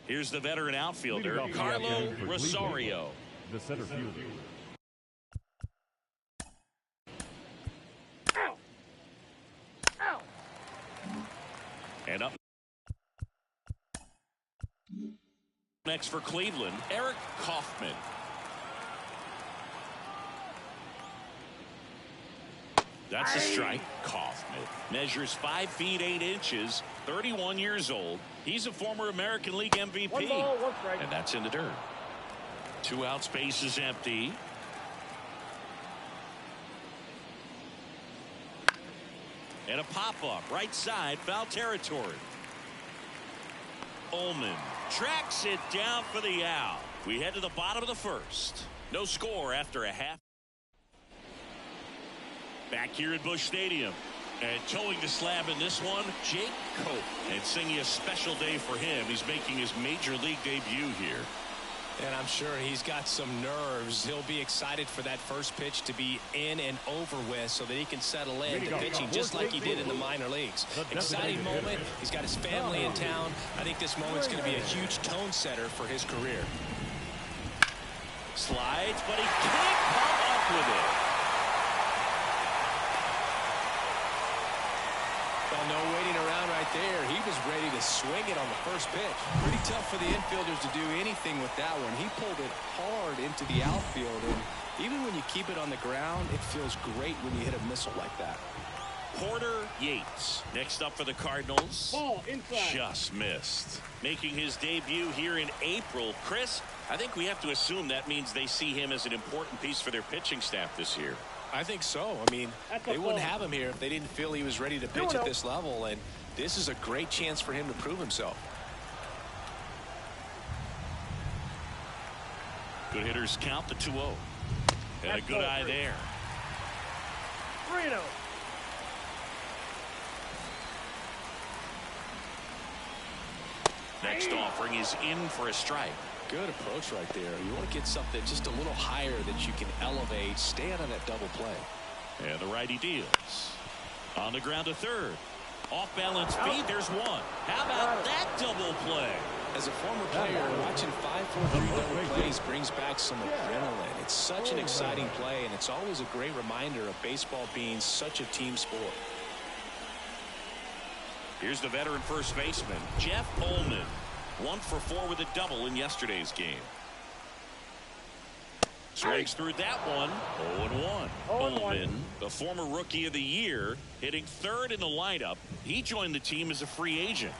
Here's the veteran outfielder, Carlo Rosario. The center fielder. And up next for Cleveland, Eric Kaufman. That's a strike. Kaufman measures 5 feet 8 inches, 31 years old. He's a former American League MVP. 1 ball, 1 strike. And that's in the dirt. 2 out, space is empty. And a pop-up right side, foul territory. Ullman tracks it down for the out. We head to the bottom of the first. No score after a half. Back here at Busch Stadium. And towing the slab in this one, Jake Cope. And singing a special day for him. He's making his major league debut here. And I'm sure he's got some nerves. He'll be excited for that first pitch to be in and over with so that he can settle in to pitching just like he did in the minor leagues. Exciting moment. He's got his family in town. I think this moment's going to be a huge tone setter for his career. Slides, but he can't come up with it. Well, no waiting around right there. He was ready to swing it on the first pitch. Pretty tough for the infielders to do anything with that one. He pulled it hard into the outfield, and even when you keep it on the ground, it feels great when you hit a missile like that. Porter Yates next up for the Cardinals. Ball inside. Just missed. Making his debut here in April. Chris, I think we have to assume that means they see him as an important piece for their pitching staff this year. I think so. I mean, they wouldn't have him here if they didn't feel he was ready to pitch at this level, and this is a great chance for him to prove himself. Good hitters count the 2-0. And a good eye there. 3-0. Next offering is in for a strike. Good approach right there. You want to get something just a little higher that you can elevate. Stay out of that double play. And the righty deals. On the ground to third. Off balance feed. There's one. How about that double play? As a former player, watching 5-4-3 double plays brings back some adrenaline. It's such an exciting play, and it's always a great reminder of baseball being such a team sport. Here's the veteran first baseman, Jeff Ullman. 1 for 4 with a double in yesterday's game. Swings through that one. 0-1. Ullman, the former rookie of the year, hitting third in the lineup. He joined the team as a free agent.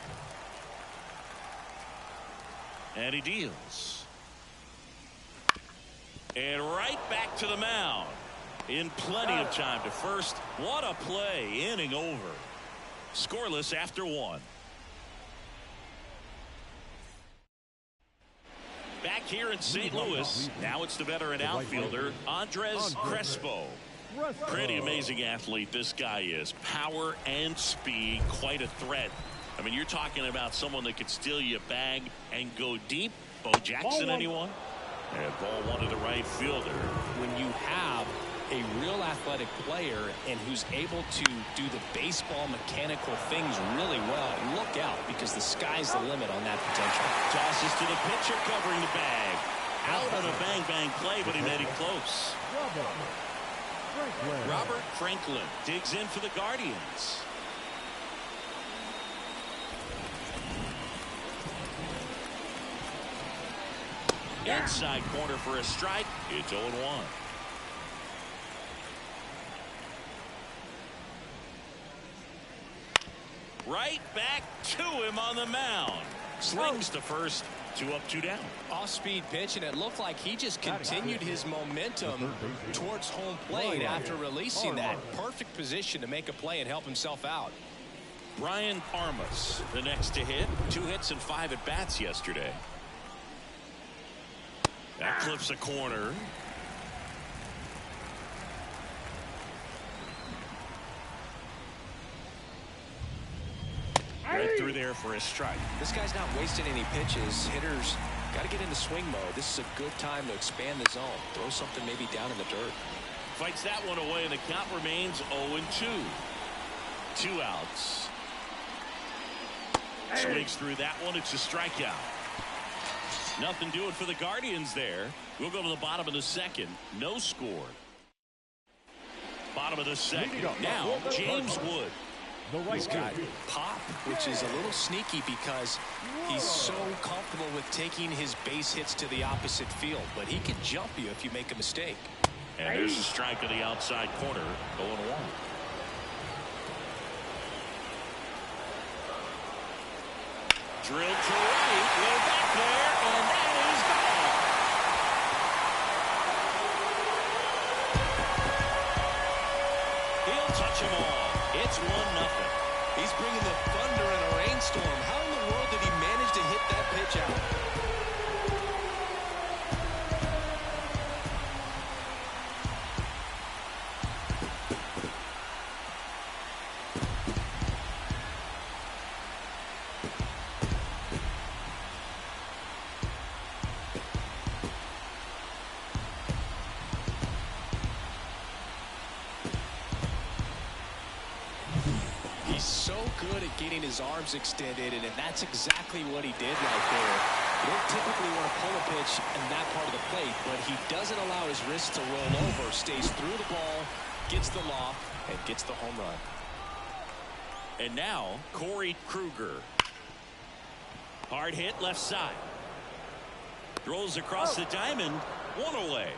And he deals. And right back to the mound. In plenty of time to first. What a play. Inning over. Scoreless after 1. Back here in St. Louis, now it's the veteran outfielder, Andres Crespo. Pretty amazing athlete this guy is. Power and speed, quite a threat. I mean, you're talking about someone that could steal you a bag and go deep. Bo Jackson, anyone? And ball one to the right fielder. When you have a real athletic player and who's able to do the baseball mechanical things really well, look out, because the sky's the limit on that potential. Tosses to the pitcher covering the bag. Out on a bang play, but he made it close. Robert Franklin digs in for the Guardians. Inside corner for a strike. It's 0-1. Right back to him on the mound. Slings to first. 2 up, 2 down. Off-speed pitch, and it looked like he just continued his momentum towards home plate after releasing that. Perfect position to make a play and help himself out. Brian Armas, the next to hit. 2 hits and 5 at-bats yesterday. That clips a corner. Right through there for a strike. This guy's not wasting any pitches. Hitters got to get into swing mode. This is a good time to expand the zone. Throw something maybe down in the dirt. Fights that one away, and the count remains 0-2. 2 outs. Swings through that one. It's a strikeout. Nothing doing for the Guardians there. We'll go to the bottom of the second. No score. Bottom of the second. Now, James Wood. He's got pop, which is a little sneaky because he's so comfortable with taking his base hits to the opposite field. But he can jump you if you make a mistake. And there's a strike on the outside corner. 0-1. Drilled to right, way back there, and that is gone. He'll touch them all. It's 1-0. He's bringing the thunder in a rainstorm. How in the world did he manage to hit that pitch out? So good at getting his arms extended, and that's exactly what he did right there. You don't typically want to pull a pitch in that part of the plate, but he doesn't allow his wrist to roll over, stays through the ball, gets the loft, and gets the home run. And now, Corey Kruger. Hard hit left side. Throws across the diamond, one away.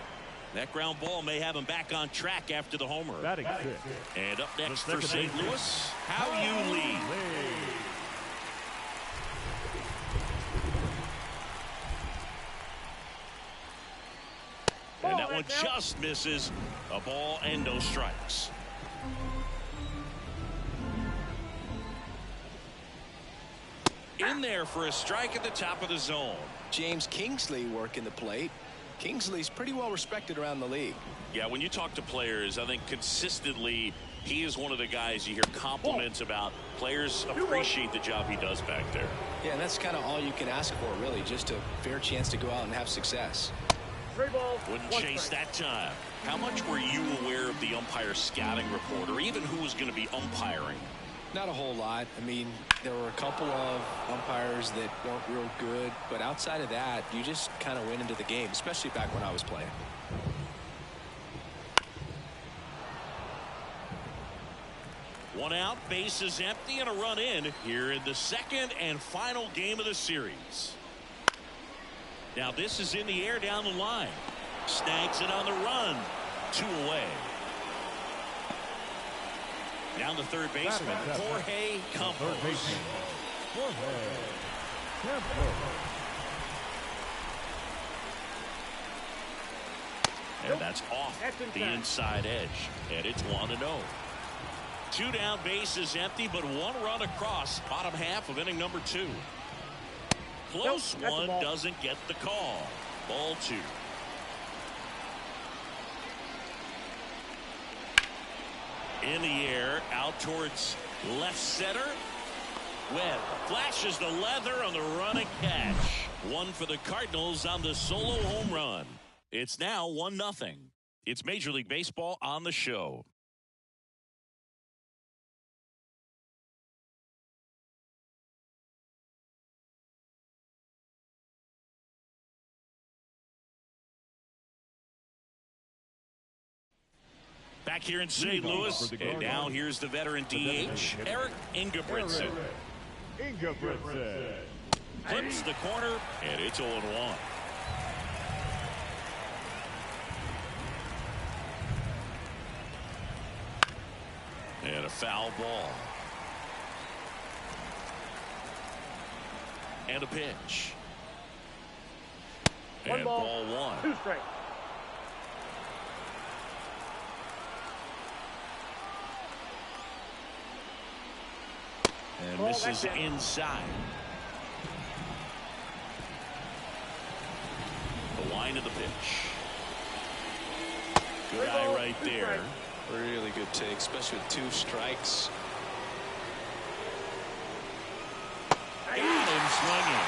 That ground ball may have him back on track after the homer. Batting six. And up next for St. Louis, How You Lead. And that one just misses. A ball and no strikes. In there for a strike at the top of the zone. James Kingsley working the plate. Kingsley's pretty well respected around the league. Yeah, when you talk to players, I think consistently he is one of the guys you hear compliments about. Players appreciate the job he does back there. Yeah, and that's kind of all you can ask for, really, just a fair chance to go out and have success. Wouldn't chase that time. How much were you aware of the umpire scouting report, or even who was going to be umpiring? Not a whole lot. I mean, there were a couple of umpires that weren't real good, but outside of that, you just kind of went into the game, especially back when I was playing. One out, bases empty, and a run in here in the second and final game of the series. Now this is in the air down the line. Snags it on the run. 2 away. Down to third baseman, Jorge Campos. And that's off the inside edge. And it's 1-0. 2 down, bases empty, but 1 run across. Bottom half of inning number 2. Close one, doesn't get the call. Ball 2. In the air, out towards left center. Webb flashes the leather on the running catch. 1 for the Cardinals on the solo home run. It's now 1-0. It's Major League Baseball on the show. Back here in St. Louis, and now here's the veteran DH, Eric Ingebrigtsen. Clips the corner, and it's 0-1. And a foul ball. And a pitch. And ball 1. 2 strikes. And misses inside. The line of the pitch. Good eye right there. Really good take, especially with 2 strikes. Got him swinging.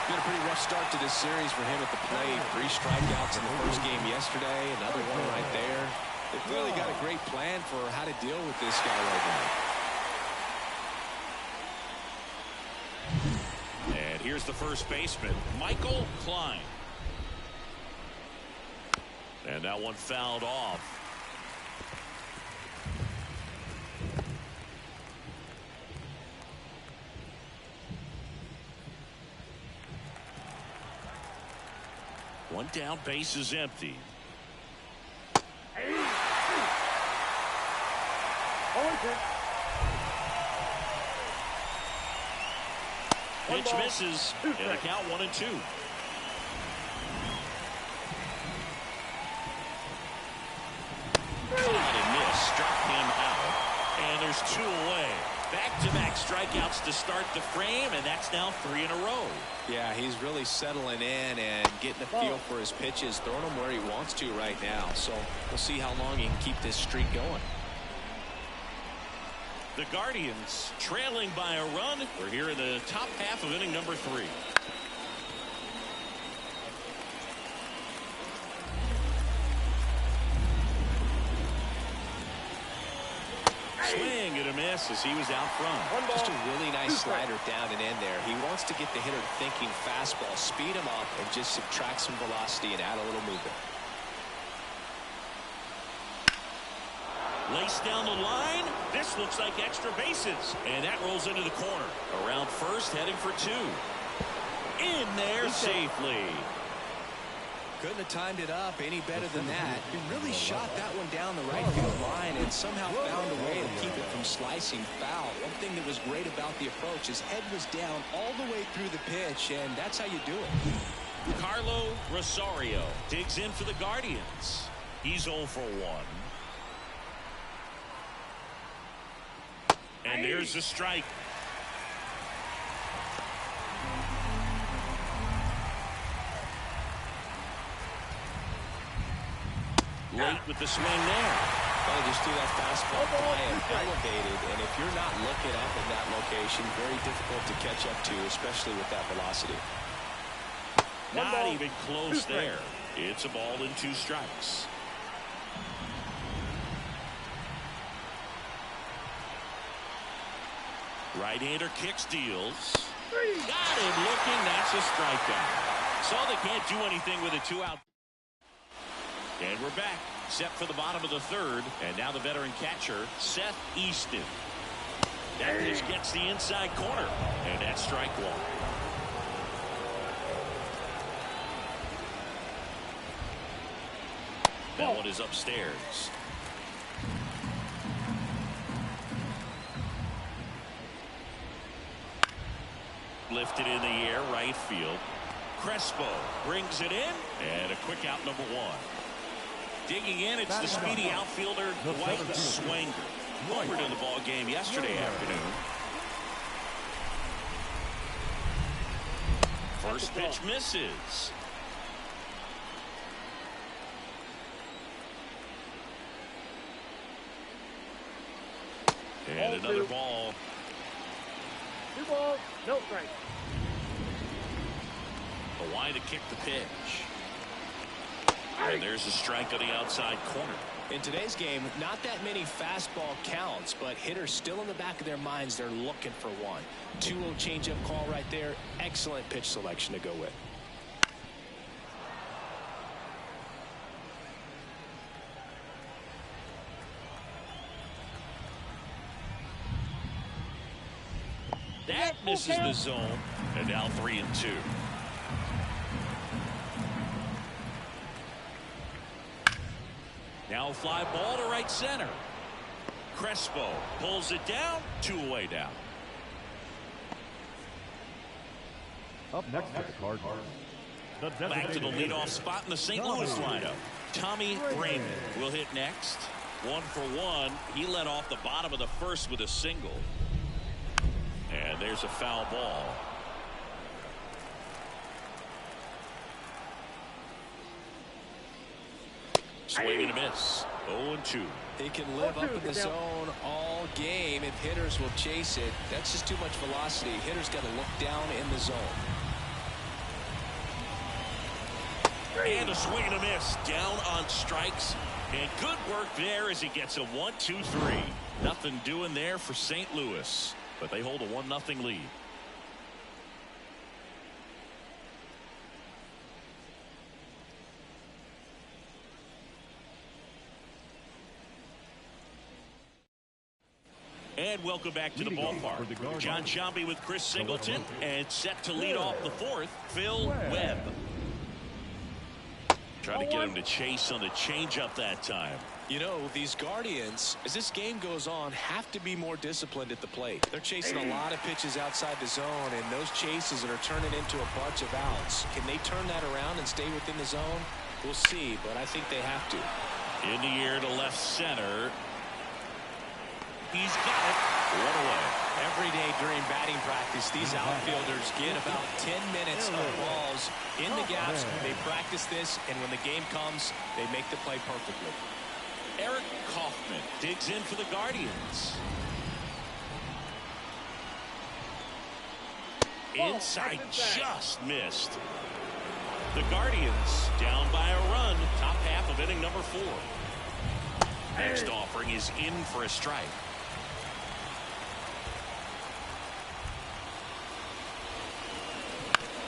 Been a pretty rough start to this series for him at the plate. 3 strikeouts in the first game yesterday. Another one right there. They've really got a great plan for how to deal with this guy right now. And here's the first baseman, Michael Klein. And that one fouled off. One down, base is empty. Pitch misses, and the count 1-2. Caught and missed, struck him out, and there's 2 away. Back-to-back strikeouts to start the frame, and that's now 3 in a row. Yeah, he's really settling in and getting a feel for his pitches, throwing them where he wants to right now. So we'll see how long he can keep this streak going. The Guardians trailing by a run. We're here in the top half of inning number 3. Swing and a miss as he was out front. Just a really nice slider down and in there. He wants to get the hitter thinking fastball, speed him up, and just subtract some velocity and add a little movement. Laced down the line. This looks like extra bases. And that rolls into the corner. Around first, heading for 2. In there safely. Couldn't have timed it up any better than that. He really shot that one down the right field line and somehow found a way to keep it from slicing foul. One thing that was great about the approach, his head was down all the way through the pitch, and that's how you do it. Carlo Rosario digs in for the Guardians. He's 0 for 1. And there's the strike. Late with the swing there. Well, just threw that fastball high and elevated, and if you're not looking up in that location, very difficult to catch up to, especially with that velocity. Not even close there. It's a ball and 2 strikes. Right-hander kicks, deals. Got him looking. That's a strikeout. So they can't do anything with a 2-out. And we're back. Set for the bottom of the 3rd. And now the veteran catcher, Seth Easton. That pitch gets the inside corner. And that's strike 1. That one is upstairs. Lifted in the air, right field. Crespo brings it in, and a quick out, number 1. Digging in, it's the speedy outfielder, Dwight Swanger. Homered in the ball game yesterday afternoon. First pitch misses. And another ball. 2 balls, no strike. Hawaii to kick the pitch. And there's a strike on the outside corner. In today's game, not that many fastball counts, but hitters still in the back of their minds, they're looking for one. 2-0 changeup call right there. Excellent pitch selection to go with. That misses the zone, and now 3-2. Now a fly ball to right center. Crespo pulls it down, 2 away now. Up next for the Cardinals. Back to the leadoff spot in the St. Louis lineup. Tommy Raymond will hit next. 1 for 1. He led off the bottom of the 1st with a single. And there's a foul ball. Swing and a miss. 0-2. He can live up in the zone all game if hitters will chase it. That's just too much velocity. Hitters got to look down in the zone. And a swing and a miss. Down on strikes. And good work there as he gets a 1-2-3. Nothing doing there for St. Louis. But they hold a 1-0 lead. And welcome back to the ballpark. John Sciambi with Chris Singleton, and set to lead off the 4th, Phil Webb. Trying to get him to chase on the changeup that time. You know, these Guardians, as this game goes on, have to be more disciplined at the plate. They're chasing a lot of pitches outside the zone, and those chases that are turning into a bunch of outs. Can they turn that around and stay within the zone? We'll see, but I think they have to. In the air to left center. He's got it. One away. Every day during batting practice, these outfielders get about 10 minutes of balls in the gaps. They practice this, and when the game comes, they make the play perfectly. Eric Kaufman digs in for the Guardians. Inside, just missed. The Guardians down by a run. Top half of inning number 4. Next offering is in for a strike.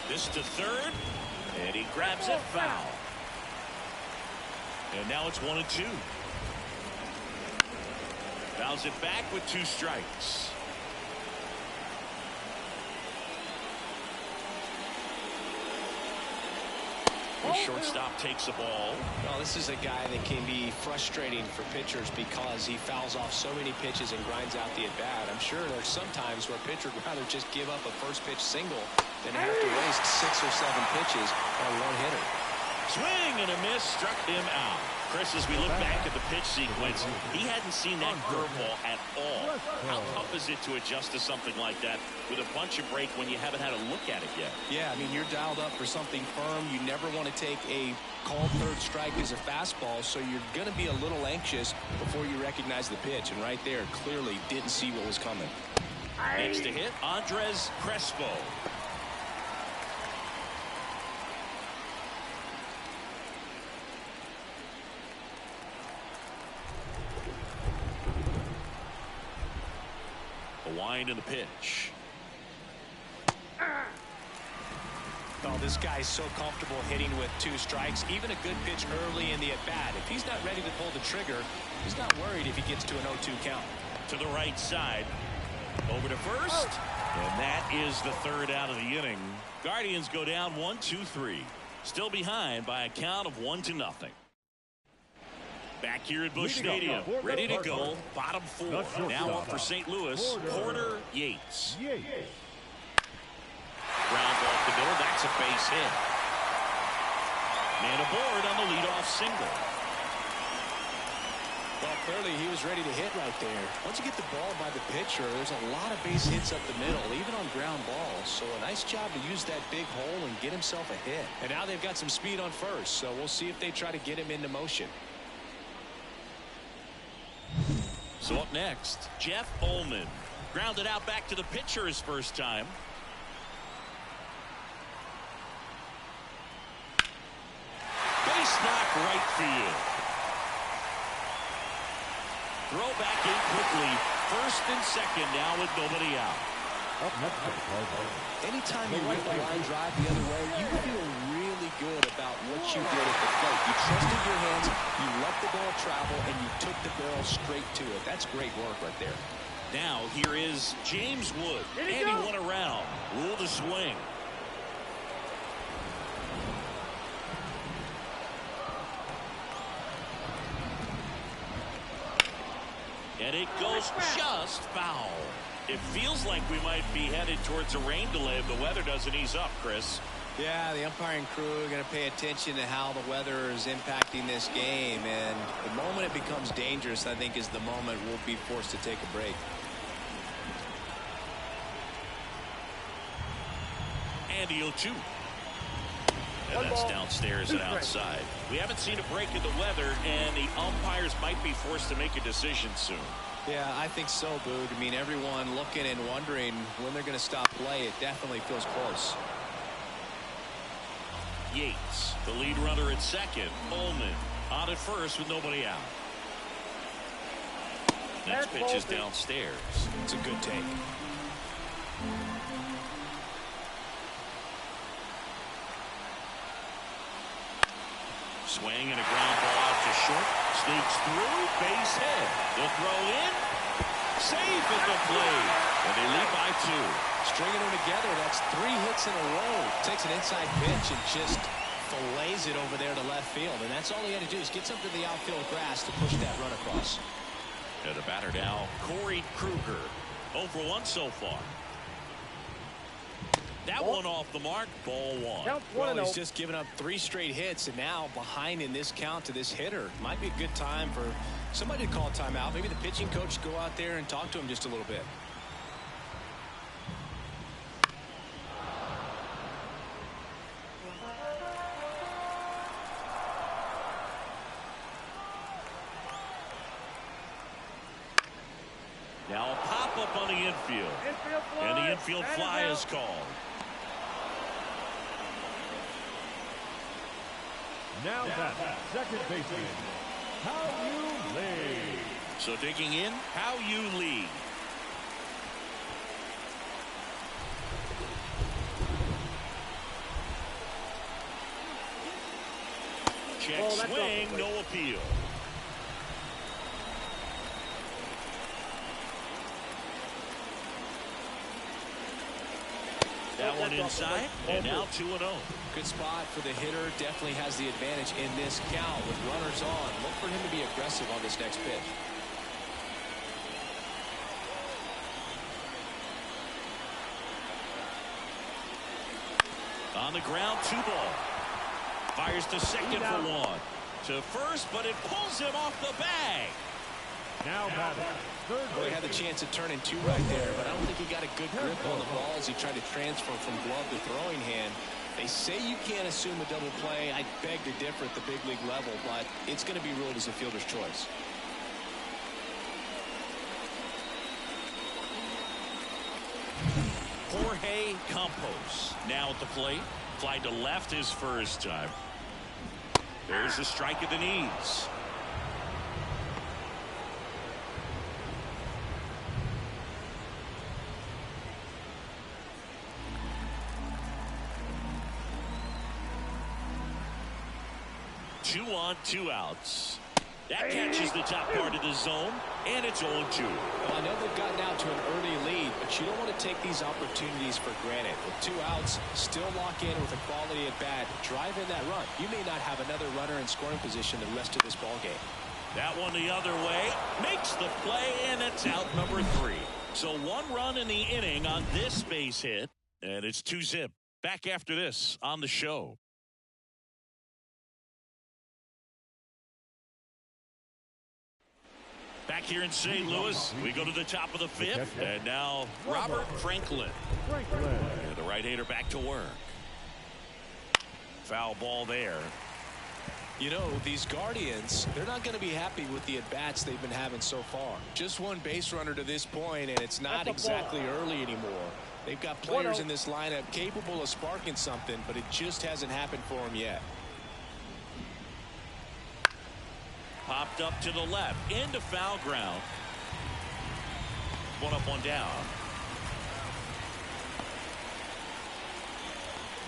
This to third, and he grabs it foul. And now it's 1-2. Fouls it back with 2 strikes. The shortstop takes the ball. Well, this is a guy that can be frustrating for pitchers because he fouls off so many pitches and grinds out the at-bat. I'm sure there's some times where a pitcher would rather just give up a first pitch single than have to waste 6 or 7 pitches on one hitter. Swing and a miss, struck him out. Chris, as we look back at the pitch sequence, he hadn't seen that curveball at all. How tough is it to adjust to something like that with a bunch of break when you haven't had a look at it yet? Yeah, I mean, you're dialed up for something firm. You never want to take a called third strike as a fastball, so you're going to be a little anxious before you recognize the pitch. And right there, clearly didn't see what was coming. Next to hit, Andres Crespo. A wind in the pitch. Oh, this guy's so comfortable hitting with 2 strikes. Even a good pitch early in the at-bat. If he's not ready to pull the trigger, he's not worried if he gets to an 0-2 count. To the right side. Over to first. And that is the third out of the inning. Guardians go down 1-2-3. Still behind by a count of 1-0. Back here at Busch Stadium, ready to go. Bottom 4. Now up for St. Louis. Porter Yates. Ground ball to middle. That's a base hit. Man aboard on the leadoff single. Well, clearly he was ready to hit right there. Once you get the ball by the pitcher, there's a lot of base hits up the middle, even on ground balls. So a nice job to use that big hole and get himself a hit. And now they've got some speed on first, so we'll see if they try to get him into motion. So up next, Jeff Ullman. Grounded out back to the pitcher his first time. Base knock right field. Throw back in quickly. First and second now with nobody out. Anytime you rip a line drive the other way, you feel really good about what you did at the plate. You trusted your hands, you let the ball travel, and you took the barrel straight to it. That's great work right there. Now here is James Wood. And he went around. Rule to swing. And it goes just foul. It feels like we might be headed towards a rain delay if the weather doesn't ease up, Chris. Yeah, the umpiring crew are going to pay attention to how the weather is impacting this game. And the moment it becomes dangerous, I think, is the moment we'll be forced to take a break. And the 0-2. And that's downstairs and outside. We haven't seen a break in the weather, and the umpires might be forced to make a decision soon. Yeah, I think so, Boog. I mean, everyone looking and wondering when they're going to stop play. It definitely feels close. Yates, the lead runner at second. Ullman on at first with nobody out. Next pitch is downstairs. It's a good take. Swing and a ground ball out to short. Sneaks through. Base hit. They'll throw in. Safe at the plate. And they lead by 2. Stringing them together, that's 3 hits in a row. Takes an inside pitch and just fillets it over there to left field, and that's all he had to do is get something to the outfield grass to push that run across. And the batter now, Corey Kruger. 0 for 1 so far. That one off the mark, ball 1. Well, he's just given up 3 straight hits, and now behind in this count to this hitter. Might be a good time for somebody to call a timeout. Maybe the pitching coach go out there and talk to him just a little bit. Now a pop-up on the infield. And the infield fly is called. Now that's second baseman, How You Lee. So digging in, How You Lee. Check swing, no appeal. That one inside, and now 2-0. Good spot for the hitter. Definitely has the advantage in this count with runners on. Look for him to be aggressive on this next pitch. On the ground, 2 ball. Fires to second for 1. To first, but it pulls him off the bag. Now third. Well, he had the chance of turning 2 right there, but I don't think he got a good grip on the ball as he tried to transfer from glove to throwing hand. They say you can't assume a double play. I beg to differ at the big league level, but it's going to be ruled as a fielder's choice. Jorge Campos now at the plate. Fly to left his first time. There's a strike at the knees. Two on, 2 outs. That catches the top part of the zone, and it's 0-2. Well, I know they've gotten out to an early lead, but you don't want to take these opportunities for granted. With 2 outs, still lock in with a quality at bat. Drive in that run. You may not have another runner in scoring position the rest of this ball game. That one the other way. Makes the play, and it's out number 3. So 1 run in the inning on this base hit, and it's 2-zip. Back after this on the show. Back here in St. Louis, we go to the top of the 5th, and now Robert Franklin. And the right-hander back to work. Foul ball there. You know, these Guardians, they're not going to be happy with the at-bats they've been having so far. Just 1 base runner to this point, and it's not exactly early anymore. They've got players in this lineup capable of sparking something, but it just hasn't happened for them yet. Popped up to the left, into foul ground. 1 up, 1 down.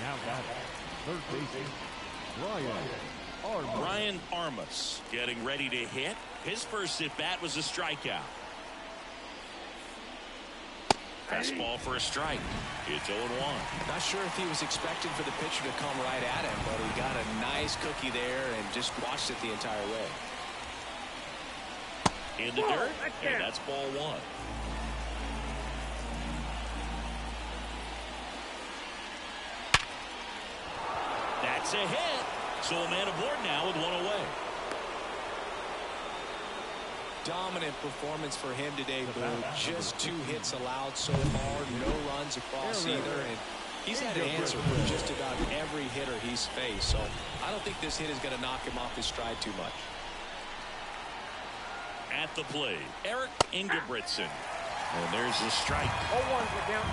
Now third baseman, Brian Armas getting ready to hit. His first at bat was a strikeout. Fastball for a strike. It's 0-1. Not sure if he was expecting for the pitcher to come right at him, but he got a nice cookie there and just watched it the entire way. In the dirt, and that's ball 1. That's a hit. So a man aboard now with 1 away. Dominant performance for him today, Boone. Just 2 hits allowed so far, no runs across either, and he's had an answer for just about every hitter he's faced. So I don't think this hit is going to knock him off his stride too much. At the plate, Eric Ingebrigtsen. And there's the strike. 0-1 down.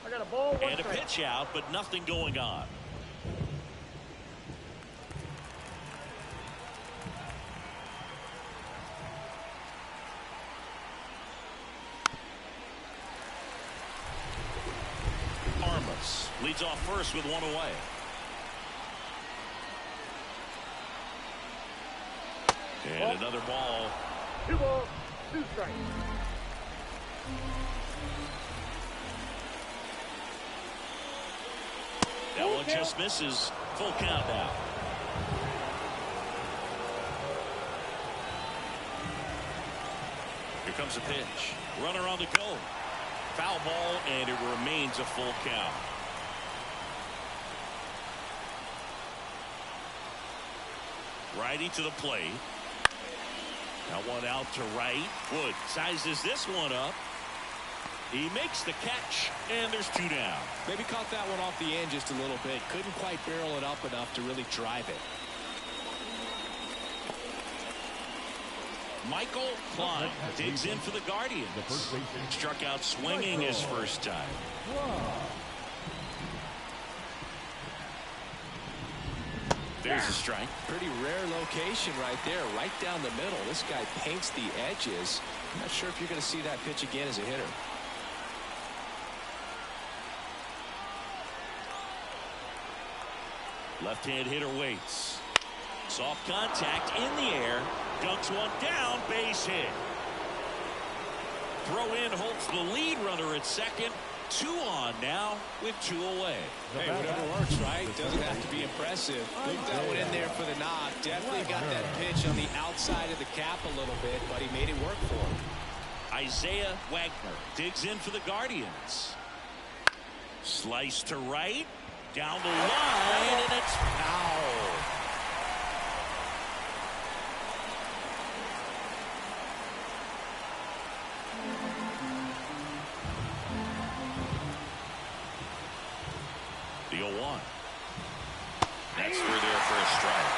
I got a ball, 1 and a pitch out, but nothing going on. Leads off first with 1 away. And another ball. 2 balls, 2 strikes. That one just misses. Full count now. Here comes a pitch. Runner on the go. Foul ball, and it remains a full count. Righty to the plate. Now one out to right. Wood sizes this one up. He makes the catch, and there's 2 down. Maybe caught that one off the end just a little bit. Couldn't quite barrel it up enough to really drive it. Michael Klein digs in for the Guardians. Struck out swinging his first time. There's a strike. Pretty rare location right there, right down the middle. This guy paints the edges. I'm not sure if you're going to see that pitch again as a hitter. Left-hand hitter waits. Soft contact in the air. Dunks one down. Base hit. Throw in holds the lead runner at second. 2 on now with 2 away. Hey, whatever works, right? Doesn't have to be impressive. Looked that one in there for the knock. Definitely got that pitch on the outside of the cap a little bit, but he made it work for him. Isaiah Wagner digs in for the Guardians. Slice to right. Down the line, and it's foul. The 0-1. That's through there for a strike.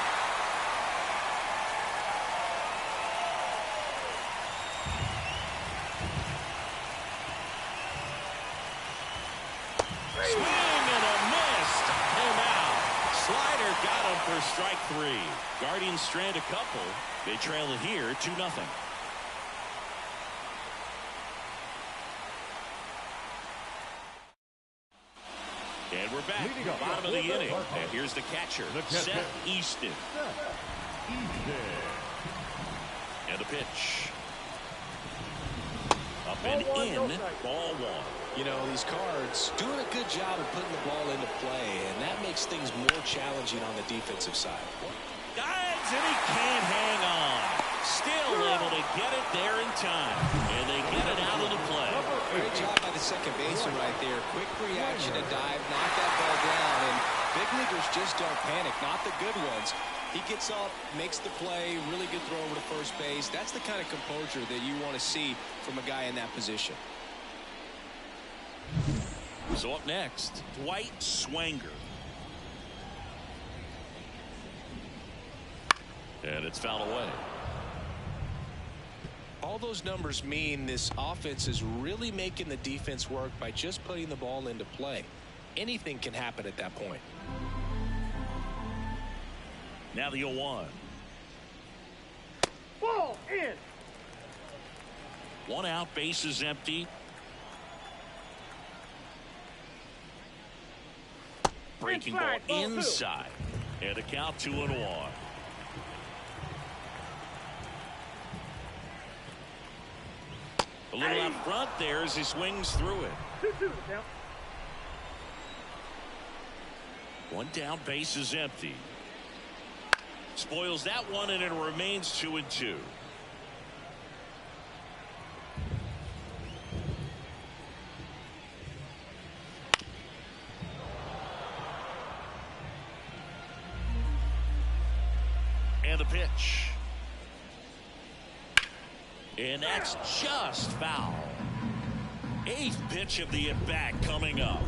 Swing and a miss. Him out. Slider got him for strike 3. Guardians strand a couple. They trail it here 2-0. And we're back at the bottom of the inning. And here's the catcher, Seth Easton. And the pitch. Up and in, ball 1. You know, these Cards doing a good job of putting the ball into play, and that makes things more challenging on the defensive side. Dives, and he can't hang on. Still able to get it there in time. And they get it out of the play. Great job by the second baseman right there. Quick reaction to dive, knock that ball down, and big leaguers just don't panic, not the good ones. He gets up, makes the play, really good throw over to first base. That's the kind of composure that you want to see from a guy in that position. So up next, Dwight Swanger. And it's fouled away. All those numbers mean this offense is really making the defense work by just putting the ball into play. Anything can happen at that point. Now the 0-1. Ball in. 1 out, base is empty. Breaking ball inside. And a count 2-1. A little out front there as he swings through it. 2-2 count. 1 down, base is empty. Spoils that one, and it remains 2-2. And the pitch. And that's just foul. 8th pitch of the at-bat coming up.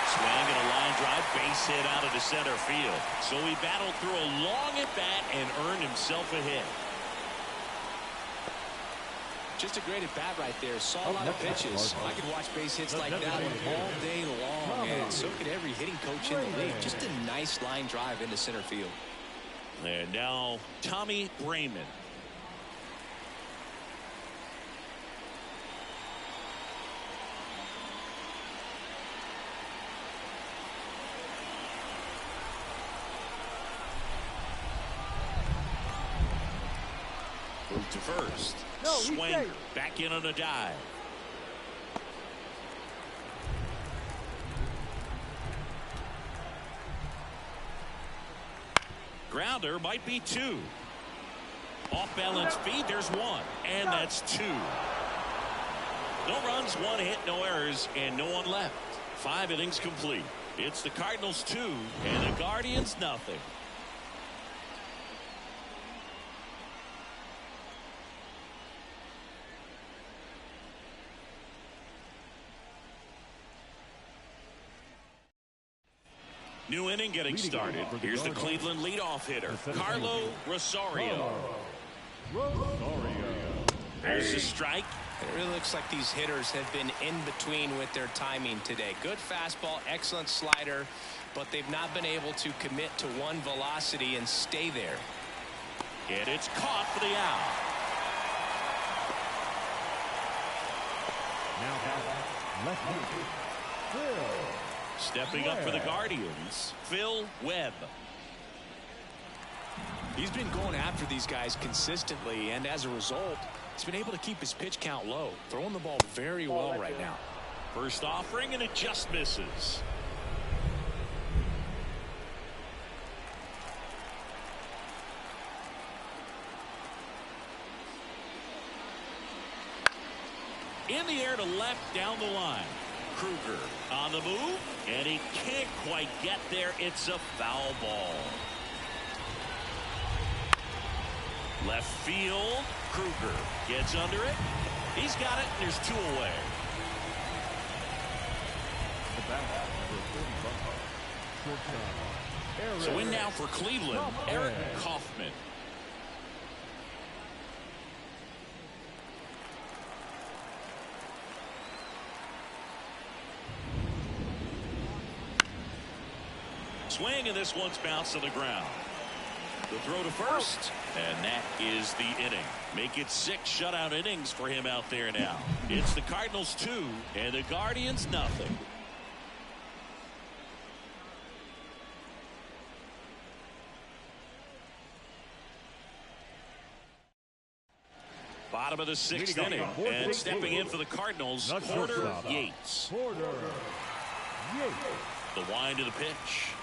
Swing and a line drive, base hit out of the center field. So he battled through a long at-bat and earned himself a hit. Just a great at-bat right there. Saw a lot of pitches. I could watch base hits like that all day long, and so could every hitting coach in the league. Just a nice line drive into center field. And now Tommy Raymond. To first. No, he's Swanger safe. back in on a dive. Grounder might be 2. Off balance feed, there's 1. And that's 2. No runs, 1 hit, no errors, and no one left. 5 innings complete. It's the Cardinals 2 and the Guardians nothing. New inning getting started. Here's the Cleveland leadoff hitter, Carlos Rosario. There's a strike. It really looks like these hitters have been in between with their timing today. Good fastball, excellent slider, but they've not been able to commit to one velocity and stay there. And it's caught for the out. Now left-handed Phil Stepping up for the Guardians, Phil Webb. He's been going after these guys consistently, and as a result, he's been able to keep his pitch count low, throwing the ball very well right now. First offering, and it just misses. In the air to left, down the line. Kruger on the move, and he can't quite get there. It's a foul ball. Left field, Kruger gets under it. He's got it, and there's 2 away. So in now for Cleveland, Eric Kaufman. Swing, and this one's bounced to the ground. The throw to first, and that is the inning. Make it 6 shutout innings for him out there now. It's the Cardinals 2 and the Guardians nothing. Bottom of the 6th inning, and stepping in for the Cardinals, Porter Yates. The wind to the pitch.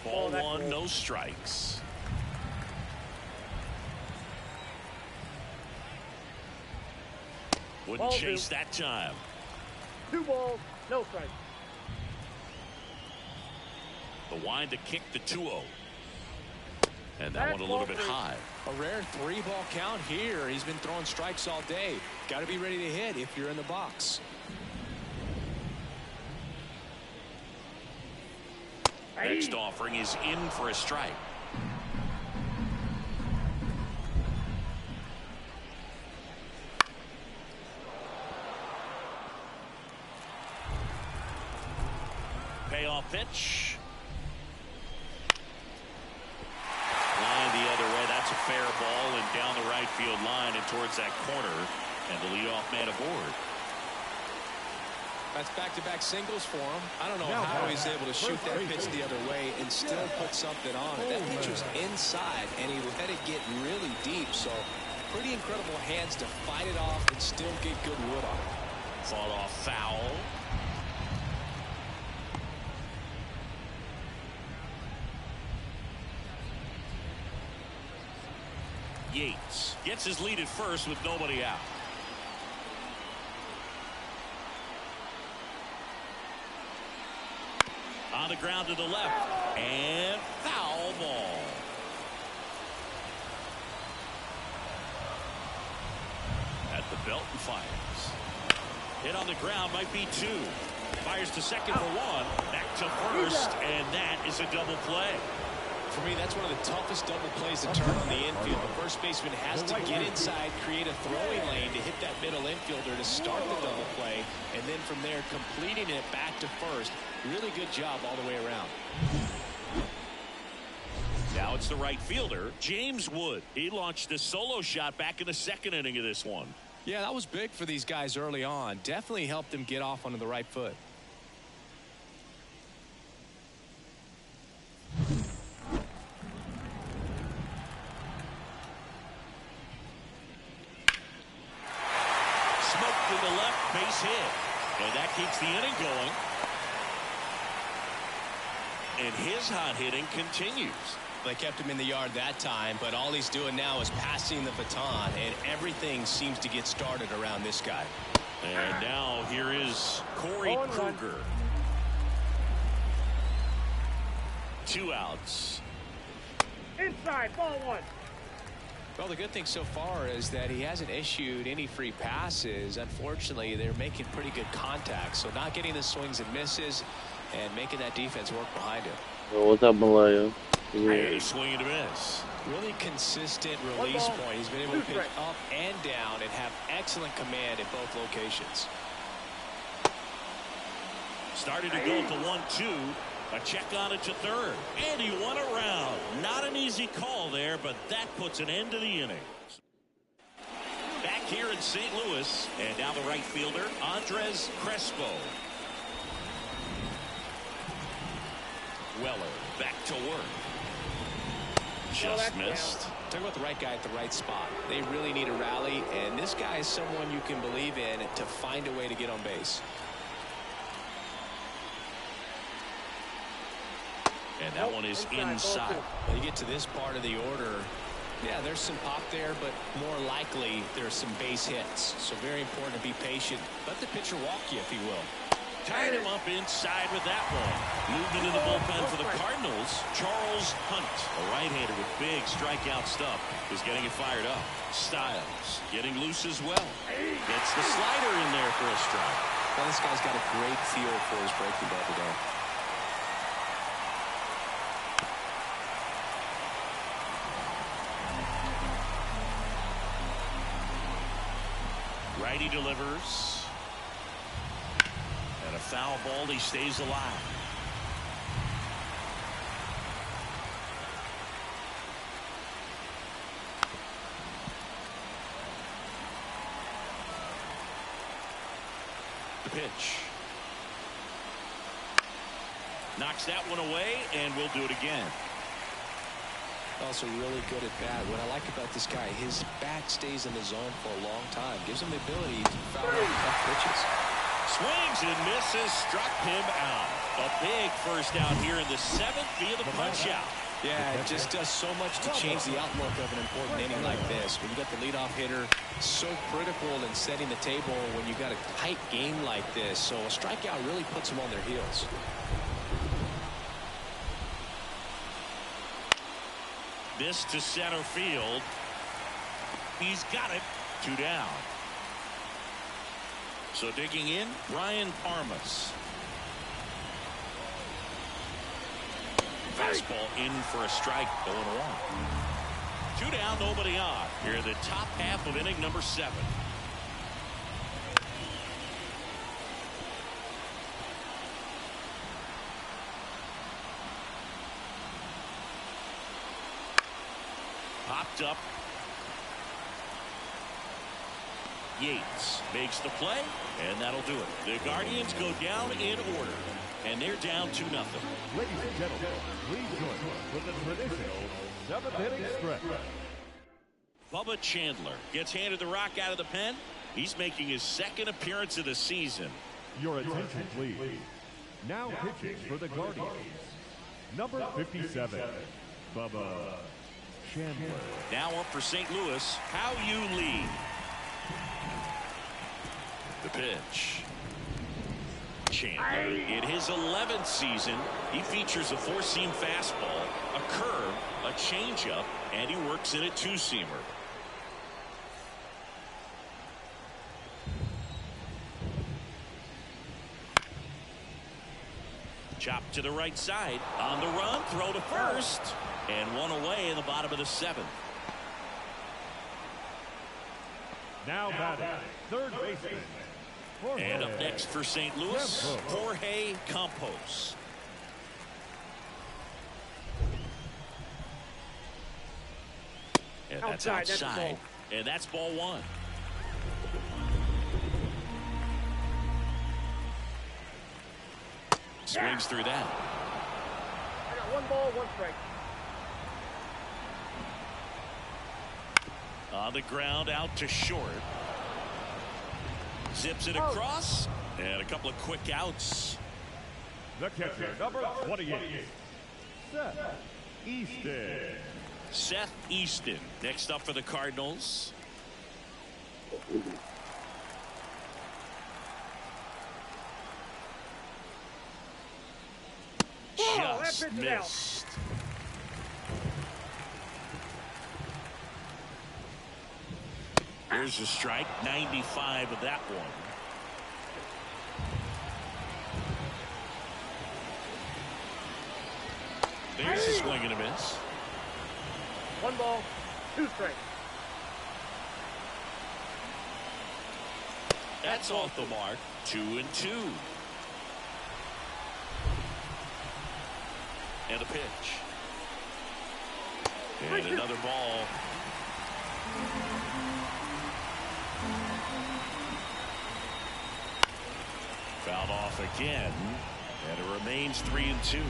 Ball 1, no strikes. Wouldn't chase that time. 2 balls, no strikes. The wind to kick the 2-0. And that one a little bit high. A rare 3-ball count here. He's been throwing strikes all day. Got to be ready to hit if you're in the box. Next offering is in for a strike. Payoff pitch. Line the other way. That's a fair ball and down the right field line and towards that corner. And the leadoff man aboard. That's back-to-back singles for him. I don't know how he's able to shoot that pitch the other way and still put something on it. That pitch was inside, and he let it get really deep. So pretty incredible hands to fight it off and still get good wood on it. Fought off foul. Yates gets his lead at first with nobody out. On the ground to the left, and foul ball. At the belt and fires. Hit on the ground, might be 2. Fires to second for 1. Back to first, and that is a double play. For me, that's one of the toughest double plays to turn on the infield. The first baseman has to get inside, create a throwing lane to hit that middle infielder to start the double play, and then from there completing it back to first. Really good job all the way around. Now it's the right fielder, James Wood. He launched a solo shot back in the 2nd inning of this one. Yeah, that was big for these guys early on. Definitely helped them get off onto the right foot. Looking to left, base hit. And that keeps the inning going. And his hot hitting continues. They kept him in the yard that time, but all he's doing now is passing the baton, and everything seems to get started around this guy. And now here is Corey Kruger. 2 outs. Inside, ball 1. Well, the good thing so far is that he hasn't issued any free passes. Unfortunately, they're making pretty good contact, so not getting the swings and misses and making that defense work behind him. What's up, Malaya? A swing and a miss. Really consistent release point. He's been able to pitch up and down and have excellent command at both locations. Started to go at the 1-2. A check on it to third. And he won around. Not an easy call there, but that puts an end to the inning. Back here in St. Louis. And now the right fielder, Andres Crespo. Weller back to work. Just missed. Talk about the right guy at the right spot. They really need a rally, and this guy is someone you can believe in to find a way to get on base. And that one is inside. When you get to this part of the order, yeah, there's some pop there, but more likely there's some base hits. So very important to be patient. Let the pitcher walk you, if he will. Tied him up inside with that one. Moving in the bullpen for the Cardinals, Charles Hunt, a right-hander with big strikeout stuff, is getting it fired up. Styles getting loose as well. Gets the slider in there for a strike. Well, this guy's got a great feel for his breaking ball today. Righty delivers. And a foul ball. He stays alive. The pitch. Knocks that one away, and we'll do it again. Also really good at bat. What I like about this guy, his bat stays in the zone for a long time. Gives him the ability to foul out tough pitches. Swings and misses, struck him out. A big first out here in the 7th via the punch out. Yeah, it just does so much to change the outlook of an important inning like this. When you got the leadoff hitter, so critical in setting the table when you got a tight game like this. So a strikeout really puts them on their heels. This to center field. He's got it. 2 down. So digging in, Brian Parmas. Fastball in for a strike, 0-1. 2 down, nobody on. Here in the top half of inning number 7. Popped up. Yates makes the play, and that'll do it. The Guardians go down in order, and they're down 2-0. Ladies and gentlemen, please join us with the traditional 7th-inning stretch. Bubba Chandler gets handed the rock out of the pen. He's making his 2nd appearance of the season. Your attention, please. Now pitching for the Guardians, number 57, Bubba Chandler. Now up for St. Louis, How You Lead. The pitch. Chandler, in his 11th season, he features a 4-seam fastball, a curve, a changeup, and he works in a 2-seamer. Chop to the right side. On the run, throw to first. And one away in the bottom of the 7th. Now batting, third baseman. And up next for St. Louis, Jorge Campos. And that's outside. And that's ball 1. Swings through that. I got 1 ball, 1 strike. On the ground, out to short. Zips it across. And a couple of quick outs. The catcher, number 28, Seth Easton. Seth Easton next up for the Cardinals. Just missed. Here's a strike. 95 of that one. There's a swing and a miss. 1 ball, 2 strikes. That's off the mark. 2-2. And a pitch. And another ball. Fouled off again. And it remains 3-2. You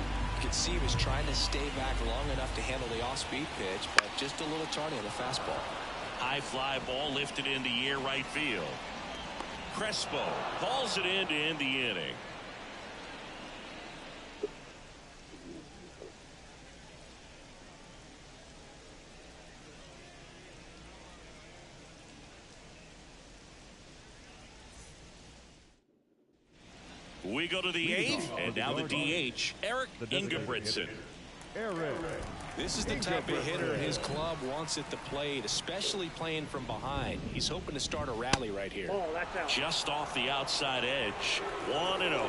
could see he was trying to stay back long enough to handle the off-speed pitch, but just a little tardy on the fastball. High fly ball lifted into the air right field. Crespo hauls it in to end the inning. We go to the 8th, and now the DH, Eric Ingebrigtsen. This is the type of hitter his club wants at the plate, especially playing from behind. He's hoping to start a rally right here. Oh, that's out. Just off the outside edge. 1-0.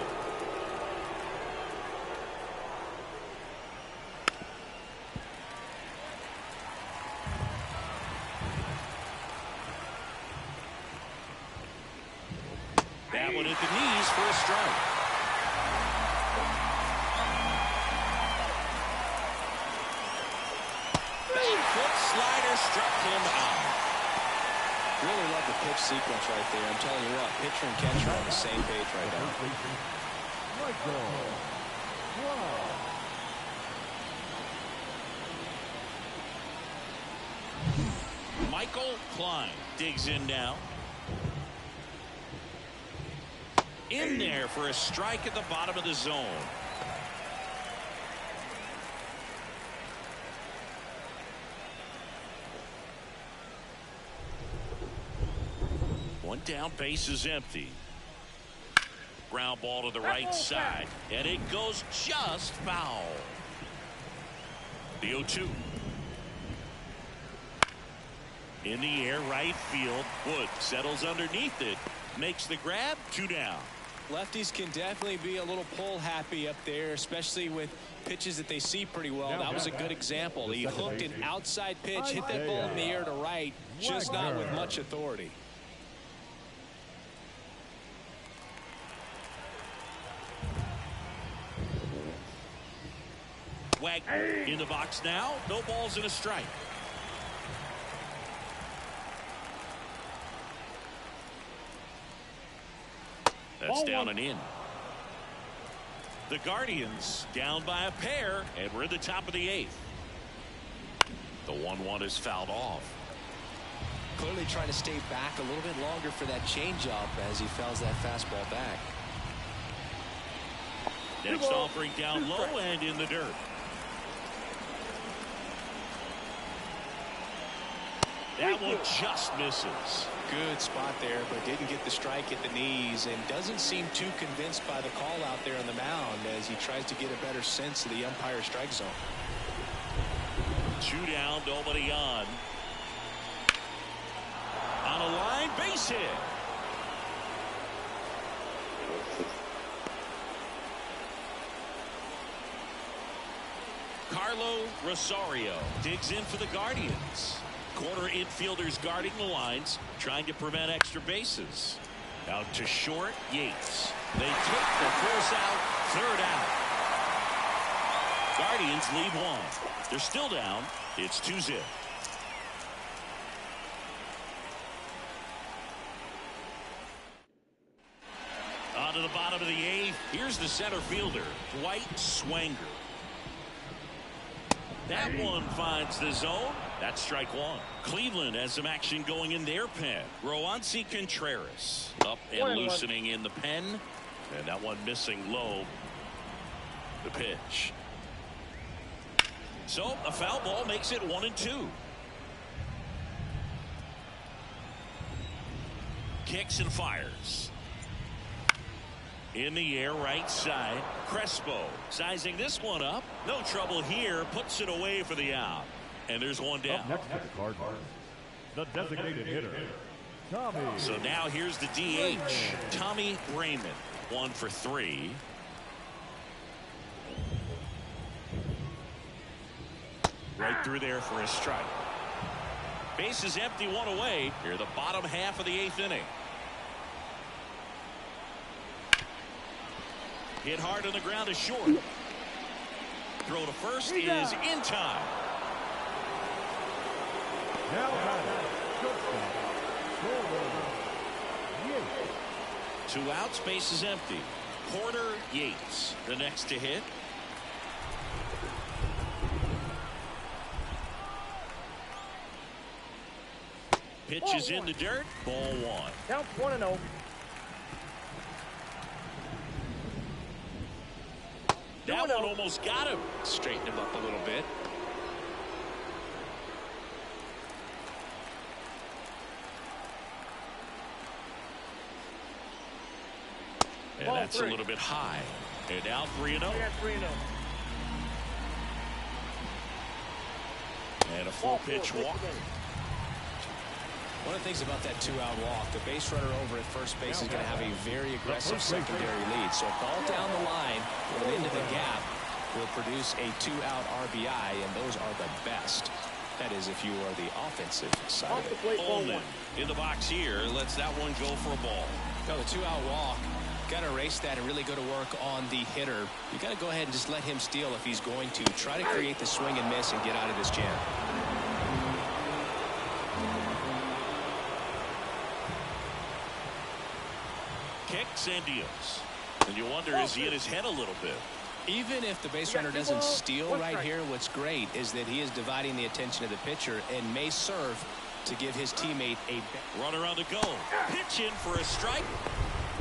That one at the knees for a strike. Foot slider struck him out. Really love the pitch sequence right there. I'm telling you what, pitcher and catcher are on the same page right now. Michael Klein digs in now. In there for a strike at the bottom of the zone. One down, base is empty. Ground ball to the right side, and it goes just foul. The 0-2. In the air, right field. Wood settles underneath it, makes the grab. 2 down. Lefties can definitely be a little pull happy up there, especially with pitches that they see pretty well. That was a good example. He hooked an outside pitch, hit that ball in the air to right, just not with much authority. Wagner in the box now. No balls and a strike. That's down and in. The Guardians down by a pair, and we're at the top of the 8th. The 1-1 is fouled off. Clearly trying to stay back a little bit longer for that changeup as he fouls that fastball back. Next offering down low and in the dirt. That one just misses. Good spot there, but didn't get the strike at the knees and doesn't seem too convinced by the call out there on the mound as he tries to get a better sense of the umpire strike zone. 2 down, nobody on. On a line, base hit. Carlo Rosario digs in for the Guardians. Corner infielders guarding the lines, trying to prevent extra bases. Out to short, Yates. They take the force out, 3rd out. Guardians lead 1. They're still down. It's 2-0. On to the bottom of the 8th. Here's the center fielder, Dwight Swanger. That one finds the zone. That's strike one. Cleveland has some action going in their pen. Roansy Contreras up and loosening in the pen. And that one missing low. The pitch. So a foul ball makes it 1-2. Kicks and fires. In the air, right side. Crespo sizing this one up. No trouble here. Puts it away for the out. And there's one down. Next to the Cardinals, the designated hitter, Tommy. So now here's the DH, Tommy Raymond. 1 for 3. Right through there for a strike. Base is empty, 1 away. Here the bottom half of the 8th inning. Hit hard on the ground is short. Throw to first is in time. Now shortstop, Yates. 2 outs, base is empty. Porter Yates, the next to hit. Pitch is in the dirt. Ball 1. Count 1-0. That one almost got him. Straighten him up a little bit. And that's a little bit high. And now 3-0. And a full pitch walk. One of the things about that 2-out walk, the base runner over at first base is going to have a very aggressive secondary lead. So a ball down the line or into the gap will produce a 2-out RBI, and those are the best. That is if you are the offensive side of it. Ullman in the box here lets that one go for a ball. No, the 2-out walk. Got to erase that and really go to work on the hitter. You got to go ahead and just let him steal if he's going to. Try to create the swing and miss and get out of this jam. Kicks and deals. And you wonder, is he in his head a little bit? Even if the base runner doesn't steal right here, what's great is that he is dividing the attention of the pitcher and may serve to give his teammate a runner on the go. Pitch in for a strike.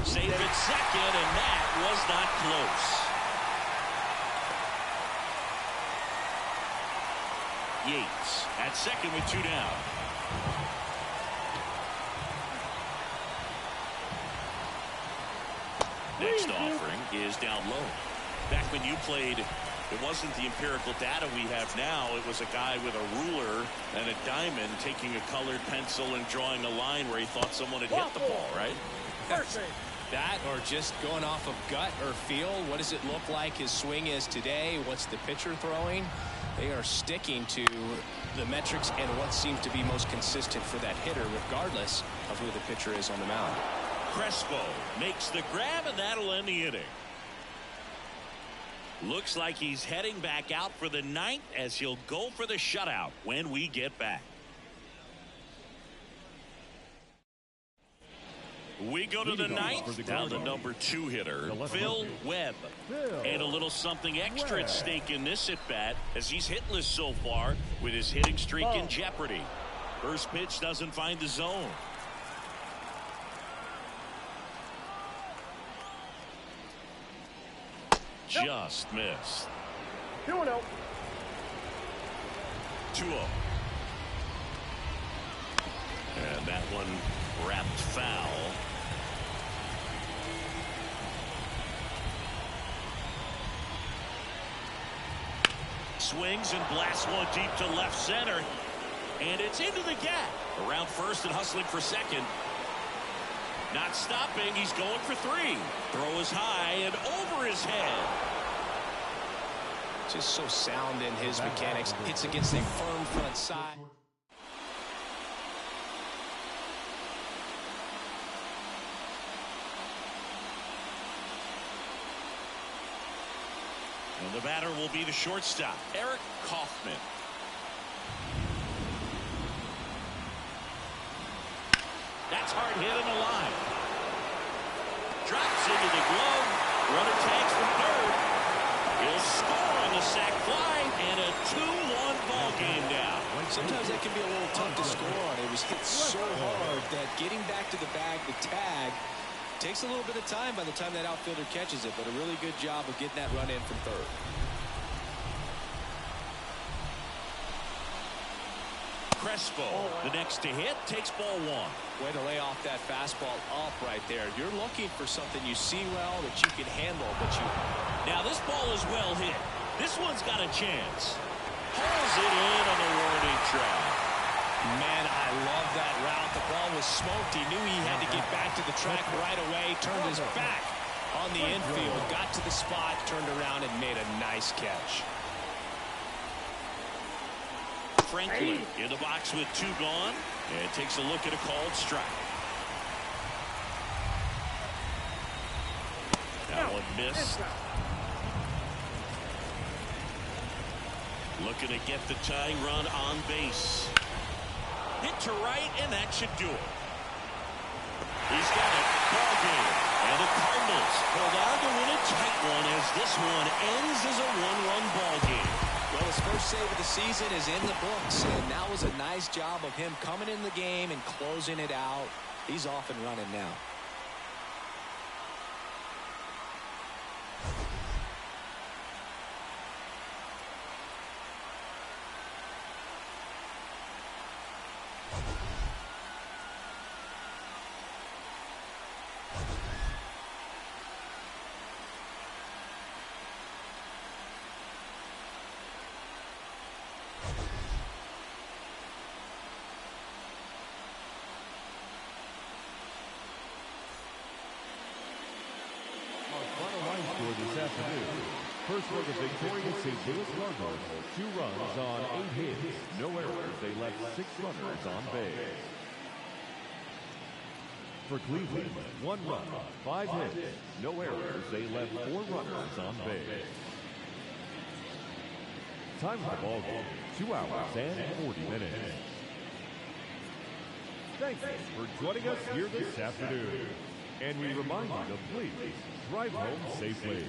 Save at second, and that was not close. Yates at second with 2 down. Next offering is down low. Back when you played, it wasn't the empirical data we have now. It was a guy with a ruler and a diamond taking a colored pencil and drawing a line where he thought someone had hit the ball, right? That or just going off of gut or feel. What does it look like his swing is today? What's the pitcher throwing? They are sticking to the metrics and what seems to be most consistent for that hitter, regardless of who the pitcher is on the mound. Crespo makes the grab, and that'll end the inning. Looks like he's heading back out for the 9th as he'll go for the shutout when we get back. We go to the 9th. Now the number 2 hitter, Phil Webb. And a little something extra at stake in this at-bat as he's hitless so far with his hitting streak in jeopardy. First pitch doesn't find the zone. Just missed. 2-0. 2-0. And that one wrapped foul. Swings and blasts one deep to left center. And it's into the gap. Around first and hustling for second. Not stopping. He's going for 3. Throw is high and over his head. Just so sound in his mechanics. Hits against a firm front side. And the batter will be the shortstop, Eric Kaufman. That's hard hit in the line. Drops into the glove. Runner tags from third. He'll score on the sac fly, and a 2-1 ball game now. Sometimes that can be a little tough to score on. It was hit so hard that getting back to the bag, the tag, takes a little bit of time by the time that outfielder catches it, but a really good job of getting that run in from third. Crespo, the next to hit, takes ball one. Way to lay off that fastball up right there. You're looking for something you see well that you can handle, but you... Now this ball is well hit. This one's got a chance. Pulls it in on the warning track. Man, I love that route. The ball was smoked. He knew he had to get back to the track right away. Turned his back on the infield. Got to the spot, turned around, and made a nice catch. Franklin in the box with 2 gone, and takes a look at a called strike. That one missed. Looking to get the tying run on base. Hit to right, and that should do it. He's got it. Ball game. And the Cardinals hold on to win a tight one as this one ends as a 1-run ball game. Well, his first save of the season is in the books, and that was a nice job of him coming in the game and closing it out. He's off and running now. This afternoon. First for the victorious St. Louis Cardinals, 2 runs on 8 hits, no errors. They left 6 runners on base. For Cleveland, 1 run, 5 hits, no errors. They left 4 runners on base. Time of the ball game, 2 hours and 40 minutes. Thank you for joining us here this afternoon. And we remind you to please drive home safely.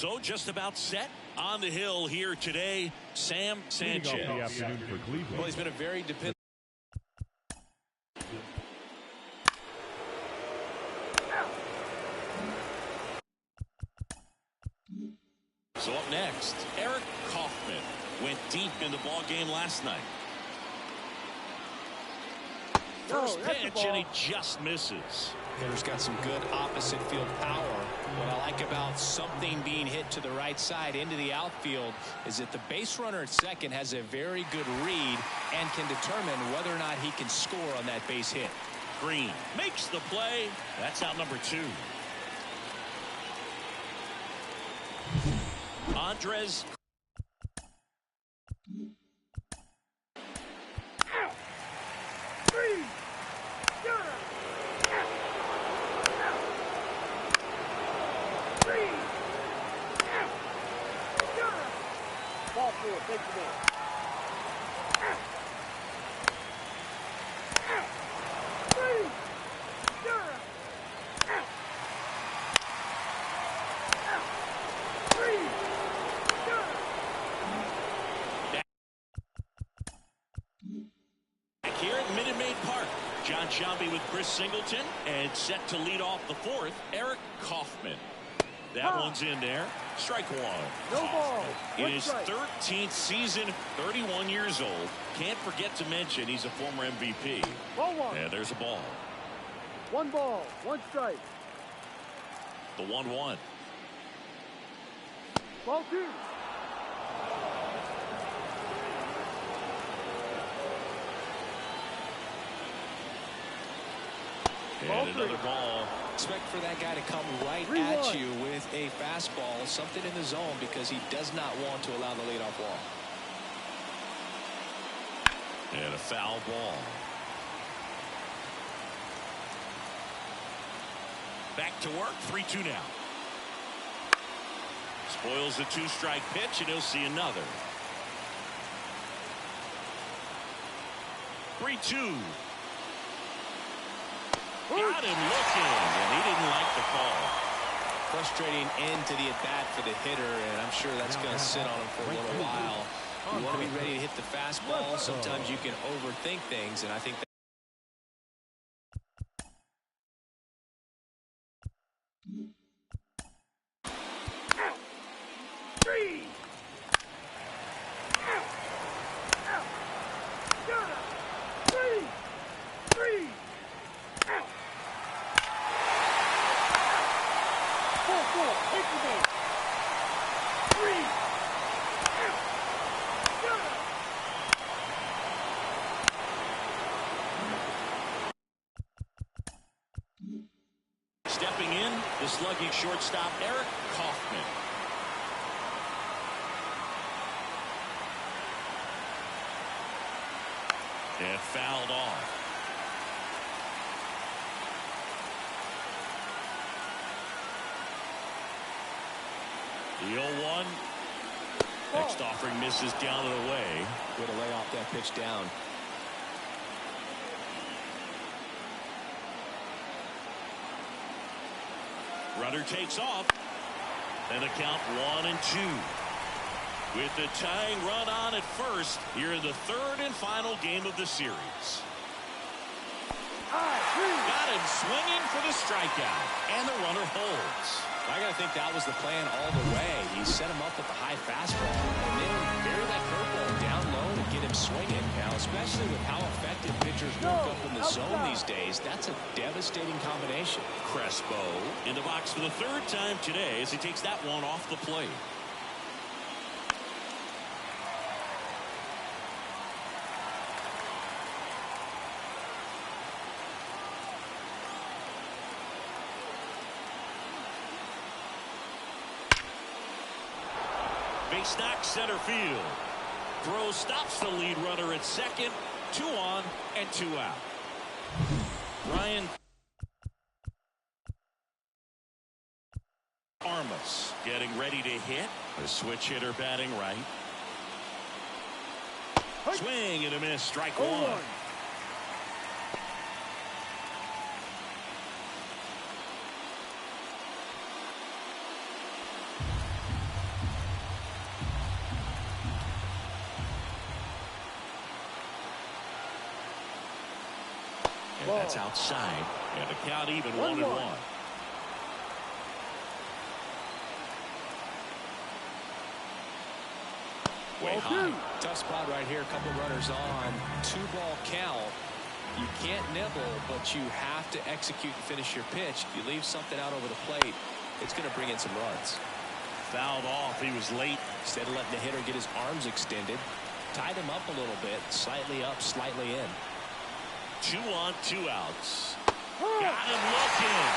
So just about set. On the hill here today, Sam Leading off the Sanchez. afternoon for Cleveland. Well, he's been a very dependable. So up next, Eric Kaufman went deep in the ball game last night. First pitch, and he just misses. Hitter's got some good opposite field power. What I like about something being hit to the right side into the outfield is that the base runner at second has a very good read and can determine whether or not he can score on that base hit. Green makes the play. That's out number 2. Andres. Ball 4, take the ball. Here at Minute Maid Park, John Shambi with Chris Singleton, and set to lead off the 4th, Eric Kaufman. That one's in there. Strike 1. No ball. In One his strike. 13th season, 31 years old. Can't forget to mention he's a former MVP. Ball 1. And there's a ball. 1 ball, 1 strike. The 1-1. Ball 2. And another ball. Expect for that guy to come right 3-1. at you with a fastball, something in the zone, because he does not want to allow the leadoff walk. And a foul ball. Back to work, 3-2 now. Spoils a 2-strike pitch, and he'll see another. 3-2. Got him looking, and he didn't like the call. Frustrating end to the at-bat for the hitter, and I'm sure that's going to sit on him for a little while. You want to be ready to hit the fastball. Sometimes you can overthink things, and I think that Stepping in, the slugging shortstop, Eric Kaufman. And fouled off. The 0-1. Next offering misses down and away. way to lay off that pitch down. Runner takes off. And the count 1-2. With the tying run on at first here in the 3rd and final game of the series. Got him swinging for the strikeout. And the runner holds. I got to think that was the plan all the way. He set him up with the high fastball and then bury that curveball down low to get him swinging. Now, especially with how effective pitchers work up in the zone these days, that's a devastating combination. Crespo in the box for the 3rd time today as he takes that one off the plate. Base knock center field. Throw stops the lead runner at second. 2 on and 2 out. Ryan Armas getting ready to hit. A switch hitter batting right. Swing and a miss. Strike 1. And that's outside. And the count even 1-1. Way high. Tough spot right here. A couple runners on. 2-ball count. You can't nibble, but you have to execute and finish your pitch. If you leave something out over the plate, it's going to bring in some runs. Fouled off. He was late. Instead of letting the hitter get his arms extended, tied him up a little bit. Slightly up, slightly in. 2 on, 2 outs. Got him looking.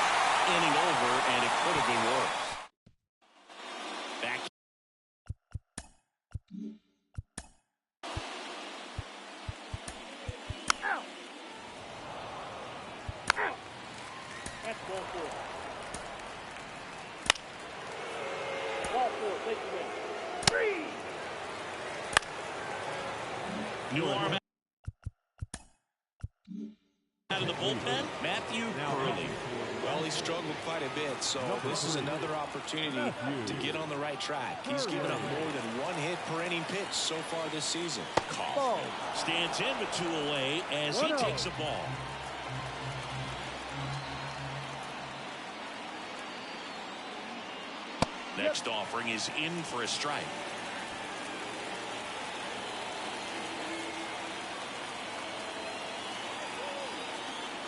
Inning over, and it could have been worse. Back. That's ball 4. Ball 4, take the win. 3. New arm out of the bullpen. Matthew Curley. Well, he struggled quite a bit, so this is another opportunity to get on the right track. He's given up more than 1 hit per inning pitch so far this season. Kaufman stands in with 2 away as he takes a ball. Next offering is in for a strike.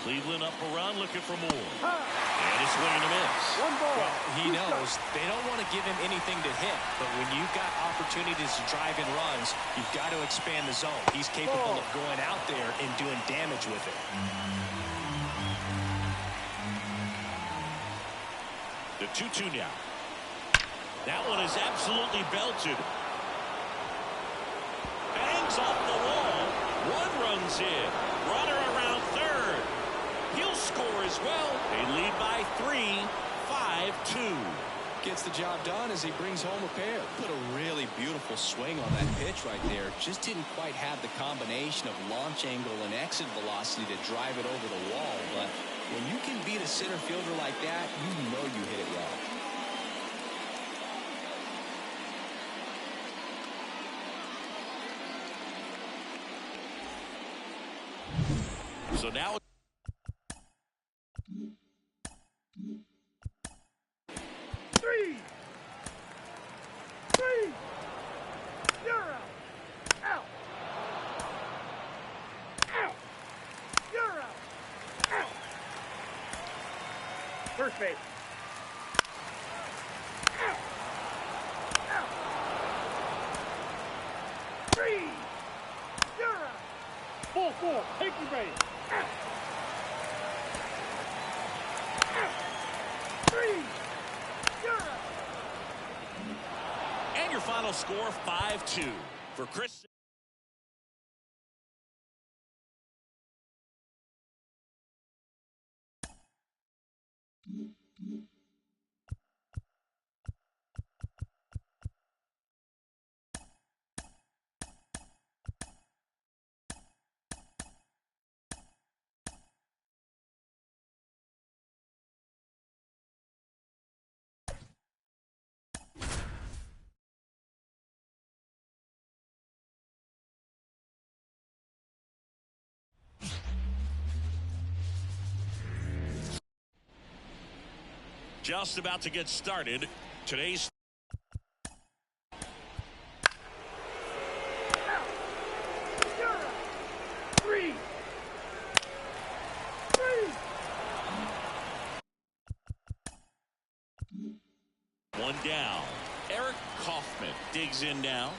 Cleveland up a run, looking for more. And it's swing and a miss. Well, he knows they don't want to give him anything to hit, but when you've got opportunities to drive in runs, you've got to expand the zone. He's capable of going out there and doing damage with it. The 2-2 now. That one is absolutely belted. Bangs off the wall. 1 runs in. Runner around third. He'll score as well. They lead by 3, 5-2. Gets the job done as he brings home a pair. Put a really beautiful swing on that pitch right there. Just didn't quite have the combination of launch angle and exit velocity to drive it over the wall. But when you can beat a center fielder like that, you know you hit it well. So now 3. You're out. Out. Out. You're out. Out. First base. Out. Out. 3. You're out. Ball 4. Take your base. Out. Out. 3. You're out. and your final score 5-2 for Chris. Just about to get started. Today's Three. one down. Eric Kaufman digs in now.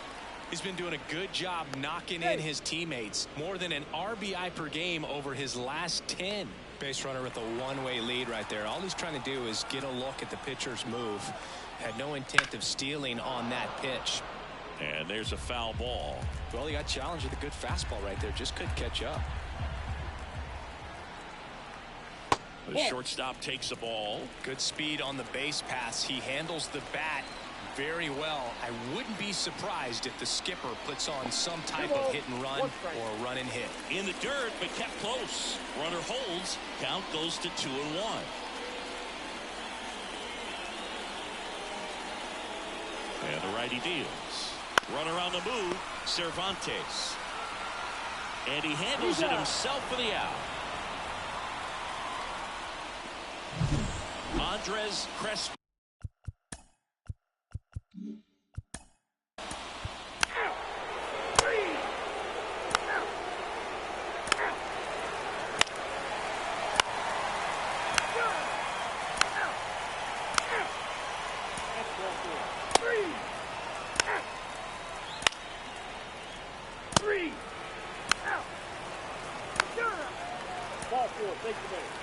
He's been doing a good job knocking in his teammates. More than an RBI per game over his last 10. Base runner with a one-way lead right there. All he's trying to do is get a look at the pitcher's move. Had no intent of stealing on that pitch. And there's a foul ball. Well, he got challenged with a good fastball right there. Just couldn't catch up. The shortstop takes a ball. Good speed on the base pass. He handles the bat very well. I wouldn't be surprised if the skipper puts on some type of hit and run or a run and hit. In the dirt, but kept close. Runner holds. Count goes to 2-1. And the righty deals. Runner on the move. Cervantes. And he handles it himself for the out. Andres Crespo. Ball four, take the base.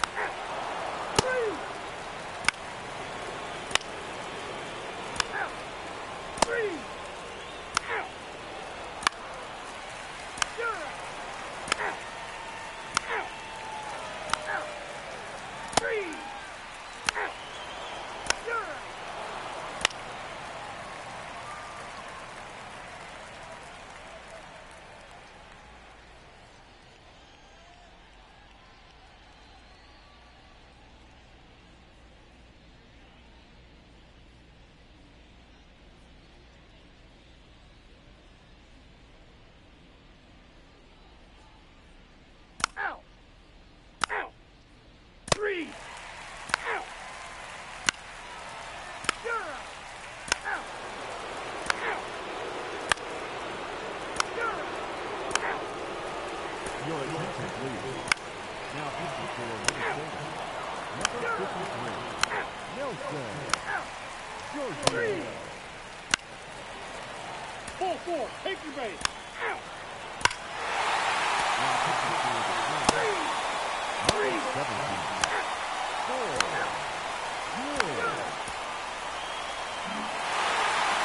Your attention, please. Now entering for Minnesota. Number 53, Nelson. Georgia. Ball four, take your base. Now pitching for the Twins. Number 17, Ford.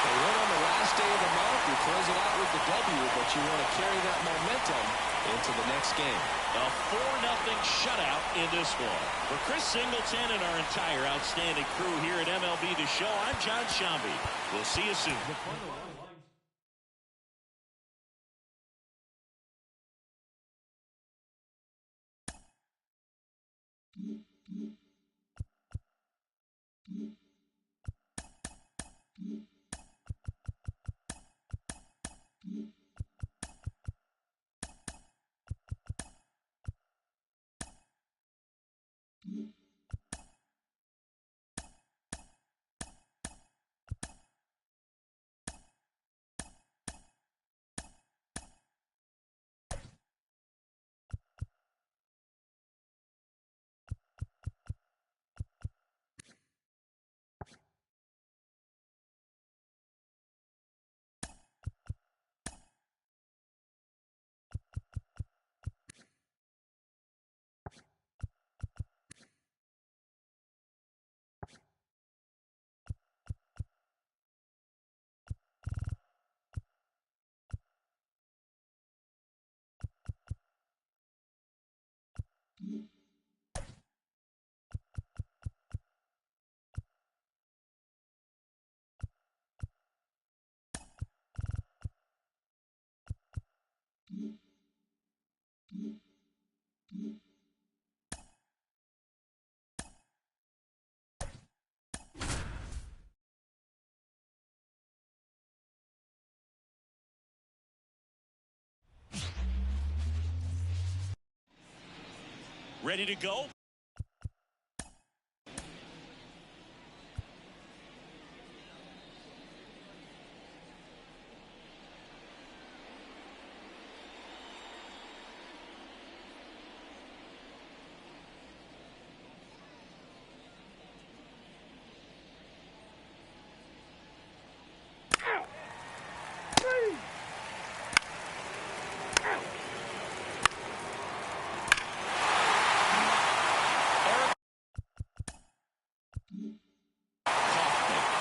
They win on the last day of the month. You close it out with the W, but you want to carry that momentum into the next game. A 4-0 shutout in this one. For Chris Singleton and our entire outstanding crew here at MLB The Show, I'm John Shambi. We'll see you soon. Ready to go?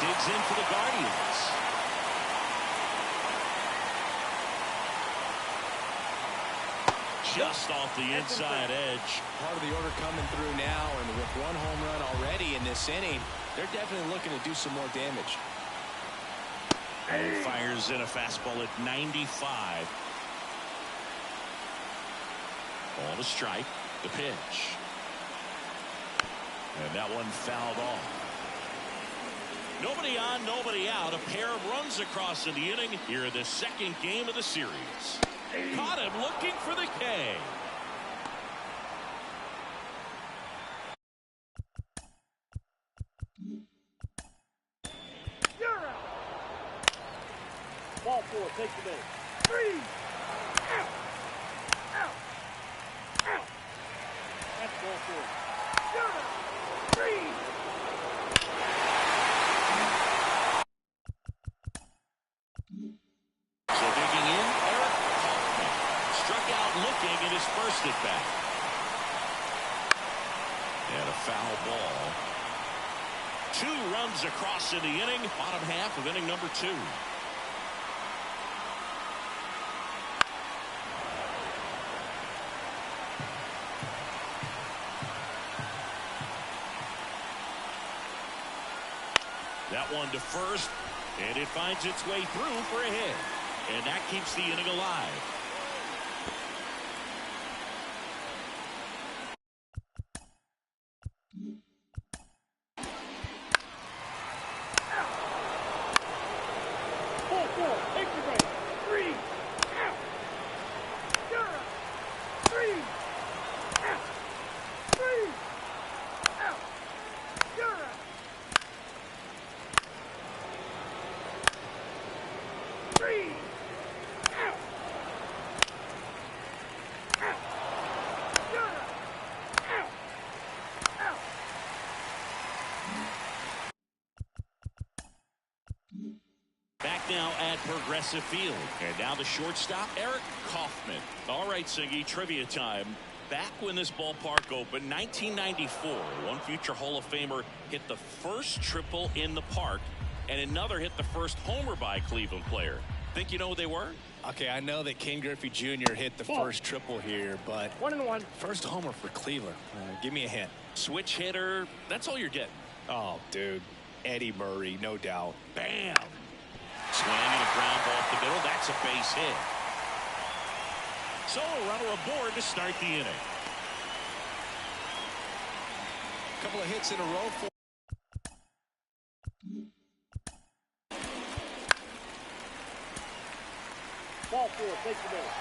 Digs in for the Guardians. Just off the inside edge. Part of the order coming through now, and with one home run already in this inning, they're definitely looking to do some more damage. And fires in a fastball at 95. On a strike, the pitch. And that one fouled off. Nobody on, nobody out. A pair of runs across in the inning here in the second game of the series. Caught him looking for the K. 4, take the base. 3. Out. Out. Out. That's ball 4. 3. So digging in, Eric Hoffman struck out looking at his first at bat. And a foul ball. 2 runs across in the inning, bottom half of inning number 2. That one to first, and it finds its way through for a hit. And that keeps the inning alive. Ball 4, take the base. 3. Out. You're out. 3. Out. 3. Out. You're out. 3. Out. Out. You're out. Out. Out. Back now at Progressive Field. And now the shortstop, Eric Kaufman. All right, Singy, trivia time. Back when this ballpark opened, 1994, one future Hall of Famer hit the first triple in the park, and another hit the first homer by a Cleveland player. Think you know who they were? Okay, I know that Ken Griffey Jr. hit the first triple here, but 1-1. first homer for Cleveland. Give me a hint. Switch hitter. That's all you're getting. Oh, dude. Eddie Murray, no doubt. Bam! Swing and a ground ball off the middle. That's a base hit. So a runner aboard to start the inning. Couple of hits in a row for Ball 4, take the base.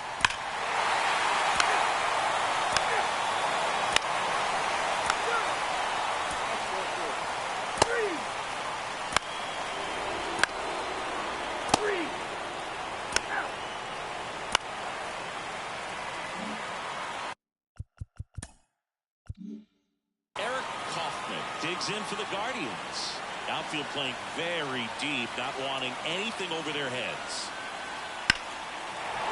That's ball 4. 3. 3. Out. Eric Kaufman digs in for the Guardians. Outfield playing very deep, not wanting anything over their heads.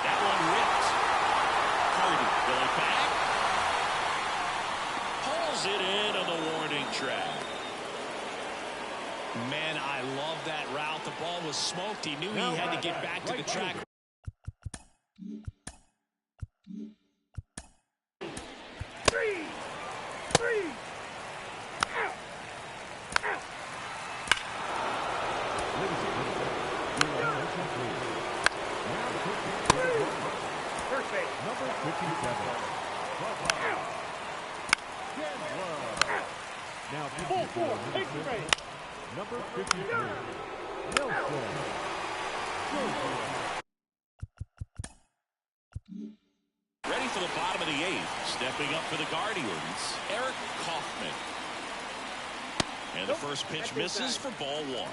That one ripped. Hardy going back. Pulls it in on the warning track. Man, I love that route. The ball was smoked. He knew he had to get back to the track. 3. 3. Out. Out. First base. Number 57. Out. Ken Love. Out. Now Ball 54. 4, take the base. Number 53. Nelson. Ready for the bottom of the 8th. Stepping up for the Guardians, Eric Kaufman. And the first pitch misses for ball 1.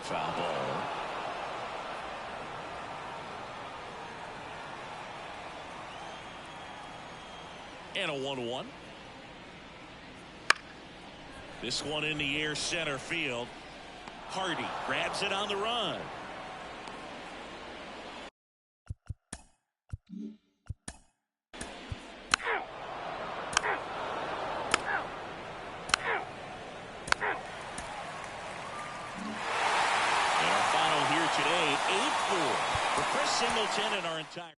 Foul ball. And a 1-1. This one in the air, center field. Hardy grabs it on the run. And our final here today, 8-4 for Chris Singleton and our entire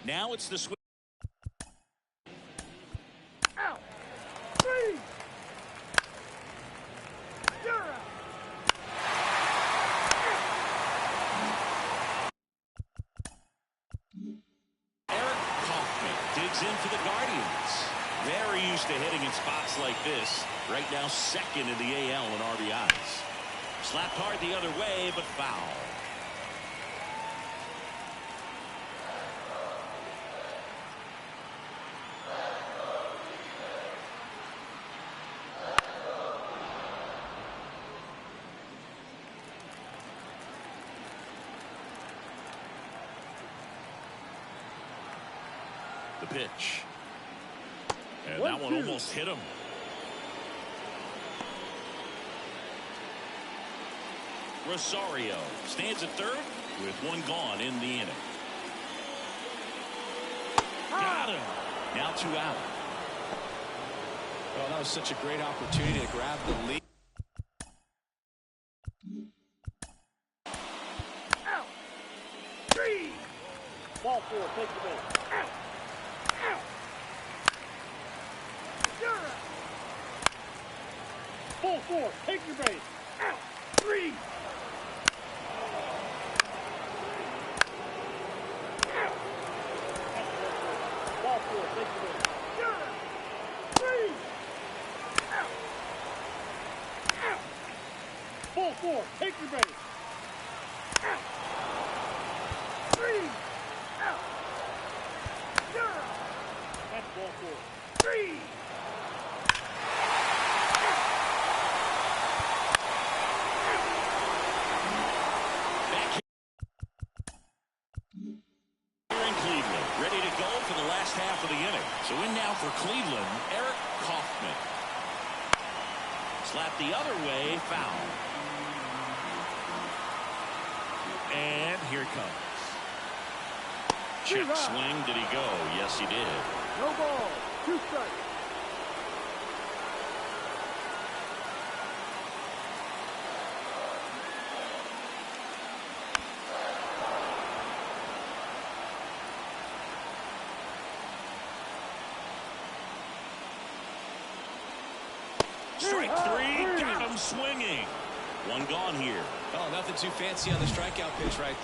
Now it's the switch. Out. 3. You're out. Eric Kaufman digs in for the Guardians. Very used to hitting in spots like this. Right now, second in the AL in RBIs. Slapped hard the other way, but foul. The pitch. And that one almost hit him. Rosario stands at third with one gone in the inning. Got him. Now 2 out. Well, that was such a great opportunity to grab the lead. Out. 3. Ball 4. Take the base. Out. Out. You're out. Ball 4. Take your base. Out. 3. Out. Ball 4. Take your base. You're out. 3. Out. Out. Ball 4. Take your base. Out. 3. Out. You're out. That's ball 4. 3. Back here in Cleveland. Ready to go for the last half of the inning. So in now for Cleveland, Eric Kaufman. Slap the other way, foul. And here it comes. Check swing. Did he go? Yes, he did. No ball. 2 strikes. Strike 3. Got him swinging. One gone here. Oh, nothing too fancy on the strikeout pitch right.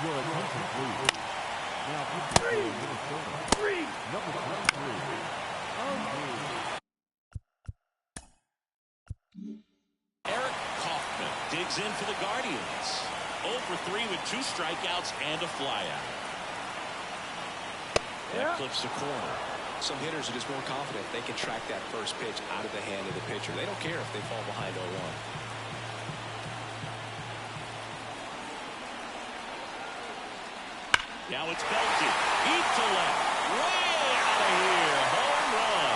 Your attention, please. Now, 3. Minnesota. 3. Number 23. Eric Kaufman digs in for the Guardians. 0 for 3 with 2 strikeouts and a flyout. That clips the corner. Some hitters are just more confident they can track that first pitch out of the hand of the pitcher. They don't care if they fall behind 0-1. Now it's belted. Deep to left. Way out of here. Home run.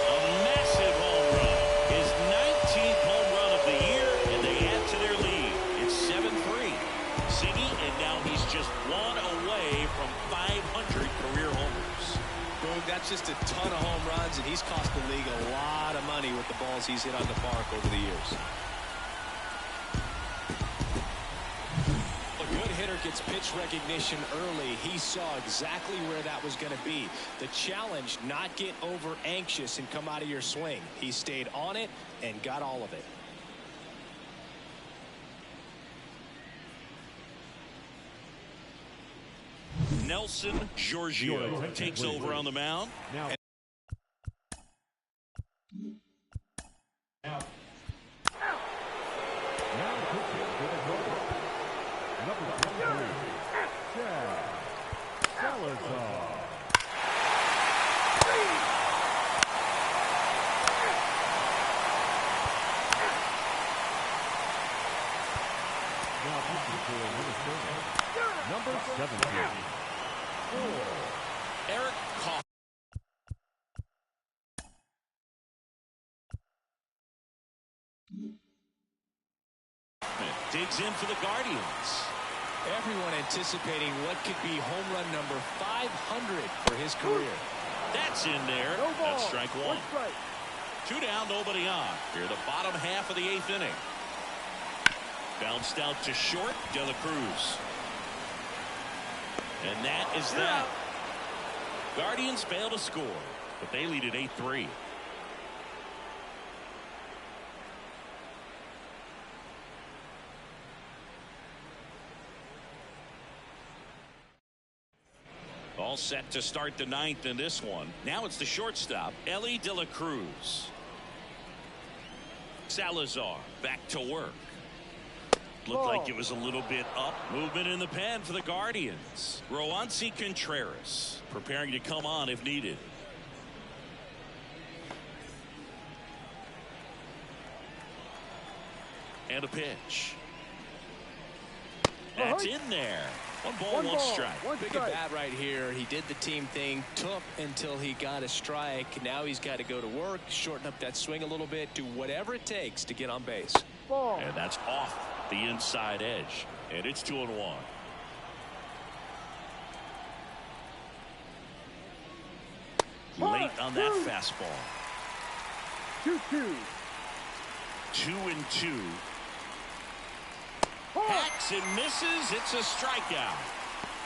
A massive home run. His 19th home run of the year, and they add to their lead. It's 7-3. Siggy, and now he's just 1 away from 500 career homers. Boom, that's just a ton of home runs, and he's cost the league a lot of money with the balls he's hit on the park over the years. Gets pitch recognition early. He saw exactly where that was going to be. The challenge, not get over anxious and come out of your swing. He stayed on it and got all of it. Nelson Giorgio takes over on the mound. Now, number 17. Eric Kaufman. Digs in for the Guardians. Everyone anticipating what could be home run number 500 for his career. That's in there. No ball. That's strike one. Strike. 2 down, nobody on. Here the bottom half of the 8th inning. Bounced out to short, De La Cruz. And that is that. Guardians fail to score, but they lead at 8-3. All set to start the 9th in this one. Now it's the shortstop, Ellie De La Cruz. Salazar back to work. Looked like it was a little bit up. Movement in the pen for the Guardians. Roansy Contreras preparing to come on if needed. And a pitch. That's in there. 1 ball, 1 strike. Big at bat right here. He did the team thing, took until he got a strike. Now he's got to go to work, shorten up that swing a little bit, do whatever it takes to get on base. And that's off the inside edge. And it's 2-1. Late on that fastball. 2-2. 2-2. Hacks and misses. It's a strikeout.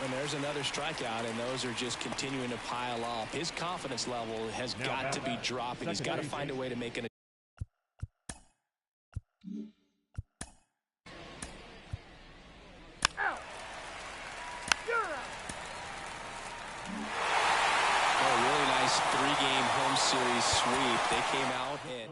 And there's another strikeout, and those are just continuing to pile up. His confidence level has got to be dropping. He's got to find a way to make an. Oh, really nice 3-game home series sweep. They came out and.